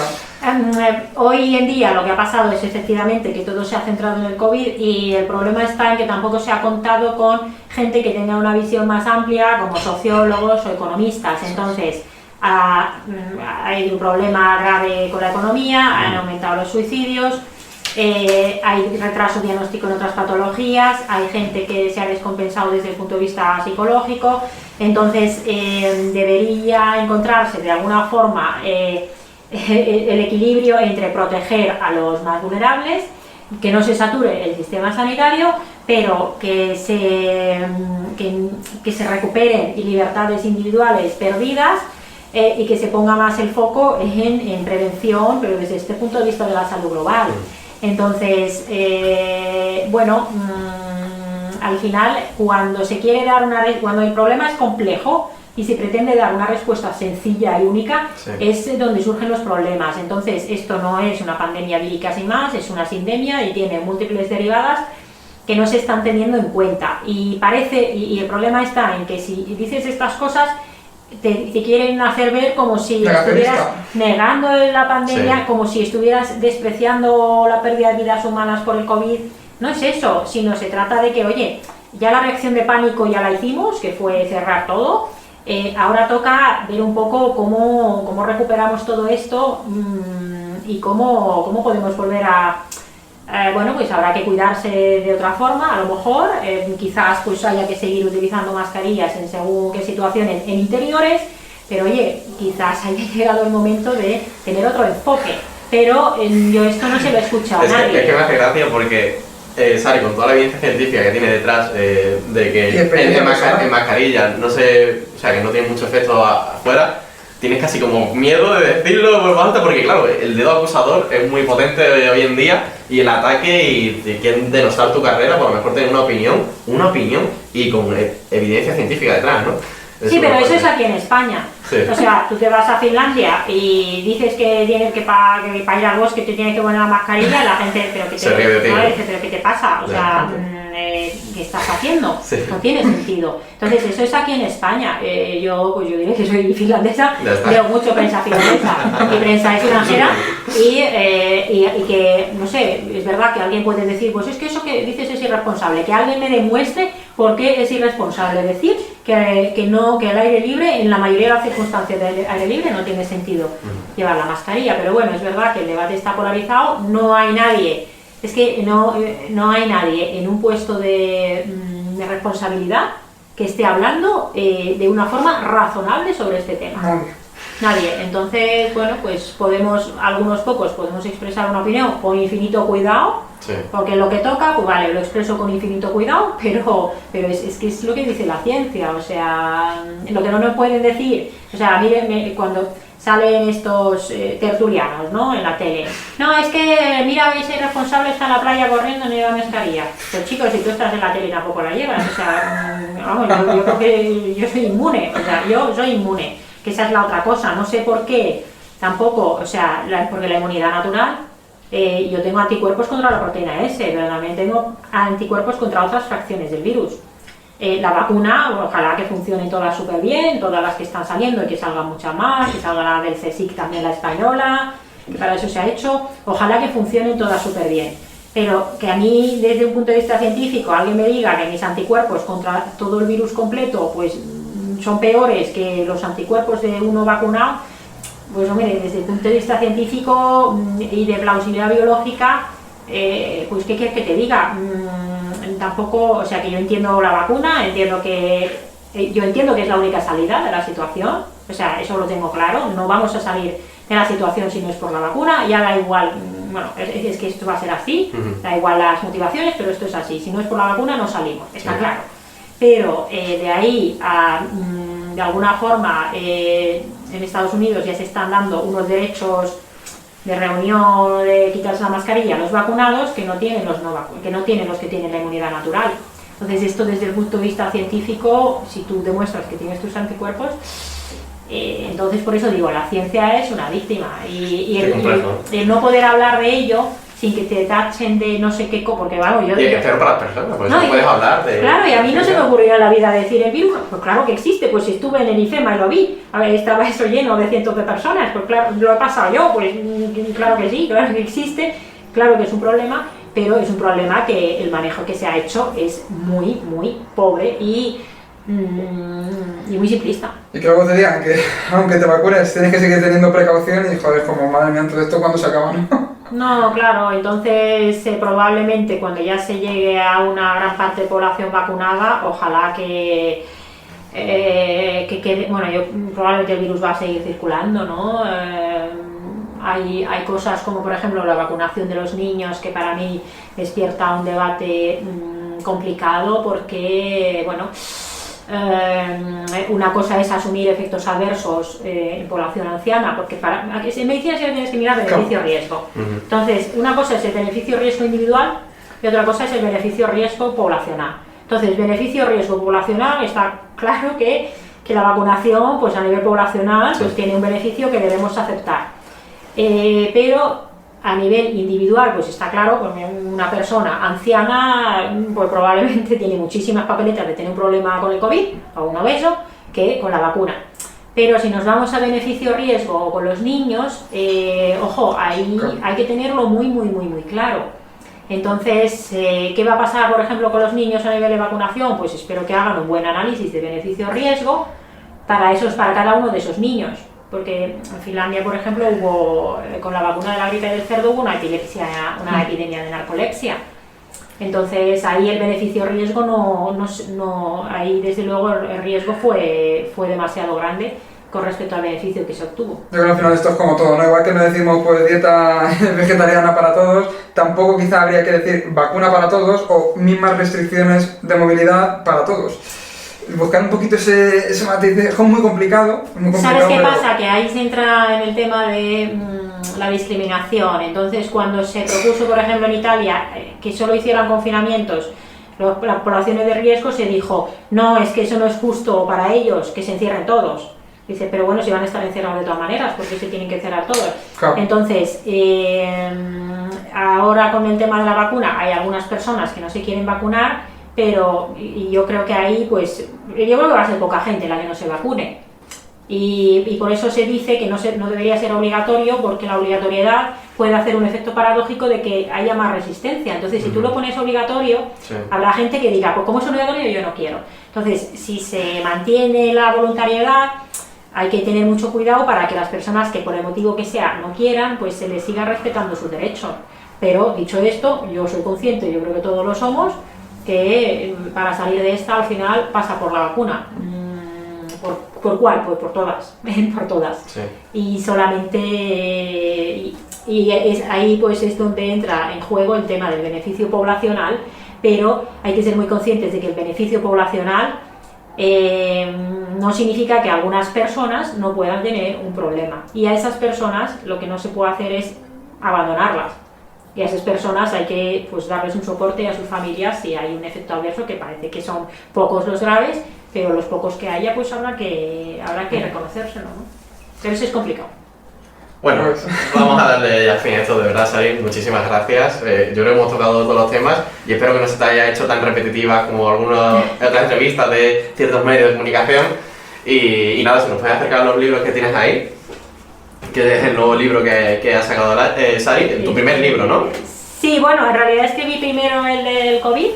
[SPEAKER 1] Hoy en día lo que ha pasado es efectivamente que todo se ha centrado en el COVID y el problema está en que tampoco se ha contado con gente que tenga una visión más amplia, como sociólogos o economistas. Entonces, hay un problema grave con la economía, han aumentado los suicidios, hay retraso diagnóstico en otras patologías, hay gente que se ha descompensado desde el punto de vista psicológico. Entonces, debería encontrarse de alguna forma el equilibrio entre proteger a los más vulnerables, que no se sature el sistema sanitario, pero que se recuperen libertades individuales perdidas y que se ponga más el foco en prevención, pero desde este punto de vista de la salud global. Entonces, bueno, al final, cuando se quiere dar cuando el problema es complejo y se pretende dar una respuesta sencilla y única, sí, es donde surgen los problemas. Entonces, esto no es una pandemia vírica sin más, es una sindemia y tiene múltiples derivadas que no se están teniendo en cuenta. Y el problema está en que si dices estas cosas, te quieren hacer ver como si estuvieras negando la pandemia, sí, como si estuvieras despreciando la pérdida de vidas humanas por el COVID. No es eso, sino se trata de que, oye, ya la reacción de pánico ya la hicimos, que fue cerrar todo. Ahora toca ver un poco cómo recuperamos todo esto y cómo podemos volver a... bueno, pues habrá que cuidarse de otra forma, a lo mejor, quizás pues haya que seguir utilizando mascarillas en según qué situaciones en interiores, pero oye, quizás haya llegado el momento de tener otro enfoque, pero yo esto no se lo he escuchado a nadie.
[SPEAKER 3] Es que me hace gracia porque... Sari, con toda la evidencia científica que tiene detrás de que en mascarilla no sé, o sea, que no tiene mucho efecto afuera, tienes casi como miedo de decirlo por alto porque claro, el dedo acusador es muy potente hoy en día y el ataque y te quieren denostar tu carrera por a lo mejor tener una opinión y con evidencia científica detrás, ¿no?
[SPEAKER 1] Sí, pero eso es aquí en España. Sí. O sea, tú te vas a Finlandia y dices que tienes que para ir al bosque te tienes que poner la mascarilla y la gente, pero ¿qué te pasa? O sea, ¿qué estás haciendo? Sí. No tiene sentido. Entonces, eso es aquí en España. Yo diré que soy finlandesa, leo mucho prensa finlandesa y prensa extranjera y que, no sé, es verdad que alguien puede decir, pues es que eso que dices es irresponsable, que alguien me demuestre por qué es irresponsable decir que el aire libre, en la mayoría de las circunstancias del aire libre, no tiene sentido llevar la mascarilla. Pero bueno, es verdad que el debate está polarizado, no hay nadie, es que no hay nadie en un puesto de responsabilidad que esté hablando de una forma razonable sobre este tema. Nadie. Entonces, bueno, pues algunos pocos podemos expresar una opinión con infinito cuidado, sí, porque lo que toca, pues vale, lo expreso con infinito cuidado, pero es que es lo que dice la ciencia, o sea, lo que no nos pueden decir, o sea, miren, cuando salen estos tertulianos, ¿no?, en la tele, no, es que, mira, ese irresponsable está en la playa corriendo y no lleva mascarilla. Pues chicos, si tú estás en la tele tampoco la llevas, o sea, vamos, yo creo que yo soy inmune, o sea, yo soy inmune. Que esa es la otra cosa, no sé por qué, tampoco, o sea, porque la inmunidad natural, yo tengo anticuerpos contra la proteína S, pero también tengo anticuerpos contra otras fracciones del virus. La vacuna, ojalá que funcionen todas súper bien, todas las que están saliendo y que salgan muchas más, que salga la del CSIC también, la española, que para eso se ha hecho, ojalá que funcionen todas súper bien. Pero que a mí, desde un punto de vista científico, alguien me diga que mis anticuerpos contra todo el virus completo, pues son peores que los anticuerpos de uno vacunado, pues hombre, desde el punto de vista científico y de plausibilidad biológica, pues ¿qué quieres que te diga? Tampoco, o sea, que yo entiendo la vacuna, yo entiendo que es la única salida de la situación, o sea, eso lo tengo claro, no vamos a salir de la situación si no es por la vacuna, ya da igual, bueno, es que esto va a ser así, da igual las motivaciones, pero esto es así, si no es por la vacuna no salimos, está claro. Pero de ahí a, de alguna forma, en Estados Unidos ya se están dando unos derechos de reunión, de quitarse la mascarilla a los vacunados que no tienen los que tienen la inmunidad natural. Entonces esto desde el punto de vista científico, si tú demuestras que tienes tus anticuerpos, entonces por eso digo, la ciencia es una víctima y el no poder hablar de ello sin que te tachen de no sé qué, porque vamos, yo...
[SPEAKER 3] Y es peor para las personas, pues no puedes hablar de...
[SPEAKER 1] Claro, y a mí no se me ocurrió en la vida decir el virus, pues claro que existe, pues si estuve en el IFEMA y lo vi, a ver, estaba eso lleno de cientos de personas, pues claro, lo he pasado yo, pues claro que sí, claro que existe, claro que es un problema, pero es un problema que el manejo que se ha hecho es muy, muy pobre y muy simplista.
[SPEAKER 2] Y que luego te digan que aunque te vacunes tienes que seguir teniendo precaución y joder, como madre mía, entonces esto cuando se acaba, ¿no?
[SPEAKER 1] No, claro, entonces probablemente cuando ya se llegue a una gran parte de población vacunada, ojalá que bueno, probablemente el virus va a seguir circulando, ¿no? Hay cosas como por ejemplo la vacunación de los niños que para mí despierta un debate complicado porque, bueno, una cosa es asumir efectos adversos en población anciana, porque en medicina siempre tienes que mirar beneficio-riesgo. Entonces, una cosa es el beneficio-riesgo individual y otra cosa es el beneficio-riesgo poblacional. Entonces, beneficio-riesgo poblacional, está claro que la vacunación, pues a nivel poblacional, pues tiene un beneficio que debemos aceptar. Pero a nivel individual, pues está claro, pues una persona anciana pues probablemente tiene muchísimas papeletas de tener un problema con el COVID o un obeso que con la vacuna. Pero si nos vamos a beneficio-riesgo o con los niños, ojo, ahí hay que tenerlo muy, muy, muy, muy claro. Entonces, ¿qué va a pasar, por ejemplo, con los niños a nivel de vacunación? Pues espero que hagan un buen análisis de beneficio-riesgo para cada uno de esos niños. Porque en Finlandia, por ejemplo, con la vacuna de la gripe del cerdo hubo una epidemia de narcolepsia. Entonces ahí el beneficio-riesgo ahí desde luego el riesgo fue demasiado grande con respecto al beneficio que se obtuvo.
[SPEAKER 2] Yo creo que al final esto es como todo, ¿no? Igual que no decimos pues dieta vegetariana para todos, tampoco quizá habría que decir vacuna para todos o mismas restricciones de movilidad para todos. Buscar un poquito ese matiz es muy complicado.
[SPEAKER 1] ¿Sabes qué pasa? Que ahí se entra en el tema de la discriminación. Entonces, cuando se propuso, por ejemplo, en Italia, que solo hicieran confinamientos las poblaciones de riesgo, se dijo, no, es que eso no es justo para ellos, que se encierren todos. Dice, pero bueno, si van a estar encerrados de todas maneras, ¿por qué se tienen que encerrar todos? Claro. Entonces, ahora con el tema de la vacuna, hay algunas personas que no se quieren vacunar, pero yo creo que ahí, pues, yo creo que va a ser poca gente la que no se vacune. Y por eso se dice que no debería ser obligatorio, porque la obligatoriedad puede hacer un efecto paradójico de que haya más resistencia. Entonces, si tú lo pones obligatorio, habrá gente que dirá, pues como es obligatorio yo no quiero. Entonces, si se mantiene la voluntariedad, hay que tener mucho cuidado para que las personas que por el motivo que sea no quieran, pues se les siga respetando sus derechos. Pero, dicho esto, yo soy consciente, yo creo que todos lo somos, que para salir de esta al final pasa por la vacuna. ¿Por cuál? Pues por todas, por todas. Sí. Y solamente, ahí pues es donde entra en juego el tema del beneficio poblacional, pero hay que ser muy conscientes de que el beneficio poblacional no significa que algunas personas no puedan tener un problema. Y a esas personas lo que no se puede hacer es abandonarlas. Y a esas personas hay que pues darles un soporte a sus familias si hay un efecto adverso, que parece que son pocos los graves, pero los pocos que haya pues habrá que reconocérselo, ¿no? Pero eso es complicado.
[SPEAKER 3] Bueno, vamos a darle ya fin a esto, de verdad, Sari, muchísimas gracias. Yo creo que hemos tocado todos los temas y espero que no se te haya hecho tan repetitiva como algunas otras entrevistas de ciertos medios de comunicación. Y nada, si nos puedes acercar a los libros que tienes ahí, que es el nuevo libro que ha sacado Sari, tu primer libro, ¿no?
[SPEAKER 1] Sí, bueno, en realidad escribí primero el del COVID,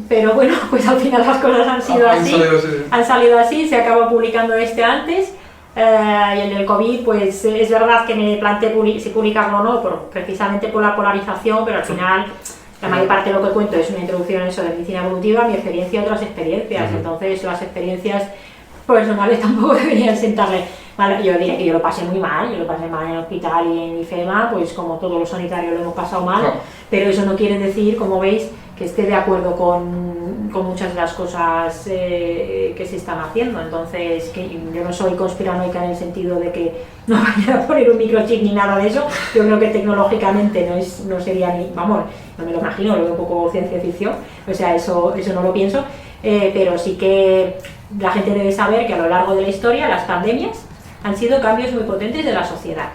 [SPEAKER 1] pero bueno, pues al final las cosas han sido así, han salido así, se acabó publicando este antes, Y el del COVID, pues es verdad que me planteé si publicarlo o no, precisamente por la polarización, pero al final la mayor parte de lo que cuento es una introducción a eso de medicina evolutiva, mi experiencia y otras experiencias. Entonces las experiencias personales tampoco deberían sentarle mal. Yo diría que yo lo pasé muy mal, yo lo pasé mal en el hospital y en IFEMA, pues como todos los sanitarios lo hemos pasado mal, pero eso no quiere decir, como veis, que esté de acuerdo con muchas de las cosas que se están haciendo. Entonces, que yo no soy conspiranoica en el sentido de que no vaya a poner un microchip ni nada de eso. Yo creo que tecnológicamente no sería ni, vamos, no me lo imagino, lo veo un poco ciencia ficción, o sea, eso no lo pienso, pero sí que la gente debe saber que a lo largo de la historia las pandemias han sido cambios muy potentes de la sociedad.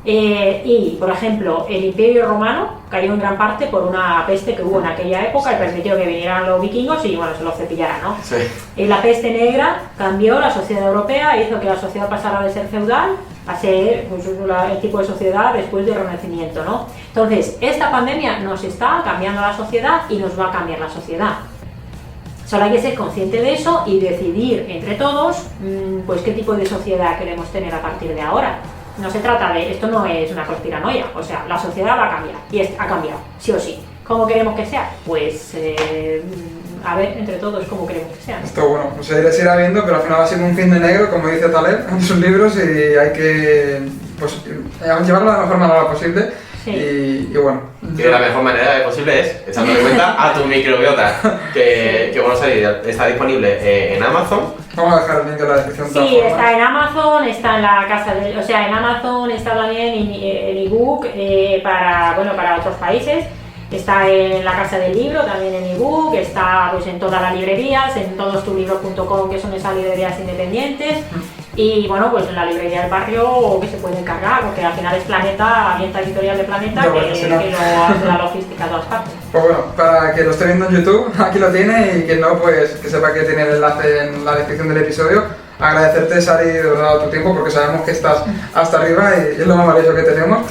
[SPEAKER 1] Y, por ejemplo, el Imperio Romano cayó en gran parte por una peste que hubo en aquella época y permitió que vinieran los vikingos y, bueno, se los cepillaran, ¿no?
[SPEAKER 3] Sí.
[SPEAKER 1] Y la peste negra cambió la sociedad europea e hizo que la sociedad pasara de ser feudal a ser pues, el tipo de sociedad después del Renacimiento, ¿no? Entonces, esta pandemia nos está cambiando la sociedad y nos va a cambiar la sociedad. Solo hay que ser consciente de eso y decidir entre todos pues qué tipo de sociedad queremos tener a partir de ahora. No se trata de, esto no es una conspiranoia, o sea, la sociedad va a cambiar y ha cambiado, sí o sí. ¿Cómo queremos que sea? Pues a ver entre todos cómo queremos que sea.
[SPEAKER 2] Esto bueno, pues se irá viendo, pero al final va a ser un fin de negro, como dice Taleb en sus libros, y hay que pues, llevarlo de la mejor manera posible.
[SPEAKER 1] Sí.
[SPEAKER 2] Y bueno.
[SPEAKER 3] Y de la mejor manera posible es echándole cuenta a tu microbiota, que bueno, está disponible en Amazon.
[SPEAKER 2] Vamos a dejar el link en la descripción.
[SPEAKER 1] Sí, está en Amazon, está en la casa de, o sea, en Amazon está también en ebook para otros países. Está en la Casa del Libro, también en ebook, está pues en todas las librerías, en todostulibros.com, que son esas librerías independientes, y bueno, pues en la librería del barrio que se puede encargar, porque al final es Planeta, abierta editorial de Planeta, que lo hace la logística a todas partes.
[SPEAKER 2] Pues bueno, para que lo esté viendo en YouTube, aquí lo tiene, y quien no, pues que sepa que tiene el enlace en la descripción del episodio. Agradecerte, Sari, de verdad tu tiempo, porque sabemos que estás hasta arriba y es lo más valioso que tenemos.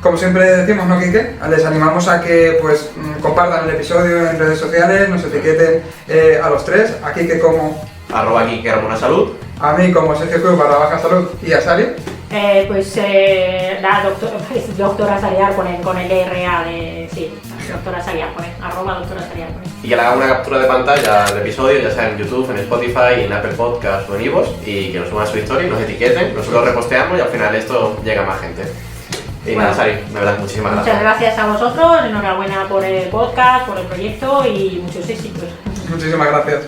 [SPEAKER 2] Como siempre decimos, ¿no, Quique? Les animamos a que pues compartan el episodio en redes sociales, nos etiqueten a los tres, a Quique como
[SPEAKER 3] @KikeRamonaSalud,
[SPEAKER 2] a mí como Sergio Cruz /Salud y a Sari.
[SPEAKER 1] Doctora Sariar con el RA de, sí, doctora Sariar, @doctora Sariar.
[SPEAKER 3] Y que le haga una captura de pantalla del episodio, ya sea en YouTube, en Spotify, en Apple Podcast o en iVoox, y que nos suban su historia y nos etiqueten, nosotros lo reposteamos y al final esto llega a más gente. Y
[SPEAKER 1] bueno,
[SPEAKER 3] nada, Sari, de verdad, muchísimas gracias.
[SPEAKER 1] Muchas gracias a vosotros, enhorabuena por el podcast, por el proyecto y muchos éxitos.
[SPEAKER 2] Muchísimas gracias.